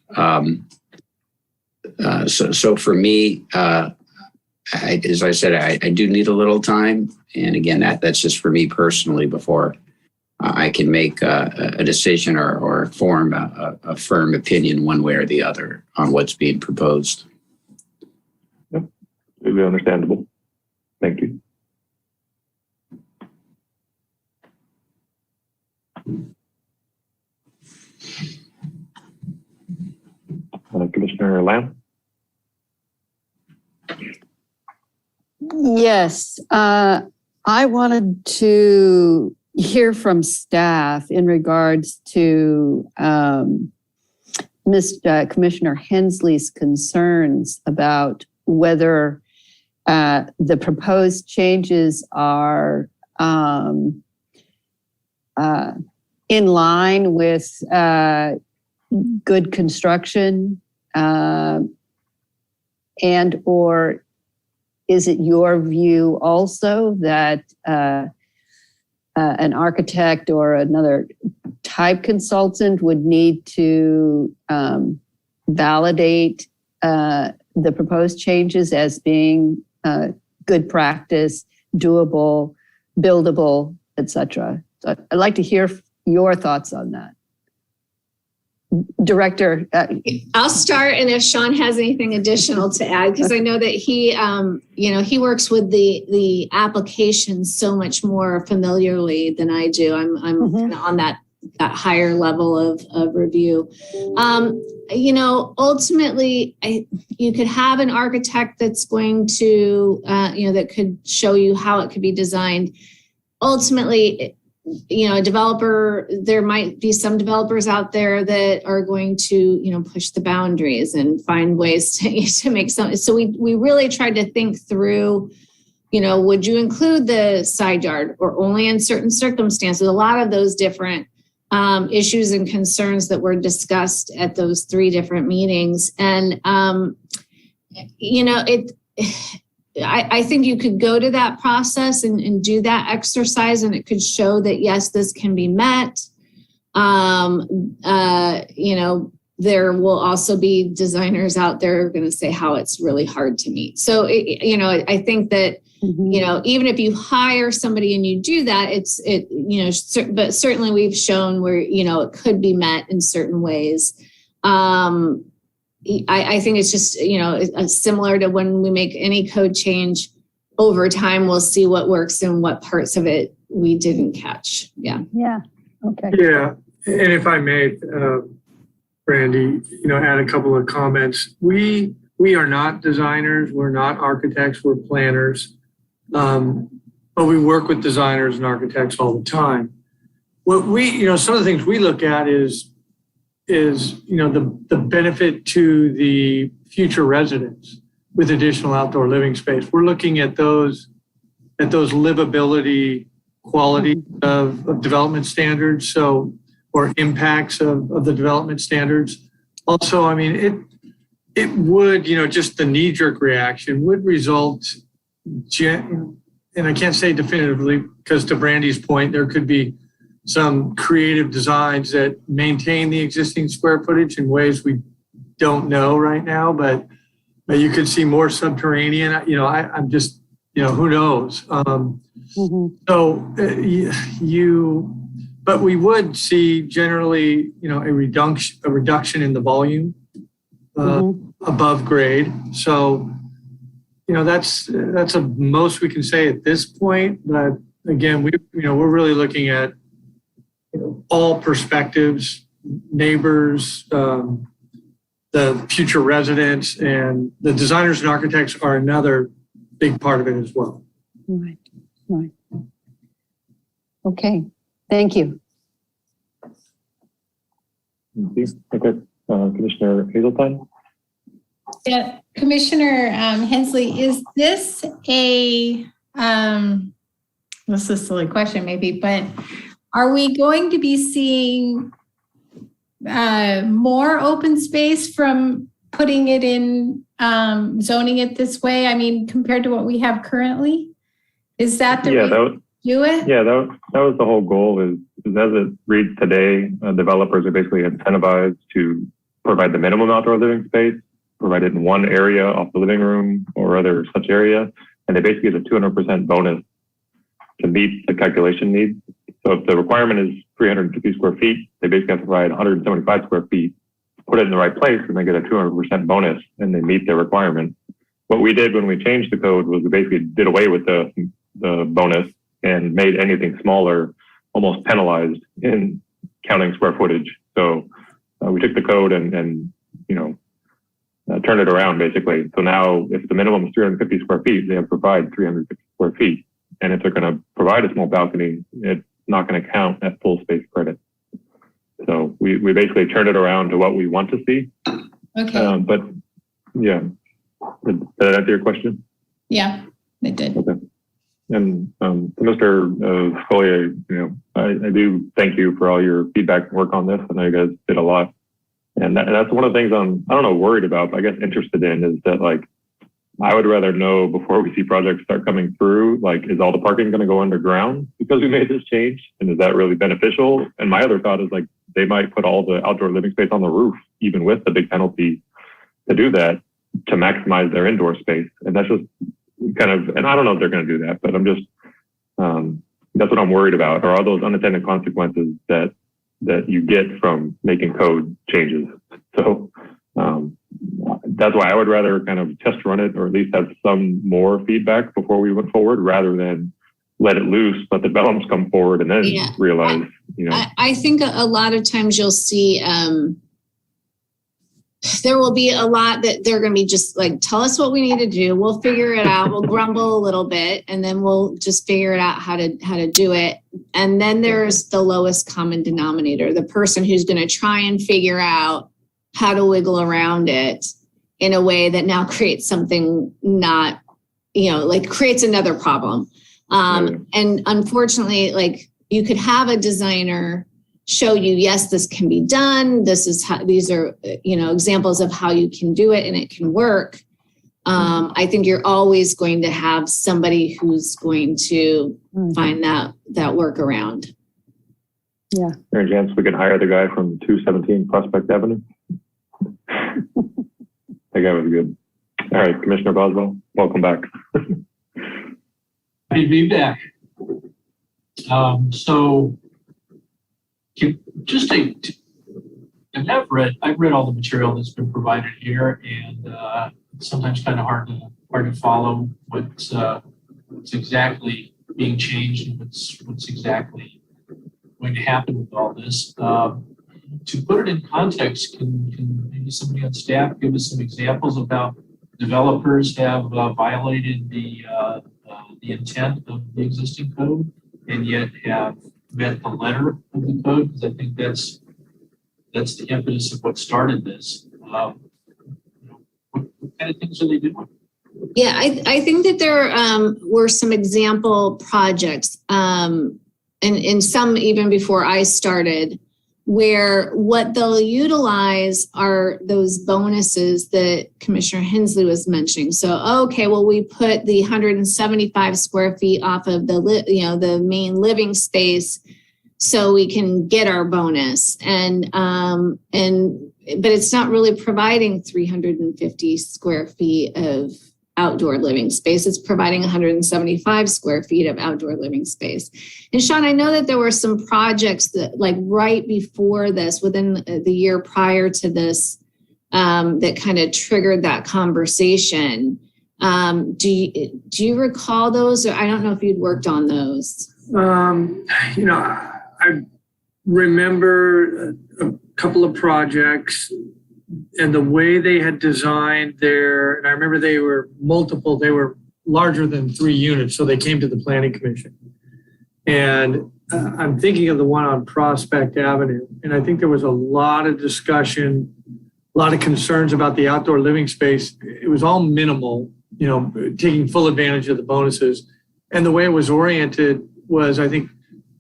So for me, as I said, I do need a little time. And again, that's just for me personally before I can make a decision or form a firm opinion one way or the other on what's being proposed. Yep, really understandable. Thank you. Commissioner Lamb? Yes, I wanted to hear from staff in regards to Commissioner Hensley's concerns about whether the proposed changes are in line with good construction and or is it your view also that an architect or another type consultant would need to validate the proposed changes as being good practice, doable, buildable, etc.? So I'd like to hear your thoughts on that. Director. I'll start, and if Sean has anything additional to add, because I know that he, he works with the application so much more familiarly than I do. I'm kind of on that higher level of review. Ultimately, you could have an architect that's going to, that could show you how it could be designed. Ultimately, a developer, there might be some developers out there that are going to, push the boundaries and find ways to make some. So we really tried to think through, would you include the side yard or only in certain circumstances? A lot of those different issues and concerns that were discussed at those 3 different meetings. And, I think you could go to that process and do that exercise, and it could show that, yes, this can be met. There will also be designers out there who are going to say how it's really hard to meet. So, I think that, even if you hire somebody and you do that, but certainly we've shown where, it could be met in certain ways. I think it's just, similar to when we make any code change over time, we'll see what works and what parts of it we didn't catch. Yeah. Yeah. Okay. Yeah. And if I may, Brandy, add a couple of comments. We are not designers. We're not architects. We're planners. But we work with designers and architects all the time. What some of the things we look at is the benefit to the future residents with additional outdoor living space. We're looking at those livability quality of development standards, or impacts of the development standards. Also, it would, just the knee-jerk reaction would result, and I can't say definitively, because to Brandy's point, there could be some creative designs that maintain the existing square footage in ways we don't know right now, but you could see more subterranean. I'm just, who knows? But we would see generally, a reduction in the volume above grade. So, that's the most we can say at this point. But again, we're really looking at all perspectives, neighbors, the future residents, and the designers and architects are another big part of it as well. Right. Okay. Thank you. Okay. Commissioner Hazeltine? Yeah, Commissioner Hensley, is this this is a silly question maybe, but are we going to be seeing more open space from putting it in, zoning it this way? Compared to what we have currently? Is that the way to do it? Yeah, that was the whole goal is as it reads today, developers are basically incentivized to provide the minimum outdoor living space, provide it in one area off the living room or other such area, and they basically get a 200% bonus to meet the calculation needs. So if the requirement is 350 square feet, they basically have to provide 175 square feet, put it in the right place, and they get a 200% bonus, and they meet their requirement. What we did when we changed the code was we basically did away with the bonus and made anything smaller almost penalized in counting square footage. So we took the code and turned it around basically. So now if the minimum is 350 square feet, they have to provide 350 square feet. And if they're going to provide a small balcony, it's not going to count at full space credit. So we basically turned it around to what we want to see. Okay. But yeah, did that answer your question? Yeah, it did. Okay. And Mr. Scalia, I do thank you for all your feedback and work on this. I know you guys did a lot. And that's one of the things I'm, I don't know, worried about, but I guess interested in is that, like, I would rather know before we see projects start coming through, like, is all the parking going to go underground because we made this change? And is that really beneficial? And my other thought is, like, they might put all the outdoor living space on the roof, even with the big penalty to do that, to maximize their indoor space. And that's just kind of, and I don't know if they're going to do that, but I'm just, that's what I'm worried about. Are all those unintended consequences that that you get from making code changes. So that's why I would rather kind of test run it, or at least have some more feedback before we went forward, rather than let it loose, let the developments come forward and then realize, I think a lot of times you'll see there will be a lot that they're going to be just like, tell us what we need to do. We'll figure it out. We'll grumble a little bit, and then we'll just figure it out how to do it. And then there's the lowest common denominator, the person who's going to try and figure out how to wiggle around it in a way that now creates something not, like creates another problem. And unfortunately, like you could have a designer show you, yes, this can be done. This is how, these are, examples of how you can do it and it can work. I think you're always going to have somebody who's going to find that workaround. Yeah. Any chance we can hire the guy from 217 Prospect Avenue? That guy was good. All right, Commissioner Boswell, welcome back. Happy to be back. I've read all the material that's been provided here, and it's sometimes kind of hard to follow what's exactly being changed and what's exactly going to happen with all this. To put it in context, can maybe somebody on staff give us some examples of how developers have violated the intent of the existing code and yet have met the letter of the code? Because I think that's the impetus of what started this. What kind of things are they doing? Yeah, I think that there were some example projects, and some even before I started, where what they'll utilize are those bonuses that Commissioner Hensley was mentioning. So, okay, well, we put the 175 square feet off of the main living space so we can get our bonus. But it's not really providing 350 square feet of outdoor living space. It's providing 175 square feet of outdoor living space. And Sean, I know that there were some projects that like right before this, within the year prior to this, that kind of triggered that conversation. Do you recall those? Or I don't know if you'd worked on those. I remember a couple of projects and the way they had designed and I remember they were multiple, they were larger than 3 units. So they came to the Planning Commission. And I'm thinking of the one on Prospect Avenue. And I think there was a lot of discussion, a lot of concerns about the outdoor living space. It was all minimal, taking full advantage of the bonuses. And the way it was oriented was, I think,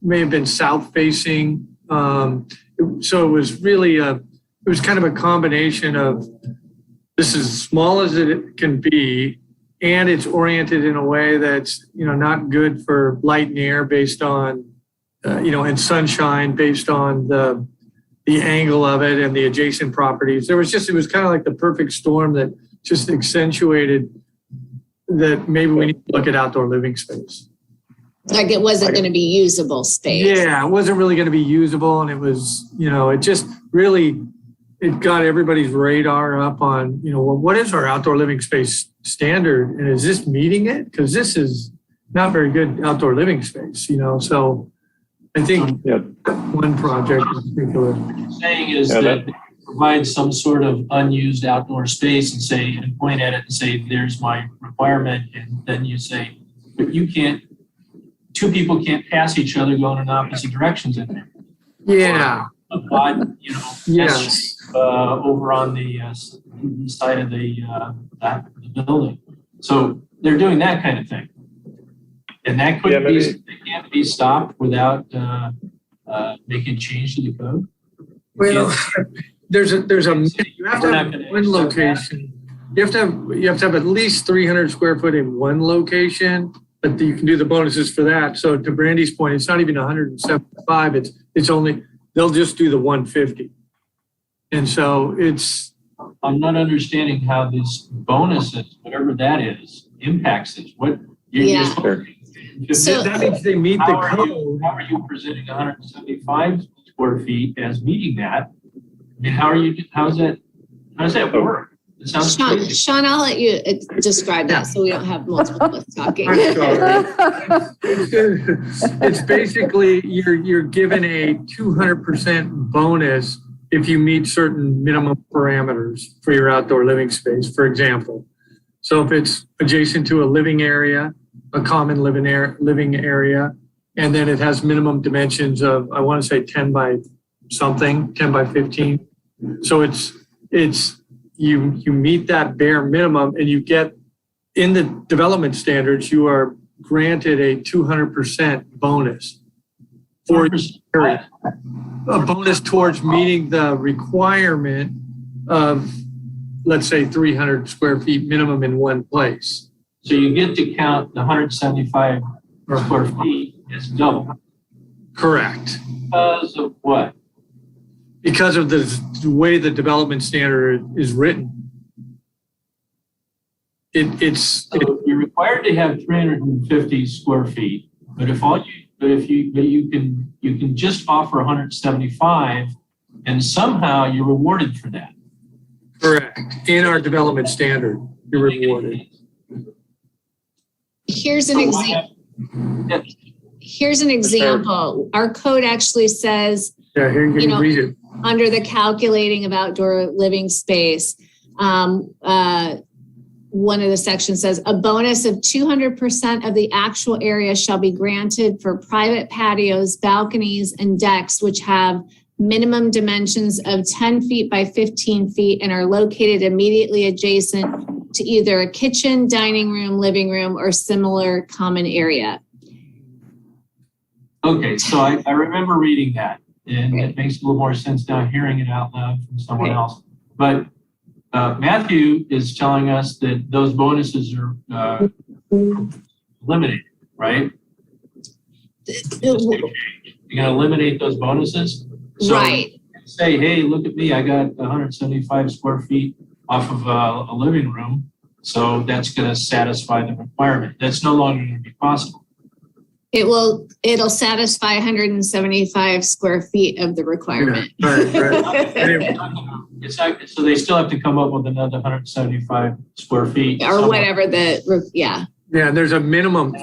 may have been south facing. So it was really it was kind of a combination of this is as small as it can be, and it's oriented in a way that's, not good for light and air based on, and sunshine based on the angle of it and the adjacent properties. It was kind of like the perfect storm that just accentuated that maybe we need to look at outdoor living space. Like it wasn't going to be usable space. Yeah, it wasn't really going to be usable. And it was, it just really, it got everybody's radar up on, well, what is our outdoor living space standard? And is this meeting it? Because this is not very good outdoor living space, So I think one project in particular. What you're saying is that they provide some sort of unused outdoor space and point at it and say, there's my requirement. And then you say, but you can't. 2 people can't pass each other going in opposite directions in there. Yeah. Yes. Over on the side of the building. So they're doing that kind of thing. And that can't be stopped without making change to the code. Well, there's a you have to have one location. You have to have at least 300 square foot in one location. But you can do the bonuses for that. So to Brandy's point, it's not even 175. It's only, they'll just do the 150. And so I'm not understanding how these bonuses, whatever that is, impacts it. That means they meet the code. How are you presenting 175 square feet as meeting that. I mean, how does that work? It sounds crazy. Sean, I'll let you describe that so we don't have multiple of us talking. I'm sorry. It's basically you're given a 200% bonus if you meet certain minimum parameters for your outdoor living space, for example. So if it's adjacent to a living area, a common living area, and then it has minimum dimensions of, I want to say 10 by something, 10 by 15. So it's you meet that bare minimum, and you get, in the development standards, you are granted a 200% bonus for your area. A bonus towards meeting the requirement of, let's say, 300 square feet minimum in one place. So you get to count the 175 square feet as double. Correct. Because of what? Because of the way the development standard is written. So you're required to have 350 square feet, but you can just offer 175, and somehow you're rewarded for that. Correct. In our development standard, you're rewarded. Here's an example. Our code actually says, yeah, here you can read it. Under the calculating of outdoor living space, one of the sections says a bonus of 200% of the actual area shall be granted for private patios, balconies, and decks, which have minimum dimensions of 10 feet by 15 feet and are located immediately adjacent to either a kitchen, dining room, living room, or similar common area. Okay, so I remember reading that, and it makes a little more sense now hearing it out loud from someone else. But Matthew is telling us that those bonuses are eliminated, right? You're going to eliminate those bonuses? So right. Say, hey, look at me. I got 175 square feet off of a living room. So that's going to satisfy the requirement. That's no longer going to be possible. It'll satisfy 175 square feet of the requirement. Right. It's not, so they still have to come up with another 175 square feet. Or whatever yeah. Yeah, there's a minimum.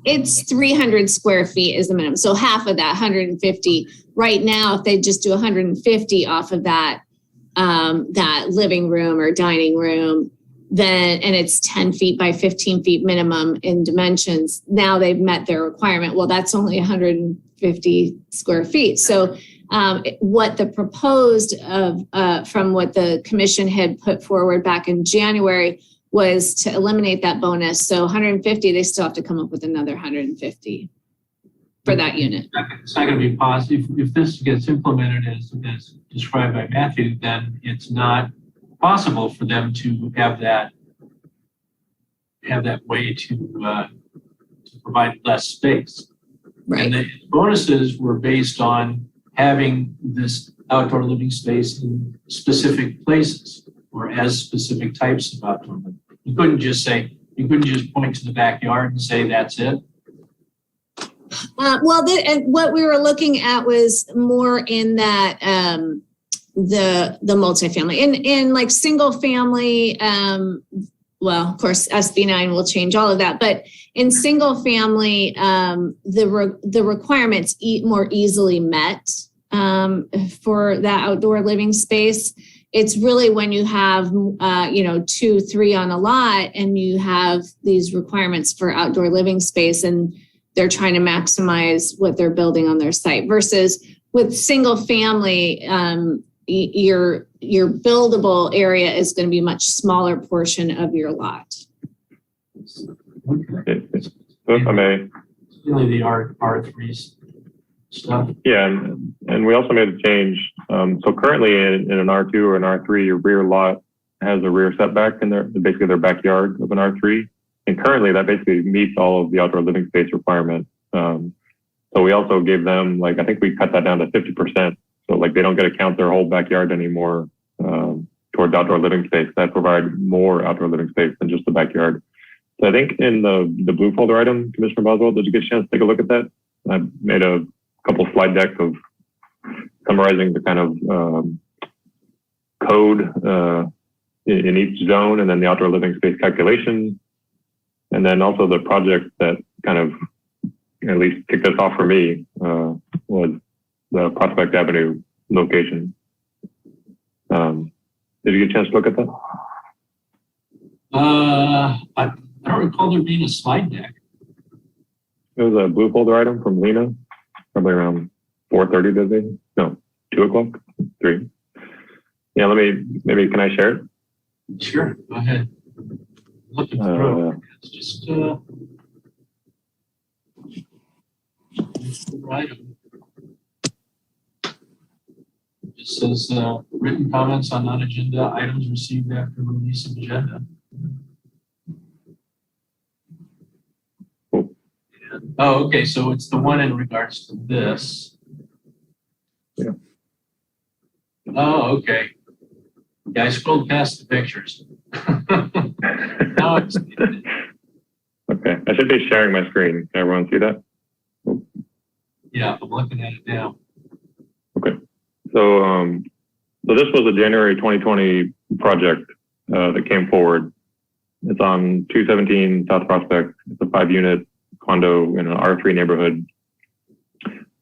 It's 300 square feet is the minimum. So half of that, 150. Right now, if they just do 150 off of that, that living room or dining room, then, and it's 10 feet by 15 feet minimum in dimensions, now they've met their requirement. Well, that's only 150 square feet. So what the proposed from what the commission had put forward back in January was to eliminate that bonus. So 150, they still have to come up with another 150 for that unit. It's not going to be possible. If this gets implemented as described by Matthew, then it's not possible for them to have that way to provide less space. Right. And the bonuses were based on having this outdoor living space in specific places or as specific types of outdoor living. You couldn't just point to the backyard and say that's it. And what we were looking at was more in that the multifamily. In like single family, well, of course, SB 9 will change all of that, but in single family, the requirements more easily met for that outdoor living space. It's really when you have, 2, 3 on a lot and you have these requirements for outdoor living space and they're trying to maximize what they're building on their site versus with single family, your buildable area is going to be a much smaller portion of your lot. Okay. So if I may. Really the R3 stuff. Yeah, and we also made a change. So currently in an R2 or an R3, your rear lot has a rear setback in basically their backyard of an R3. And currently that basically meets all of the outdoor living space requirements. So we also gave them, I think we cut that down to 50%. So they don't get to count their whole backyard anymore towards outdoor living space. That provide more outdoor living space than just the backyard. So I think in the blue folder item, Commissioner Boswell, did you get a chance to take a look at that? I made a couple slide decks of summarizing the kind of code in each zone, and then the outdoor living space calculation, and then also the project that kind of at least kicked us off for me was the Prospect Avenue location. Did you get a chance to look at that? I don't recall there being a slide deck. It was a blue folder item from Lena, probably around 4:30 today. No, 2 o'clock, 3. Yeah, maybe can I share it? Sure, go ahead. Looking through it. It's just item. It just says written comments on non-agenda items received after release of agenda. Oh, okay. So it's the one in regards to this. Yeah. Oh, okay. Yeah, I scrolled past the pictures. Now it's okay. I should be sharing my screen. Can everyone see that? yeah, I'm looking at it now. Okay. So this was a January 2020 project that came forward. It's on 217 South Prospect. It's a 5-unit condo in an R3 neighborhood.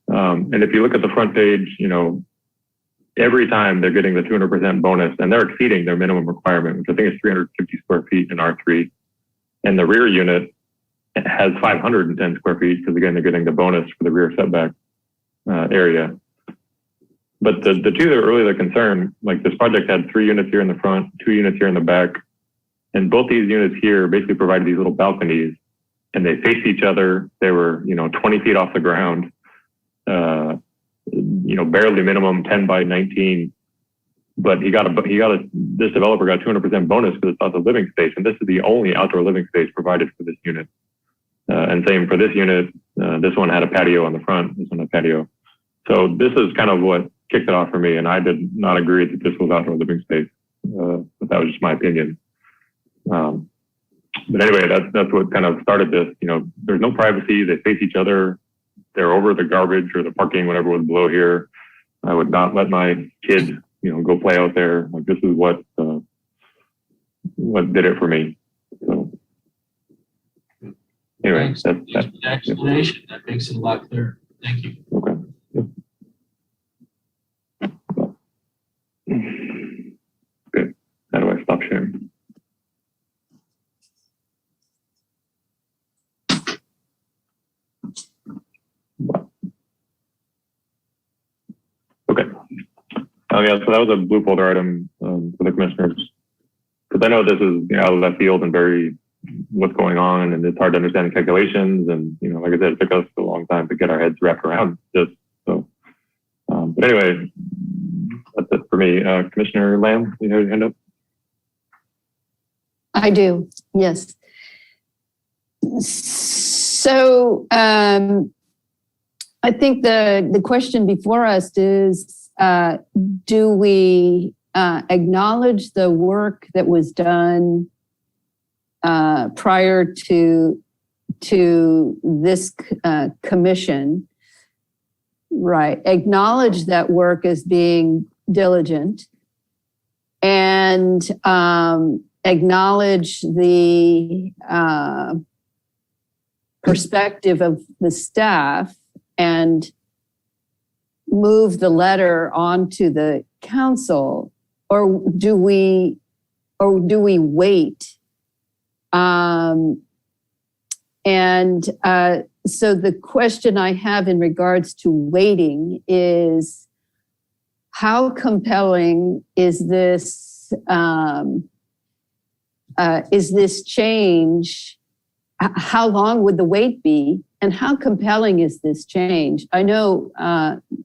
And if you look at the front page, every time they're getting the 200% bonus, and they're exceeding their minimum requirement, which I think is 350 square feet in R3. And the rear unit has 510 square feet because, again, they're getting the bonus for the rear setback area. But the two that are really the concern, like this project had 3 units here in the front, 2 units here in the back. And both these units here basically provided these little balconies, and they faced each other. They were, 20 feet off the ground, barely minimum 10 by 19. But this developer got 200% bonus because it's outdoor living space. And this is the only outdoor living space provided for this unit. And same for this unit. This one had a patio on the front, this one had a patio. So this is kind of what kicked it off for me. And I did not agree that this was outdoor living space. But that was just my opinion. But anyway, that's what kind of started this. There's no privacy. They face each other. They're over the garbage or the parking, whatever was below here. I would not let my kids, go play out there. Like, this is what did it for me. So anyway, Thanks for the explanation. That makes it a lot clearer. Thank you. Okay. Good. How do I stop sharing? Okay. Yeah, so that was a blue folder item for the commissioners. Because I know this is out of left field and very what's going on, and it's hard to understand the calculations. And, like I said, it took us a long time to get our heads wrapped around this. So, but anyway, that's it for me. Commissioner Lamb, you have your hand up? I do, yes. So I think the question before us is, do we acknowledge the work that was done prior to this commission, right? Acknowledge that work as being diligent, and acknowledge the perspective of the staff, and move the letter onto the council, or do we wait? So the question I have in regards to waiting is, how compelling is this change? How long would the wait be? And how compelling is this change? I know,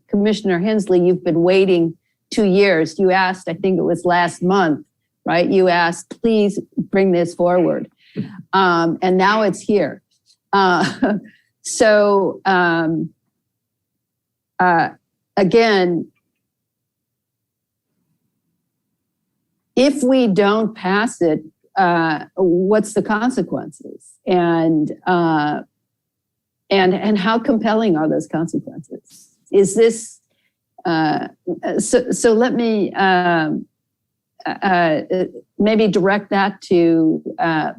Commissioner Hensley, you've been waiting 2 years. You asked, I think it was last month, right? You asked, please bring this forward. And now it's here. Again, if we don't pass it, what's the consequences? And how compelling are those consequences? is this, so let me maybe direct that to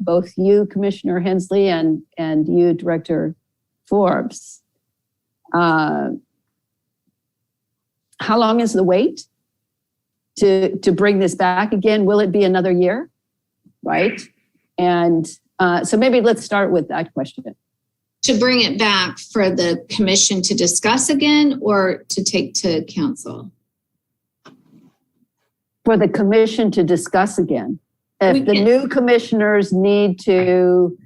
both you, Commissioner Hensley, and you, Director Forbes. How long is the wait to bring this back again? Will it be another year? Right? And so maybe let's start with that question. To bring it back for the commission to discuss again or to take to council? For the commission to discuss again. If the new commissioners need to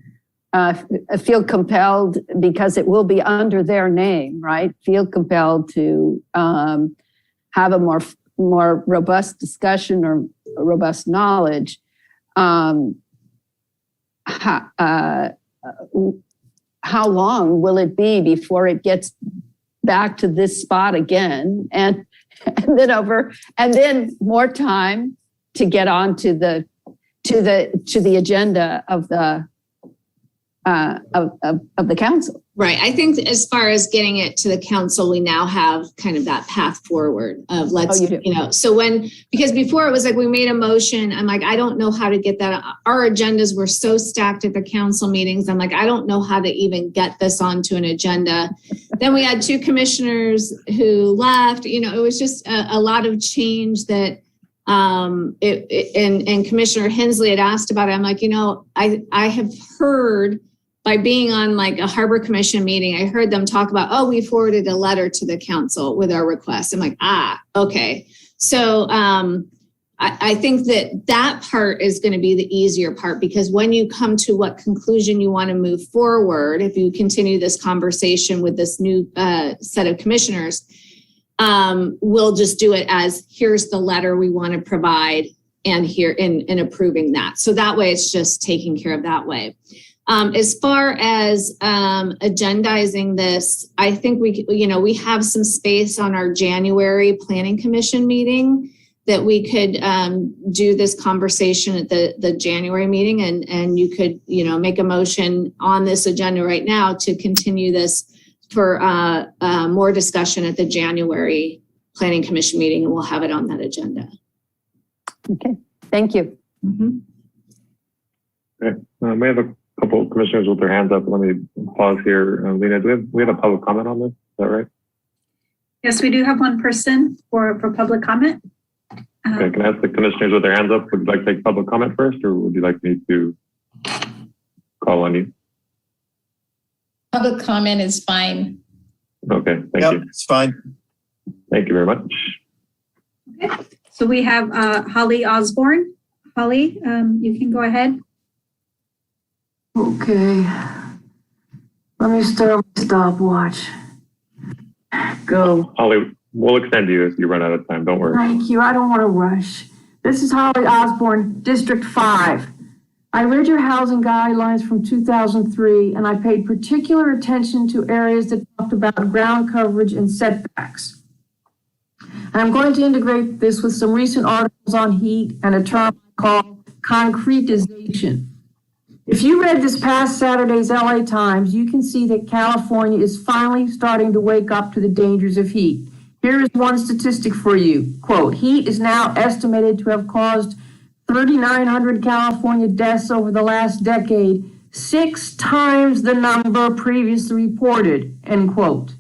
feel compelled, because it will be under their name, right? Feel compelled to have a more robust discussion or robust knowledge. How long will it be before it gets back to this spot again, and then more time to get on to the agenda of the council? Right. I think as far as getting it to the council, we now have kind of that path forward of because before it was like we made a motion. I'm like, I don't know how to get that. Our agendas were so stacked at the council meetings. I'm like, I don't know how to even get this onto an agenda. Then we had two commissioners who left. It was just a lot of change that and Commissioner Hensley had asked about it. I'm like, I have heard, by being on like a Harbor Commission meeting, I heard them talk about, we forwarded a letter to the council with our request. I'm like, okay. So I think that part is going to be the easier part, because when you come to what conclusion you want to move forward, if you continue this conversation with this new set of commissioners, we'll just do it as, here's the letter we want to provide, and here in approving that. So that way it's just taking care of that way. As far as agendizing this, I think we have some space on our January Planning Commission meeting that we could do this conversation at the January meeting, and you could make a motion on this agenda right now to continue this for more discussion at the January Planning Commission meeting, and we'll have it on that agenda. Okay, thank you. Mm-hmm. Okay, we have a couple of commissioners with their hands up. Let me pause here. Lena, do we have a public comment on this? Is that right? Yes, we do have one person for public comment. Okay, can I ask the commissioners with their hands up? Would you like to take public comment first, or would you like me to call on you? Public comment is fine. Okay, thank you. It's fine. Thank you very much. Okay, so we have Holly Osborne. Holly, you can go ahead. Okay, let me start with stopwatch. Go. Holly, we'll extend you if you run out of time. Don't worry. Thank you. I don't want to rush. This is Holly Osborne, District 5. I read your housing guidelines from 2003, and I paid particular attention to areas that talked about ground coverage and setbacks. And I'm going to integrate this with some recent articles on heat and a term called concretization. If you read this past Saturday's LA Times, you can see that California is finally starting to wake up to the dangers of heat. Here is one statistic for you. Quote, heat is now estimated to have caused 3,900 California deaths over the last decade, 6 times the number previously reported, end quote.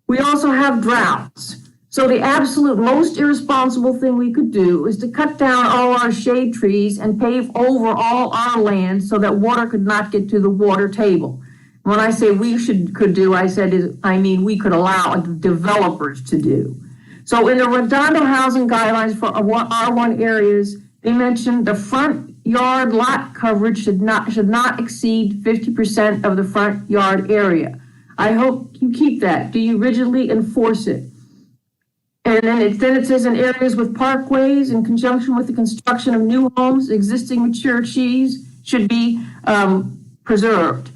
We also have droughts. So the absolute most irresponsible thing we could do is to cut down all our shade trees and pave over all our land so that water could not get to the water table. When I say we could do, I mean we could allow developers to do. So in the Redondo housing guidelines for R1 areas, they mentioned the front yard lot coverage should not exceed 50% of the front yard area. I hope you keep that. Do you rigidly enforce it? And then it says in areas with parkways, in conjunction with the construction of new homes, existing mature trees should be preserved.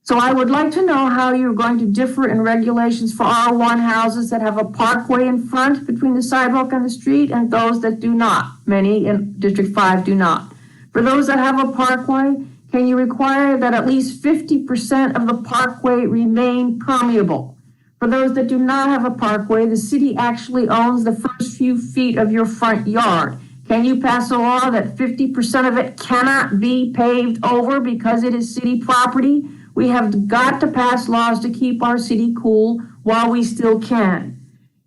So I would like to know how you're going to differ in regulations for R1 houses that have a parkway in front between the sidewalk and the street and those that do not. Many in District 5 do not. For those that have a parkway, can you require that at least 50% of the parkway remain permeable? For For those that do not have a parkway, the city actually owns the first few feet of your front yard. Can you pass a law that 50% of it cannot be paved over because it is city property? We have got to pass laws to keep our city cool while we still can.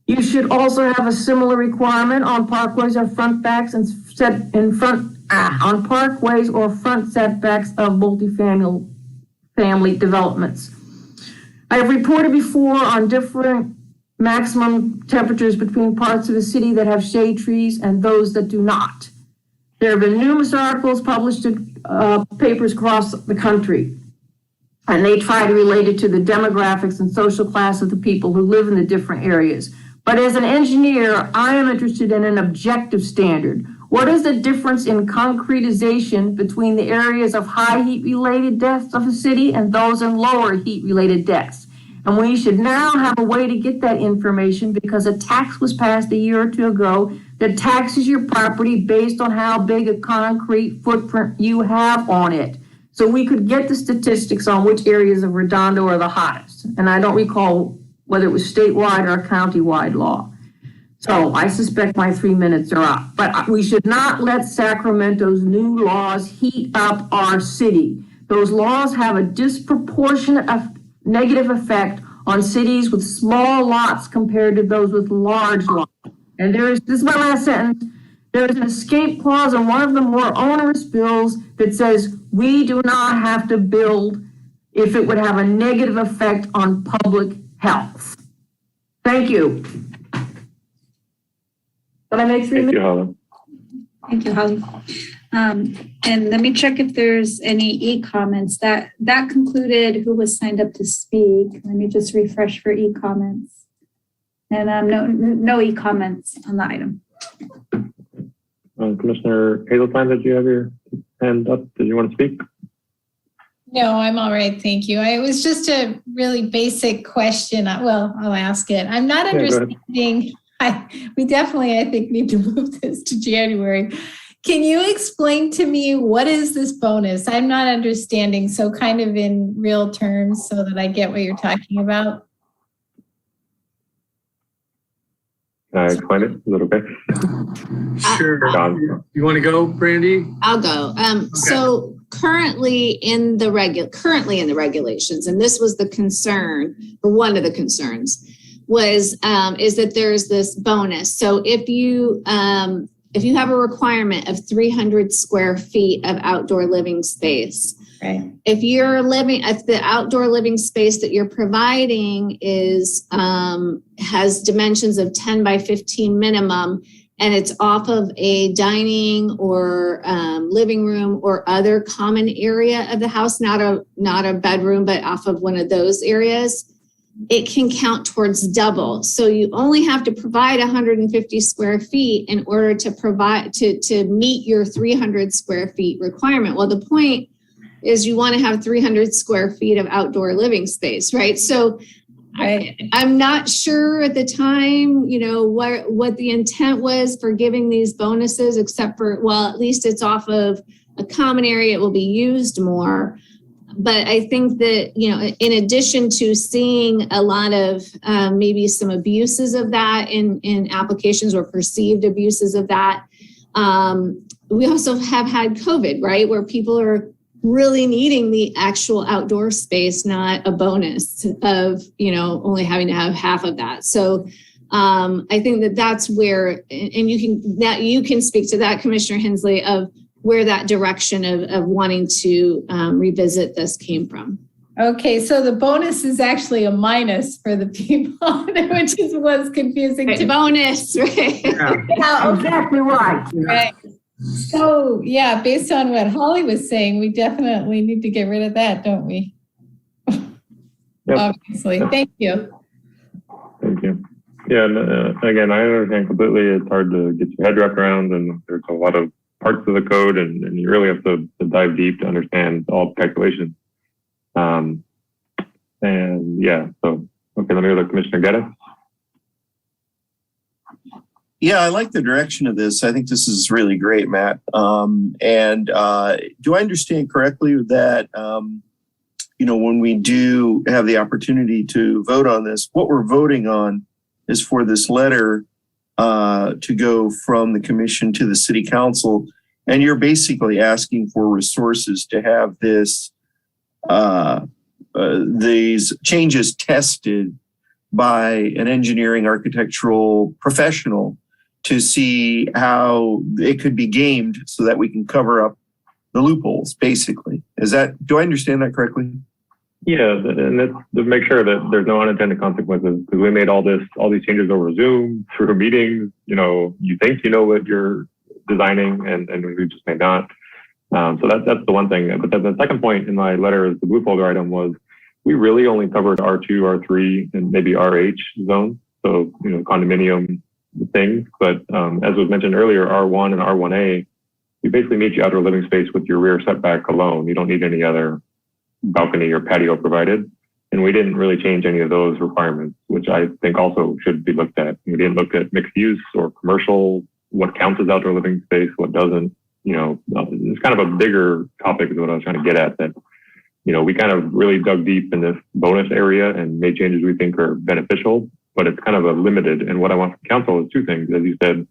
You should also have a similar requirement on parkways or front backs and set in front on parkways or front setbacks of family developments. I have reported before on different maximum temperatures between parts of the city that have shade trees and those that do not. There have been numerous articles published in papers across the country, and they try to relate it to the demographics and social class of the people who live in the different areas. But as an engineer, I am interested in an objective standard. What is the difference in concretization between the areas of high heat-related deaths of the city and those in lower heat-related deaths? And we should now have a way to get that information because a tax was passed a year or two ago that taxes your property based on how big a concrete footprint you have on it. So we could get the statistics on which areas of Redondo are the hottest. And I don't recall whether it was statewide or a countywide law. So I suspect my 3 minutes are up. But we should not let Sacramento's new laws heat up our city. Those laws have a disproportionate negative effect on cities with small lots compared to those with large lots. And this is my last sentence. There is an escape clause in one of the more onerous bills that says we do not have to build if it would have a negative effect on public health. Thank you. Did I make 3 minutes? Thank you, Holly. Thank you, Holly. And let me check if there's any e-comments. That concluded who was signed up to speak. Let me just refresh for e-comments. And no e-comments on the item. Commissioner Hazeltine, did you have your hand up? Did you want to speak? No, I'm all right. Thank you. It was just a really basic question. Well, I'll ask it. I'm not understanding. We definitely, I think, need to move this to January. Can you explain to me what is this bonus? I'm not understanding. So kind of in real terms so that I get what you're talking about. Can I explain it? Is that okay? Sure. You want to go, Brandy? I'll go. So currently in the regulations, and this was the concern, or one of the concerns, is that there's this bonus. So if you have a requirement of 300 square feet of outdoor living space, right? If the outdoor living space that you're providing has dimensions of 10 by 15 minimum, and it's off of a dining or living room or other common area of the house, not a bedroom, but off of one of those areas, it can count towards double. So you only have to provide 150 square feet in order to provide to meet your 300 square feet requirement. Well, the point is you want to have 300 square feet of outdoor living space, right? So I'm not sure at the time, what the intent was for giving these bonuses, except for, well, at least it's off of a common area, it will be used more. But I think that, in addition to seeing a lot of maybe some abuses of that in applications or perceived abuses of that, we also have had COVID, right? Where people are really needing the actual outdoor space, not a bonus of, only having to have half of that. So I think that that's where, and you can speak to that, Commissioner Hensley, of where that direction of wanting to revisit this came from. Okay, so the bonus is actually a minus for the people, which was confusing to me. Bonus, right? Yeah, exactly right. Right. So, yeah, based on what Holly was saying, we definitely need to get rid of that, don't we? Yep. Obviously. Yep. Thank you. Thank you. Yeah, and again, I understand completely. It's hard to get your head wrapped around, and there's a lot of parts of the code, and you really have to dive deep to understand all the calculations. And yeah, so, okay, let me go to Commissioner Geddes. Yeah, I like the direction of this. I think this is really great, Matt. Do I understand correctly that when we do have the opportunity to vote on this, what we're voting on is for this letter to go from the commission to the city council. And you're basically asking for resources to have these changes tested by an engineering architectural professional to see how it could be gamed so that we can cover up the loopholes, basically. Do I understand that correctly? Yeah, and that's to make sure that there's no unintended consequences, because we made all these changes over Zoom, through meetings. You think you know what you're designing, and we just may not. So that's the one thing. But the second point in my letter is the blue folder item was we really only covered R2, R3, and maybe RH zones. So, condominium things. But as was mentioned earlier, R1 and R1A, you basically meet your outdoor living space with your rear setback alone. You don't need any other balcony or patio provided. And we didn't really change any of those requirements, which I think also should be looked at. We didn't look at mixed use or commercial, what counts as outdoor living space, what doesn't. It's kind of a bigger topic is what I was trying to get at, that, we kind of really dug deep in this bonus area and made changes we think are beneficial, but it's kind of a limited. And what I want from council is two things, as you said,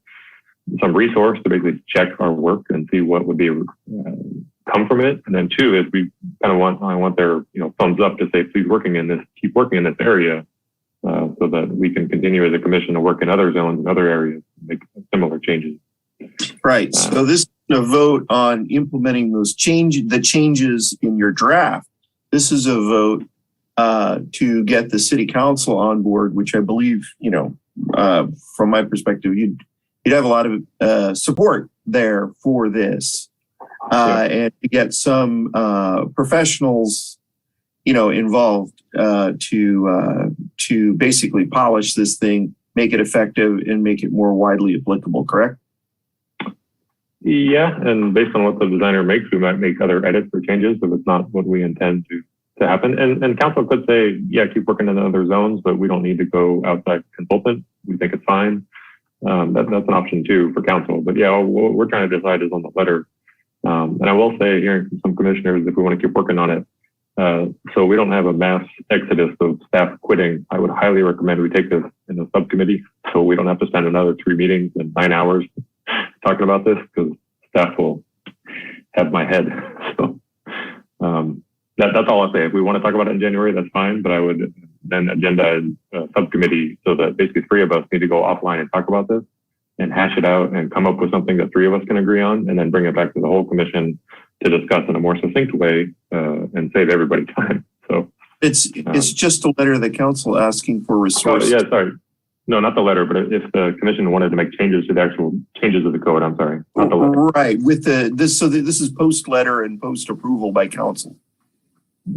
some resource to basically check our work and see what would be come from it. And then two is I want their, thumbs up to say, please keep working in this area so that we can continue as a commission to work in other zones and other areas, make similar changes. Right. So this is a vote on implementing the changes in your draft. This is a vote to get the city council on board, which I believe, from my perspective, you'd have a lot of support there for this, and to get some professionals, involved to basically polish this thing, make it effective, and make it more widely applicable. Correct? Yeah, and based on what the designer makes, we might make other edits or changes if it's not what we intend to happen. And council could say, yeah, keep working in other zones, but we don't need to go outside consultant. We think it's fine. That's an option too for council. But yeah, what we're trying to decide is on the letter. And I will say, hearing from some commissioners, if we want to keep working on it, so we don't have a mass exodus of staff quitting, I would highly recommend we take this in a subcommittee so we don't have to spend another 3 meetings and 9 hours talking about this, because staff will have my head. So that's all I'll say. If we want to talk about it in January, that's fine, but I would then agenda a subcommittee so that basically 3 of us need to go offline and talk about this and hash it out and come up with something that 3 of us can agree on, and then bring it back to the whole commission to discuss in a more succinct way and save everybody time. So it's just a letter of the council asking for resources. Yeah, sorry. No, not the letter, but if the commission wanted to make changes to the actual changes of the code, I'm sorry, not the letter. Right, with this is post letter and post approval by council.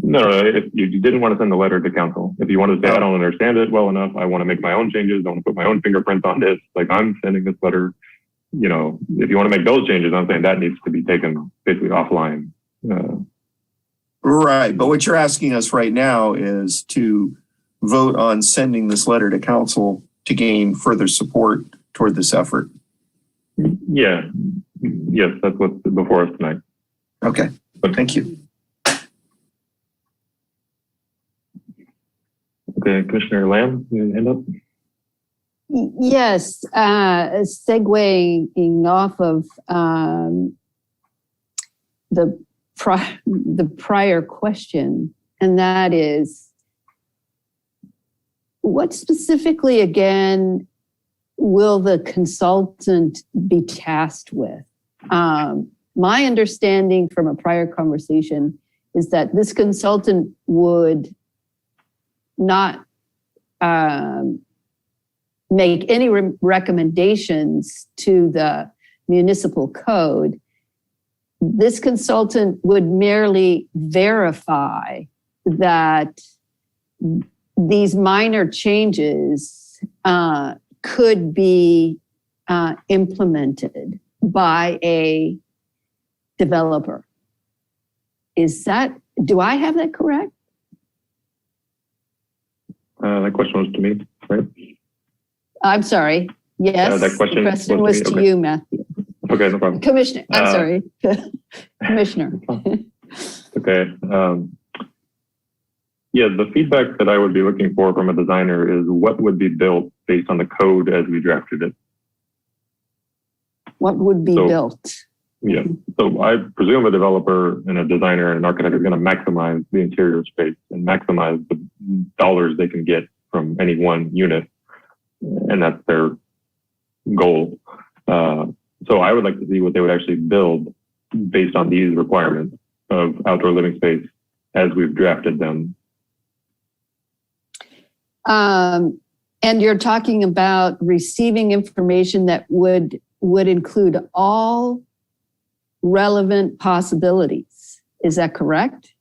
No, if you didn't want to send the letter to council, if you wanted to say, I don't understand it well enough, I want to make my own changes, I want to put my own fingerprint on this, like I'm sending this letter, if you want to make those changes, I'm saying that needs to be taken basically offline. Right, but what you're asking us right now is to vote on sending this letter to council to gain further support toward this effort. Yeah, yes, that's what's before us tonight. Okay, thank you. Okay, Commissioner Lamb, you hand up? Yes, segueing off of the prior question, and that is, what specifically, again, will the consultant be tasked with? My understanding from a prior conversation is that this consultant would not make any recommendations to the municipal code. This consultant would merely verify that these minor changes could be implemented by a developer. Do I have that correct? That question was to me, right? I'm sorry. Yes, that question the question was to you, Matthew. Okay, no problem. Commissioner, I'm sorry. Commissioner. Okay. Yeah, the feedback that I would be looking for from a designer is what would be built based on the code as we drafted it. What would be built? Yeah, so I presume a developer and a designer and an architect is going to maximize the interior space and maximize the dollars they can get from any one unit. And that's their goal. So I would like to see what they would actually build based on these requirements of outdoor living space as we've drafted them. And you're talking about receiving information that would include all relevant possibilities. Is that correct?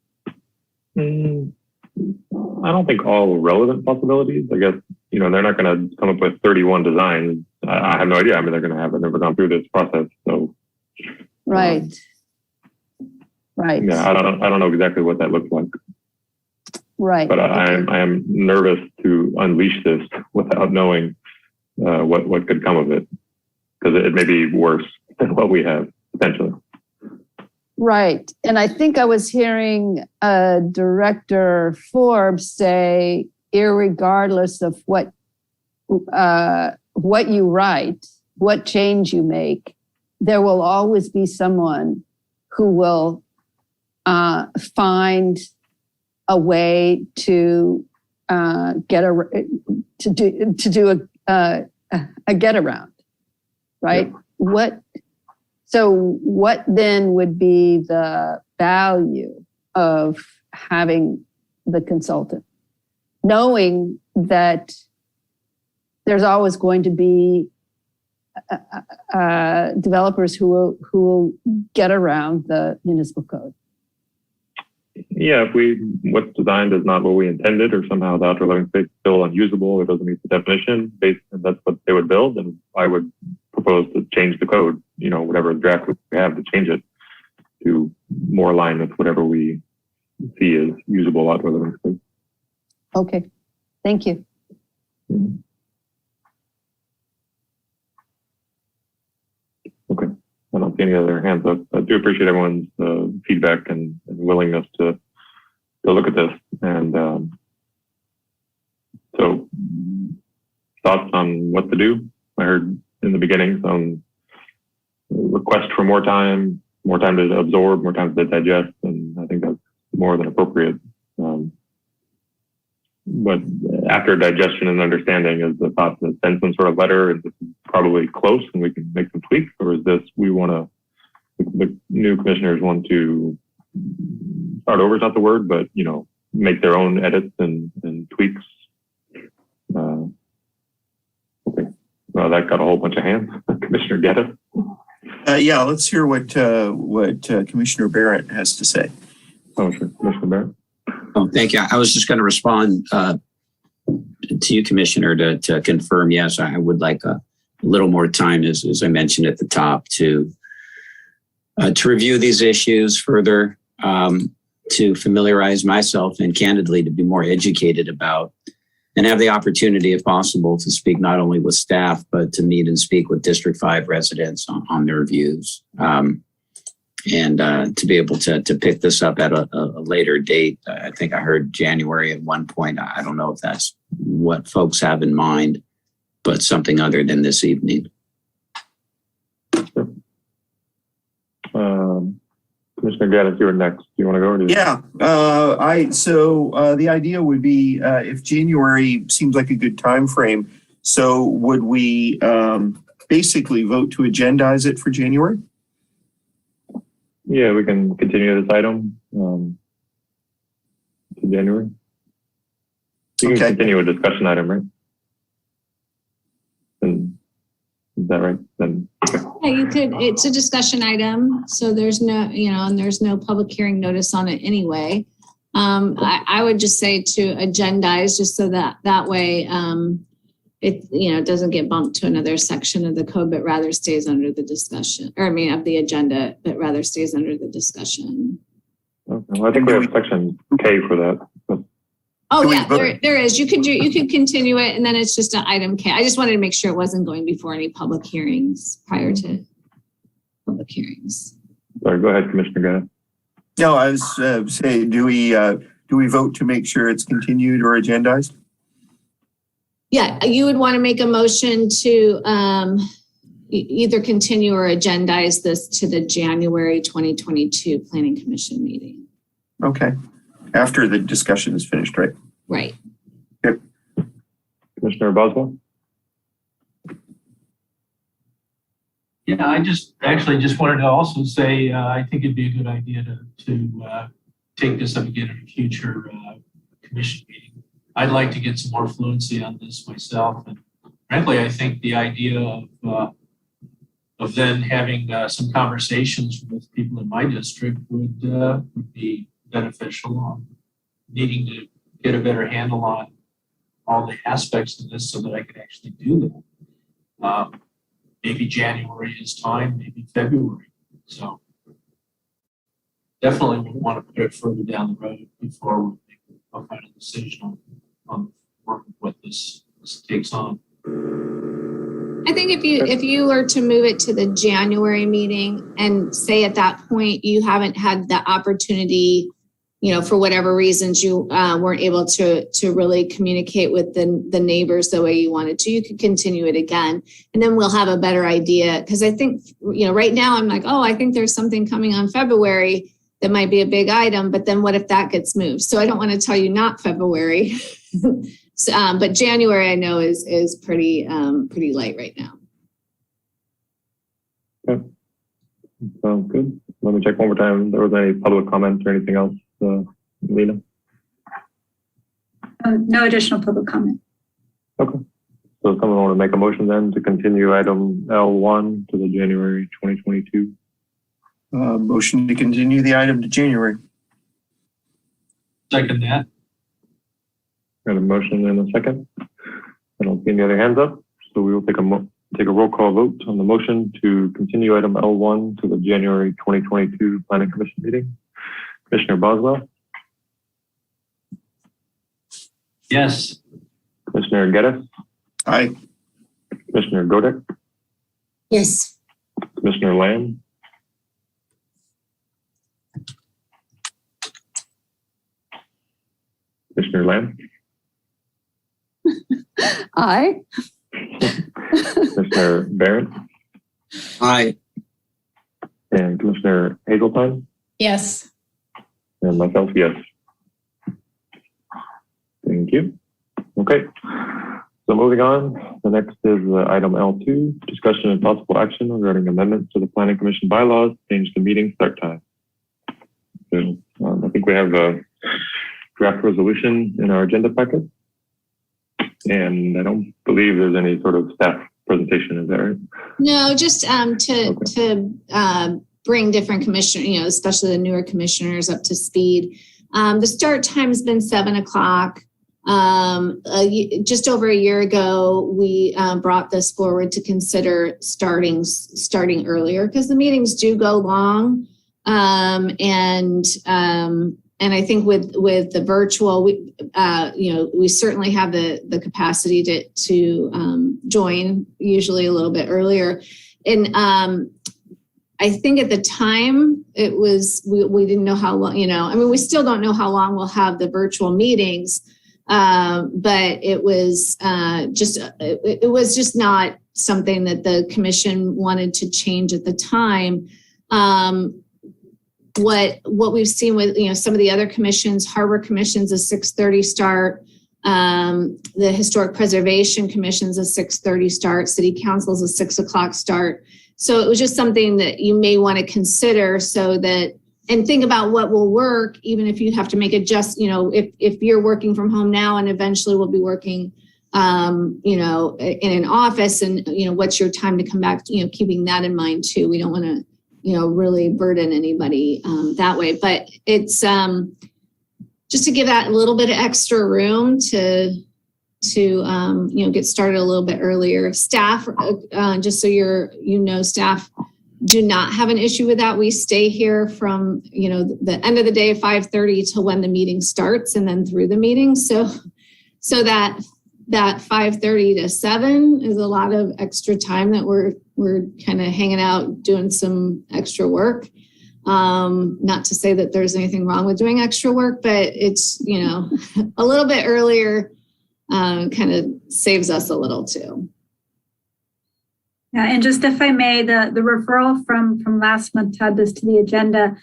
I don't think all relevant possibilities. I guess, they're not going to come up with 31 designs. I have no idea how many they're going to have. I've never gone through this process. So, right. Yeah, I don't know exactly what that looks like. Right. But I am nervous to unleash this without knowing what could come of it, because it may be worse than what we have potentially. Right. And I think I was hearing Director Forbes say, irregardless of what you write, what change you make, there will always be someone who will find a way to do a get around, right? Yeah. What then would be the value of having the consultant, knowing that there's always going to be developers who will get around the municipal code? Yeah, if what's designed is not what we intended, or somehow the outdoor living space is still unusable, it doesn't meet the definition, and that's what they would build, and I would propose to change the code, whatever draft we have, to change it to more align with whatever we see as usable outdoor living space. Okay, thank you. Mm-hmm. Okay. I don't see any other hands up. I do appreciate everyone's feedback and willingness to look at this. And so, thoughts on what to do? I heard in the beginning some request for more time to absorb, more time to digest, and I think that's more than appropriate. But after digestion and understanding, is the thought to send some sort of letter, and this is probably close and we can make some tweaks, or is this the new commissioners want to start over is not the word, but make their own edits and tweaks? Okay, well, that got a whole bunch of hands. Commissioner Geddes? Yeah, let's hear what Commissioner Barrett has to say. Oh, sure. Commissioner Barrett? Oh, thank you. I was just going to respond to you, Commissioner, to confirm, yes, I would like a little more time, as I mentioned at the top, to review these issues further, to familiarize myself and candidly to be more educated about, and have the opportunity, if possible, to speak not only with staff, but to meet and speak with District 5 residents on their views. And to be able to pick this up at a later date. I think I heard January at one point. I don't know if that's what folks have in mind, but something other than this evening. Sure. Commissioner Geddes, you're next. Do you want to go? Or yeah. The idea would be if January seems like a good time frame, so would we basically vote to agendize it for January? Yeah, we can continue this item to January. You can continue a discussion item, right? And is that right? Then okay. Yeah, you could. It's a discussion item, so there's no, and there's no public hearing notice on it anyway. I would just say to agendize, just so that way it doesn't get bumped to another section of the code, but rather stays under the discussion, of the agenda, but rather stays under the discussion. Okay. Well, I think we have section K for that. Oh yeah, there is. You could continue it, and then it's just an item K. I just wanted to make sure it wasn't going before any public hearings prior to public hearings. Sorry, go ahead, Commissioner Geddes. No, I was saying, do we do we vote to make sure it's continued or agendized? Yeah, you would want to make a motion to either continue or agendize this to the January 2022 Planning Commission meeting. Okay. After the discussion is finished, right? Right. Yep. Commissioner Boswell? Yeah, I just wanted to also say, I think it'd be a good idea to take this up again in a future commission meeting. I'd like to get some more fluency on this myself. And frankly, I think the idea of then having some conversations with people in my district would be beneficial on needing to get a better handle on all the aspects of this so that I could actually do that. Maybe January is time, maybe February. So definitely we want to put it further down the road before we make a final decision on what this takes on. I think if you were to move it to the January meeting and say at that point you haven't had the opportunity, for whatever reasons you weren't able to really communicate with the neighbors the way you wanted to, you could continue it again, and then we'll have a better idea. Because I think right now I'm like, I think there's something coming on February that might be a big item, but then what if that gets moved? So I don't want to tell you not February. But January I know is pretty light right now. Okay. Sounds good. Let me check one more time if there was any public comments or anything else. Lena? No additional public comment. Okay. So someone want to make a motion then to continue item L1 to the January 2022? Motion to continue the item to January. Second that. Got a motion and a second. I don't see any other hands up, so we will take a roll call vote on the motion to continue item L1 to the January 2022 Planning Commission meeting. Commissioner Boswell? Yes. Commissioner Geddes? Aye. Commissioner Godek? Yes. Commissioner Lamb? Commissioner Lamb? Aye. Commissioner Barrett? Aye. And Commissioner Hazeltine? Yes. And myself, yes. Thank you. Okay. So moving on, the next is item L2, discussion and possible action regarding amendments to the Planning Commission bylaws, change the meeting start time. So, I think we have a draft resolution in our agenda packet. And I don't believe there's any sort of staff presentation, is that right? No, just to bring different commissioners, especially the newer commissioners up to speed. The start time has been 7:00. Just over a year ago, we brought this forward to consider starting earlier because the meetings do go long. And I think with the virtual, we certainly have the capacity to join usually a little bit earlier. And I think at the time it was, we didn't know how long, we still don't know how long we'll have the virtual meetings. But it was just not something that the commission wanted to change at the time. What we've seen with some of the other commissions, Harbor Commission's a 6:30 start, the Historic Preservation Commission's a 6:30 start, City Council's a 6:00 start. So it was just something that you may want to consider and think about what will work, even if you have to make if you're working from home now and eventually we'll be working, in an office and, what's your time to come back, keeping that in mind too. We don't want to, really burden anybody that way, but it's just to give that a little bit of extra room to get started a little bit earlier. Staff, just so staff do not have an issue with that. We stay here from, the end of the day, 5:30 till when the meeting starts and then through the meeting. So that 5:30 to 7 is a lot of extra time that we're kind of hanging out doing some extra work. Not to say that there's anything wrong with doing extra work, but it's, you know, a little bit earlier kind of saves us a little too. Yeah, and just if I may, the referral from last month to add this to the agenda,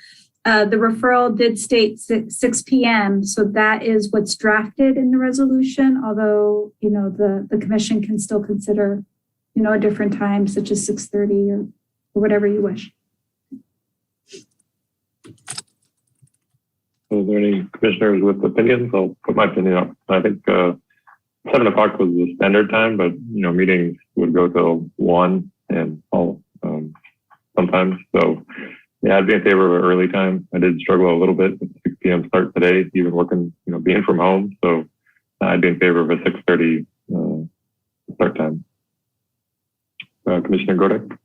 the referral did state 6 p.m. So that is what's drafted in the resolution, although, you know, the commission can still consider, you know, a different time, such as 6:30 or whatever you wish. So is there any commissioners with opinions? I'll put my opinion up. I think 7 o'clock was the standard time, but, you know, meetings would go till 1 and all sometimes. So, yeah, I'd be in favor of an early time. I did struggle a little bit with the 6 p.m. start today, even working, you know, being from home. So I'd be in favor of a 6:30 start time. Commissioner Godek?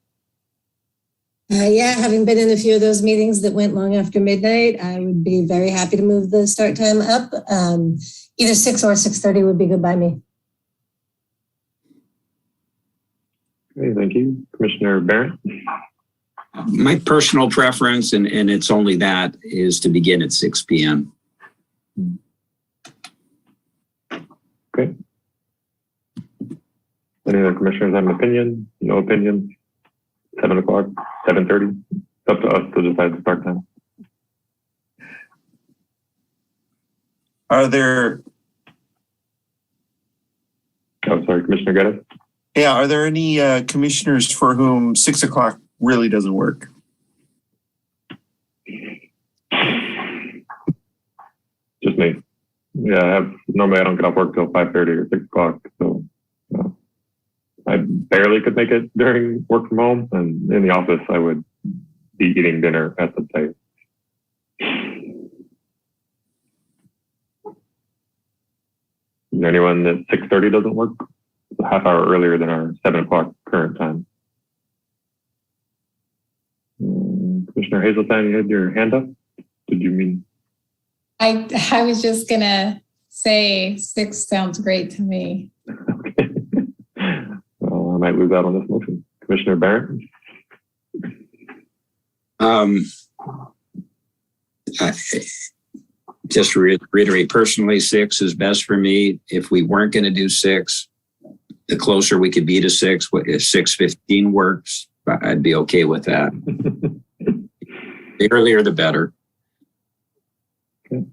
Yeah, having been in a few of those meetings that went long after midnight, I would be very happy to move the start time up. Either 6 or 6:30 would be good by me. Okay, thank you. Commissioner Barrett? My personal preference, and it's only that, is to begin at 6 p.m. Okay. Any other commissioners have an opinion? No opinion? 7 o'clock, 7:30? It's up to us to decide the start time. Are there? Oh, sorry, Commissioner Geddes? Yeah, are there any commissioners for whom 6 o'clock really doesn't work? Just me. Yeah, normally I don't get off work till 5:30 or 6 o'clock, so I barely could make it during work from home, and in the office I would be eating dinner at the site. Is there anyone that 6:30 doesn't work? It's a half hour earlier than our 7 o'clock current time. Commissioner Hazeltine, you had your hand up. Did you mean? I was just gonna say 6 sounds great to me. Okay. Well, I might lose out on this motion. Commissioner Barrett? Just reiterate, personally, 6 is best for me. If we weren't going to do 6, the closer we could be to 6, if 6:15 works, I'd be okay with that. The earlier, the better. Okay.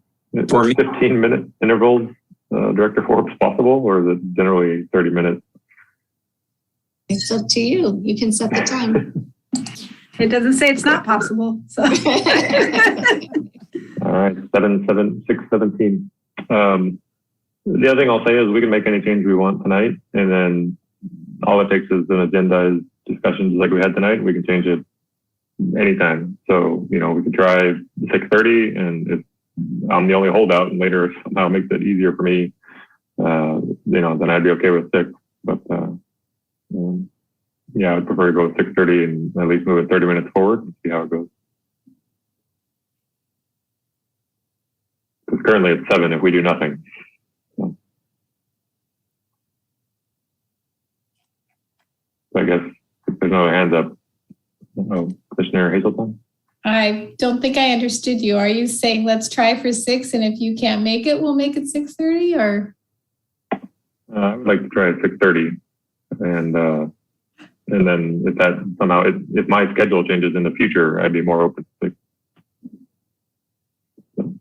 For 15-minute intervals, Director Forbes, possible, or is it generally 30 minutes? It's up to you. You can set the time. It doesn't say it's not possible. So. All right, 6:17. The other thing I'll say is we can make any change we want tonight, and then all it takes is an agenda is discussions like we had tonight. We can change it anytime. So, you know, we could try 6:30, and if I'm the only holdout and later somehow makes it easier for me, you know, then I'd be okay with 6. But yeah, I'd prefer to go with 6:30 and at least move it 30 minutes forward and see how it goes. Because currently it's 7 if we do nothing. So I guess if there's no hands up. Commissioner Hazelton? I don't think I understood you. Are you saying let's try for 6, and if you can't make it, we'll make it 6:30, or? I would like to try at 6:30, and then if that somehow, if my schedule changes in the future, I'd be more open to 6. So,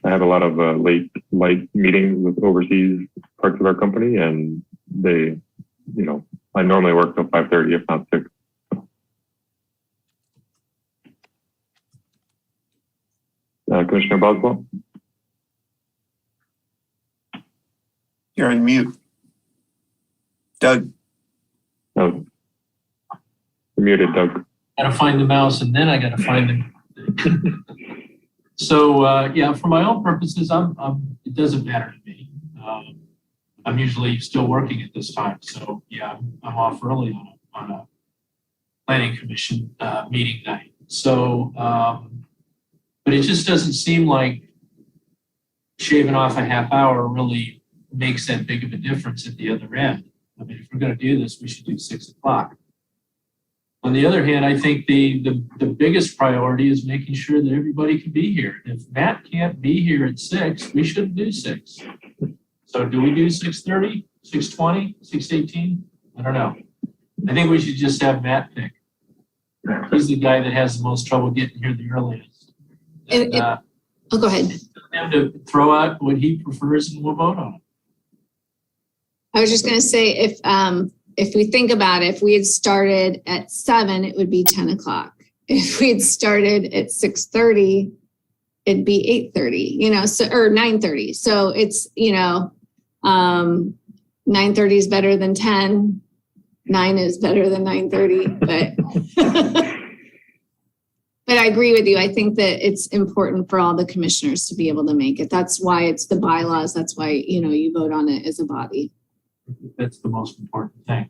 I have a lot of late meetings with overseas parts of our company, and they, you know, I normally work till 5:30, if not 6. Commissioner Boswell? You're on mute. Doug. No. You're muted, Doug. Gotta find the mouse, and then I gotta find the. So yeah, for my own purposes, it doesn't matter to me. I'm usually still working at this time, so yeah, I'm off early on a planning commission meeting night. So, but it just doesn't seem like shaving off a half hour really makes that big of a difference at the other end. I mean, if we're going to do this, we should do 6 o'clock. On the other hand, I think the biggest priority is making sure that everybody can be here. If Matt can't be here at 6, we shouldn't do 6. So do we do 6:30, 6:20, 6:18? I don't know. I think we should just have Matt pick. He's the guy that has the most trouble getting here the earliest. And, go ahead. Him to throw out what he prefers and we'll vote on it. I was just going to say, if we think about it, if we had started at 7, it would be 10 o'clock. If we had started at 6:30, it'd be 8:30, or 9:30. So it's, 9:30 is better than 10. 9 is better than 9:30, but I agree with you. I think that it's important for all the commissioners to be able to make it. That's why it's the bylaws. That's why, you vote on it as a body. That's the most important thing.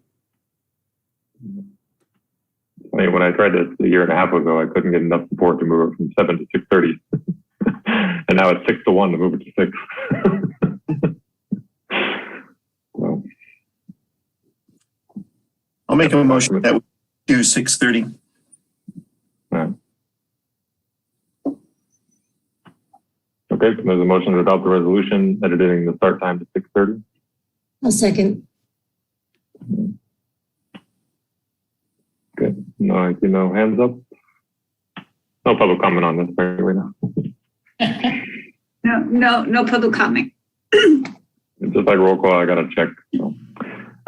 I mean, when I tried this a year and a half ago, I couldn't get enough support to move it from 7 to 6:30. And now it's 6 to 1 to move it to 6. Well, I'll make a motion that we do 6:30. Okay, so there's a motion to adopt the resolution editing the start time to 6:30. I'll second. Good. No, I see no hands up. No public comment on this anyway now. No public comment. It's just like roll call, I gotta check. So.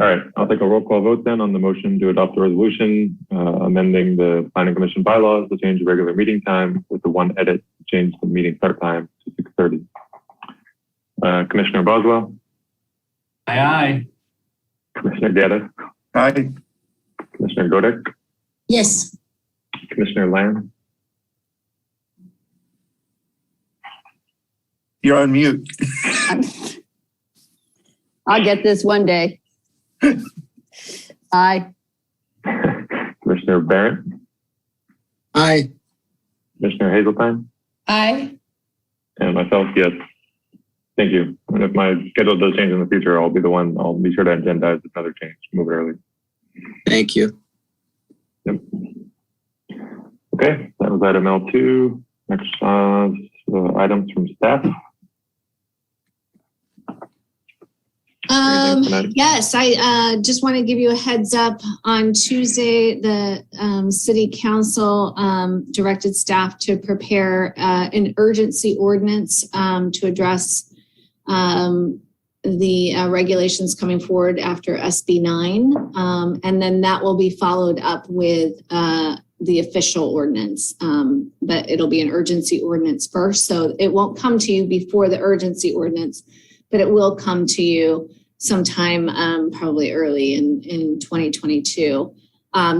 All right, I'll take a roll call vote then on the motion to adopt the resolution, amending the planning commission bylaws to change the regular meeting time with the one edit to change the meeting start time to 6:30. Commissioner Boswell. Aye, aye. Commissioner Geddes. Aye. Commissioner Godek. Yes. Commissioner Lamb. You're on mute. I'll get this one day. Aye. Commissioner Barrett. Aye. Commissioner Hazeltine. Aye. And myself, yes. Thank you. And if my schedule does change in the future, I'll be sure to agendize another change, move it early. Thank you. Yep. Okay, that was item L2. Next, items from staff. Yes, I just want to give you a heads up. On Tuesday, the City Council directed staff to prepare an urgency ordinance to address the regulations coming forward after SB 9. And then that will be followed up with the official ordinance, but it'll be an urgency ordinance first. So it won't come to you before the urgency ordinance, but it will come to you sometime probably early in 2022,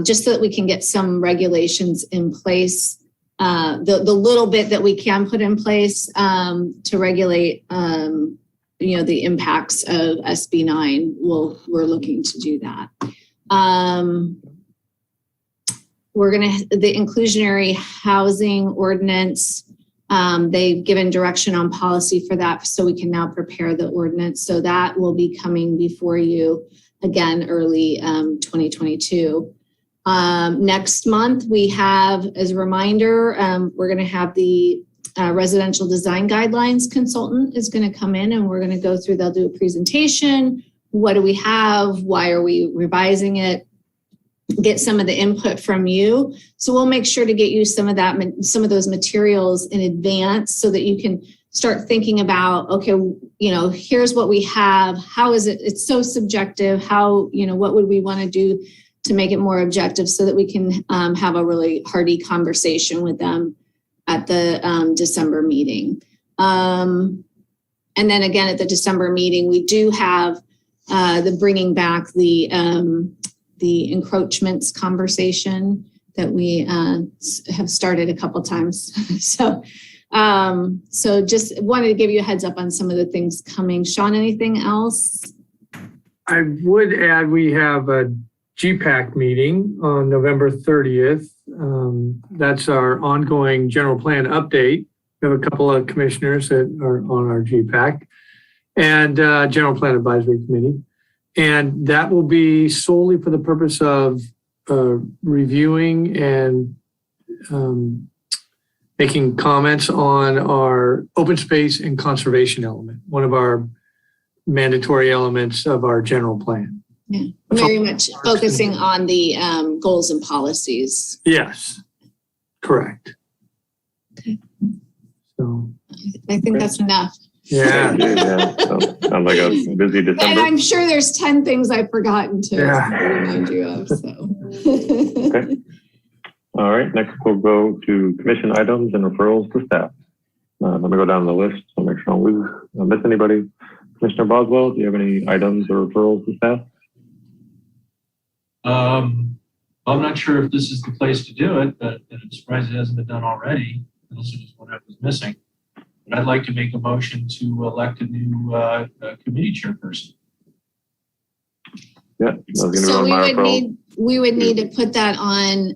just so that we can get some regulations in place, the little bit that we can put in place to regulate the impacts of SB 9. We're looking to do that. The inclusionary housing ordinance, they've given direction on policy for that, so we can now prepare the ordinance. So that will be coming before you again early 2022. Next month, we have, as a reminder, we're going to have the residential design guidelines consultant is going to come in, and we're going to go through, they'll do a presentation. What do we have? Why are we revising it? Get some of the input from you. So we'll make sure to get you some of those materials in advance so that you can start thinking about, okay, here's what we have. How is it? It's so subjective. How, what would we want to do to make it more objective so that we can have a really hearty conversation with them at the December meeting. And then again, at the December meeting, we do have the bringing back the encroachments conversation that we have started a couple times. So just wanted to give you a heads up on some of the things coming. Sean, anything else? I would add, we have a GPAC meeting on November 30th. That's our ongoing general plan update. We have a couple of commissioners that are on our GPAC and general plan advisory committee. And that will be solely for the purpose of reviewing and making comments on our open space and conservation element, one of our mandatory elements of our general plan. Yeah, very much focusing on the goals and policies. Yes, correct. Okay. So I think that's enough. yeah. Sounds like a busy December. And I'm sure there's 10 things I've forgotten to remind you of. So. Okay. All right. Next, we'll go to commission items and referrals to staff. Let me go down the list so make sure I don't miss anybody. Commissioner Boswell, do you have any items or referrals to staff? I'm not sure if this is the place to do it, but I'm surprised it hasn't been done already. Unless it was what I was missing. But I'd like to make a motion to elect a new committee chairperson. Yeah, so we would need to put that on,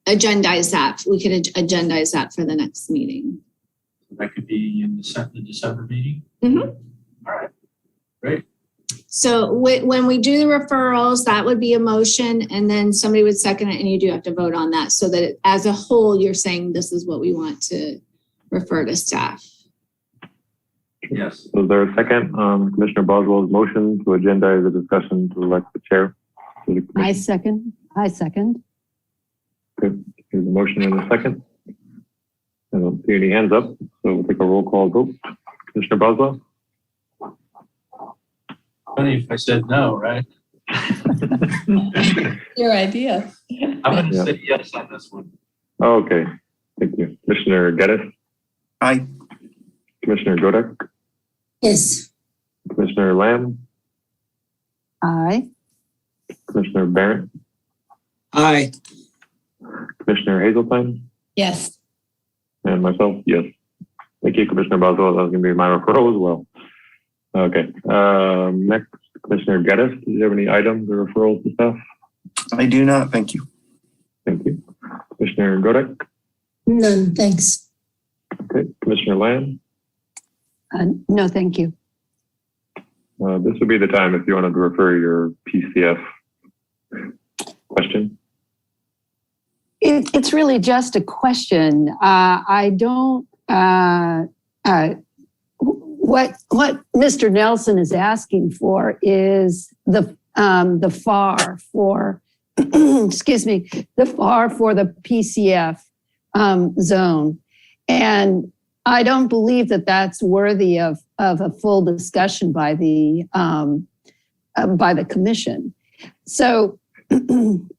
agendize that. We could agendize that for the next meeting. That could be in the December meeting. Mm-hmm. All right, great. So when we do the referrals, that would be a motion, and then somebody would second it, and you do have to vote on that so that as a whole, you're saying this is what we want to refer to staff. Yes. So is there a second Commissioner Boswell's motion to agendize the discussion to elect the chair? I second. Okay, here's a motion and a second. I don't see any hands up, so we'll take a roll call vote. Commissioner Boswell? Funny if I said no, right? Your idea. I'm going to say yes on this one. Okay, thank you. Commissioner Geddes? Aye. Commissioner Godek? Yes. Commissioner Lamb? Aye. Commissioner Barrett? Aye. Commissioner Hazeltine? Yes. And myself, yes. Thank you, Commissioner Boswell. That was going to be my referral as well. Okay. Next, Commissioner Geddes, do you have any items or referrals to staff? I do not. Thank you. Thank you. Commissioner Godek? None, thanks. Okay. Commissioner Lamb? No, thank you. This would be the time if you wanted to refer your PCF question. It's really just a question. I don't. What Mr. Nelson is asking for is the FAR for excuse me, the FAR for the PCF zone, and I don't believe that that's worthy of a full discussion by the commission. So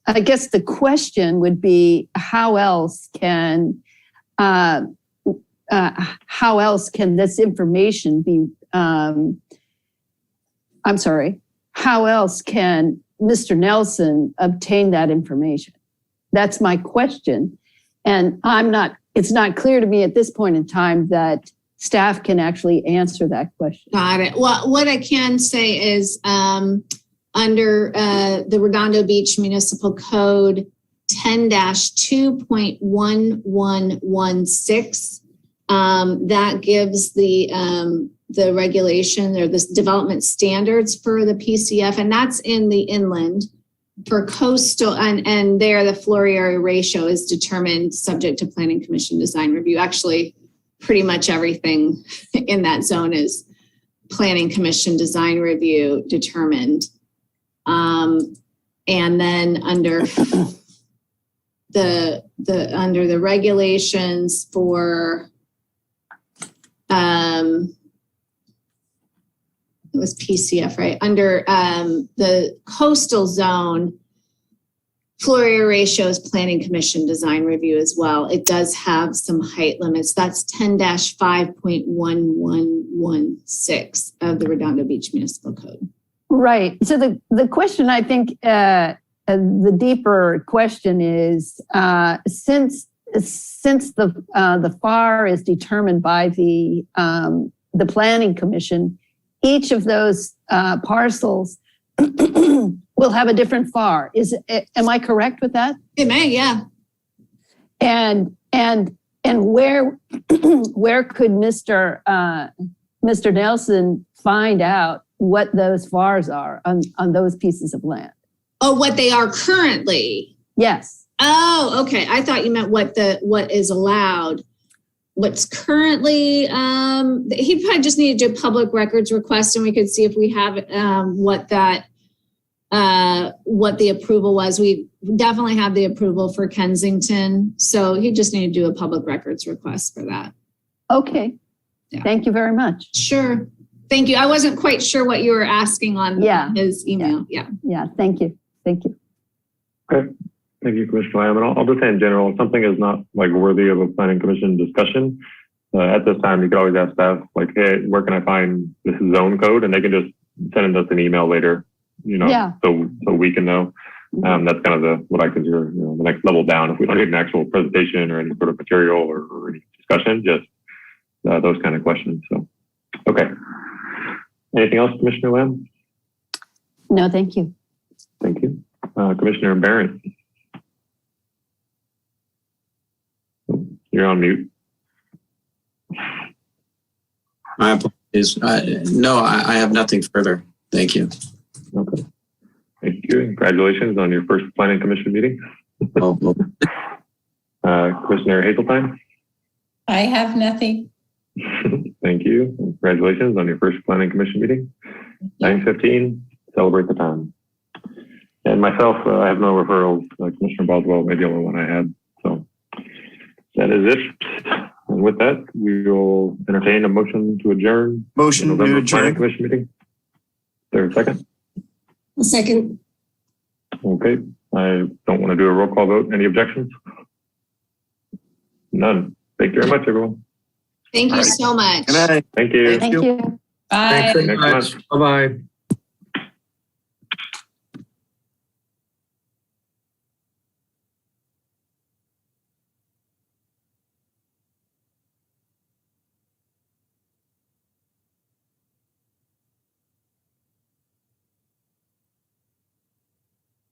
I guess the question would be how else can this information be, how else can Mr. Nelson obtain that information? That's my question. And it's not clear to me at this point in time that staff can actually answer that question. Got it. Well, what I can say is under the Redondo Beach Municipal Code 10-2.1116, that gives the regulation or this development standards for the PCF, and that's in the inland. For coastal, and there the floor area ratio is determined subject to Planning Commission design review. Actually, pretty much everything in that zone is Planning Commission design review determined. And then under the regulations for it was PCF, right? Under the coastal zone, floor area ratio is Planning Commission design review as well. It does have some height limits. That's 10-5.1116 of the Redondo Beach Municipal Code. Right. So the question, I think, the deeper question is, since the FAR is determined by the Planning Commission, each of those parcels will have a different FAR. Am I correct with that? It may, yeah. And where could Mr. Nelson find out what those FARs are on those pieces of land? Oh, what they are currently. Yes. Oh, okay. I thought you meant what is allowed. What's currently, he probably just needed to do a public records request, and we could see if we have what the approval was. We definitely have the approval for Kensington, so he just needed to do a public records request for that. Okay. Yeah. Thank you very much. Sure. Thank you. I wasn't quite sure what you were asking on his email. Yeah. Yeah. Thank you. Thank you. Okay. Thank you, Commissioner Lamb. And I'll just say in general, if something is not like worthy of a planning commission discussion, at this time, you could always ask staff, like, hey, where can I find this zone code? And they can just send us an email later, so we can know. That's kind of what I consider, the next level down. If we don't need an actual presentation or any sort of material or any discussion, just those kind of questions. So, okay. Anything else, Commissioner Lamb? No, thank you. Thank you. Commissioner Barron. You're on mute. My apologies. No, I have nothing further. Thank you. Okay. Thank you. Congratulations on your first planning commission meeting. Commissioner Hazeltine. I have nothing. Thank you. Congratulations on your first planning commission meeting. 9:15. Celebrate the time. And myself, I have no referrals. Commissioner Boswell made the only one I had. So that is it. And with that, we will entertain a motion to adjourn. Motion to November adjourn. Planning Commission meeting. Is there a second? A second. Okay. I don't want to do a roll call vote. Any objections? None. Thank you very much, everyone. Thank you so much. Good night. Thank you. Thank you. Bye. Thanks very Next much. Bye-bye.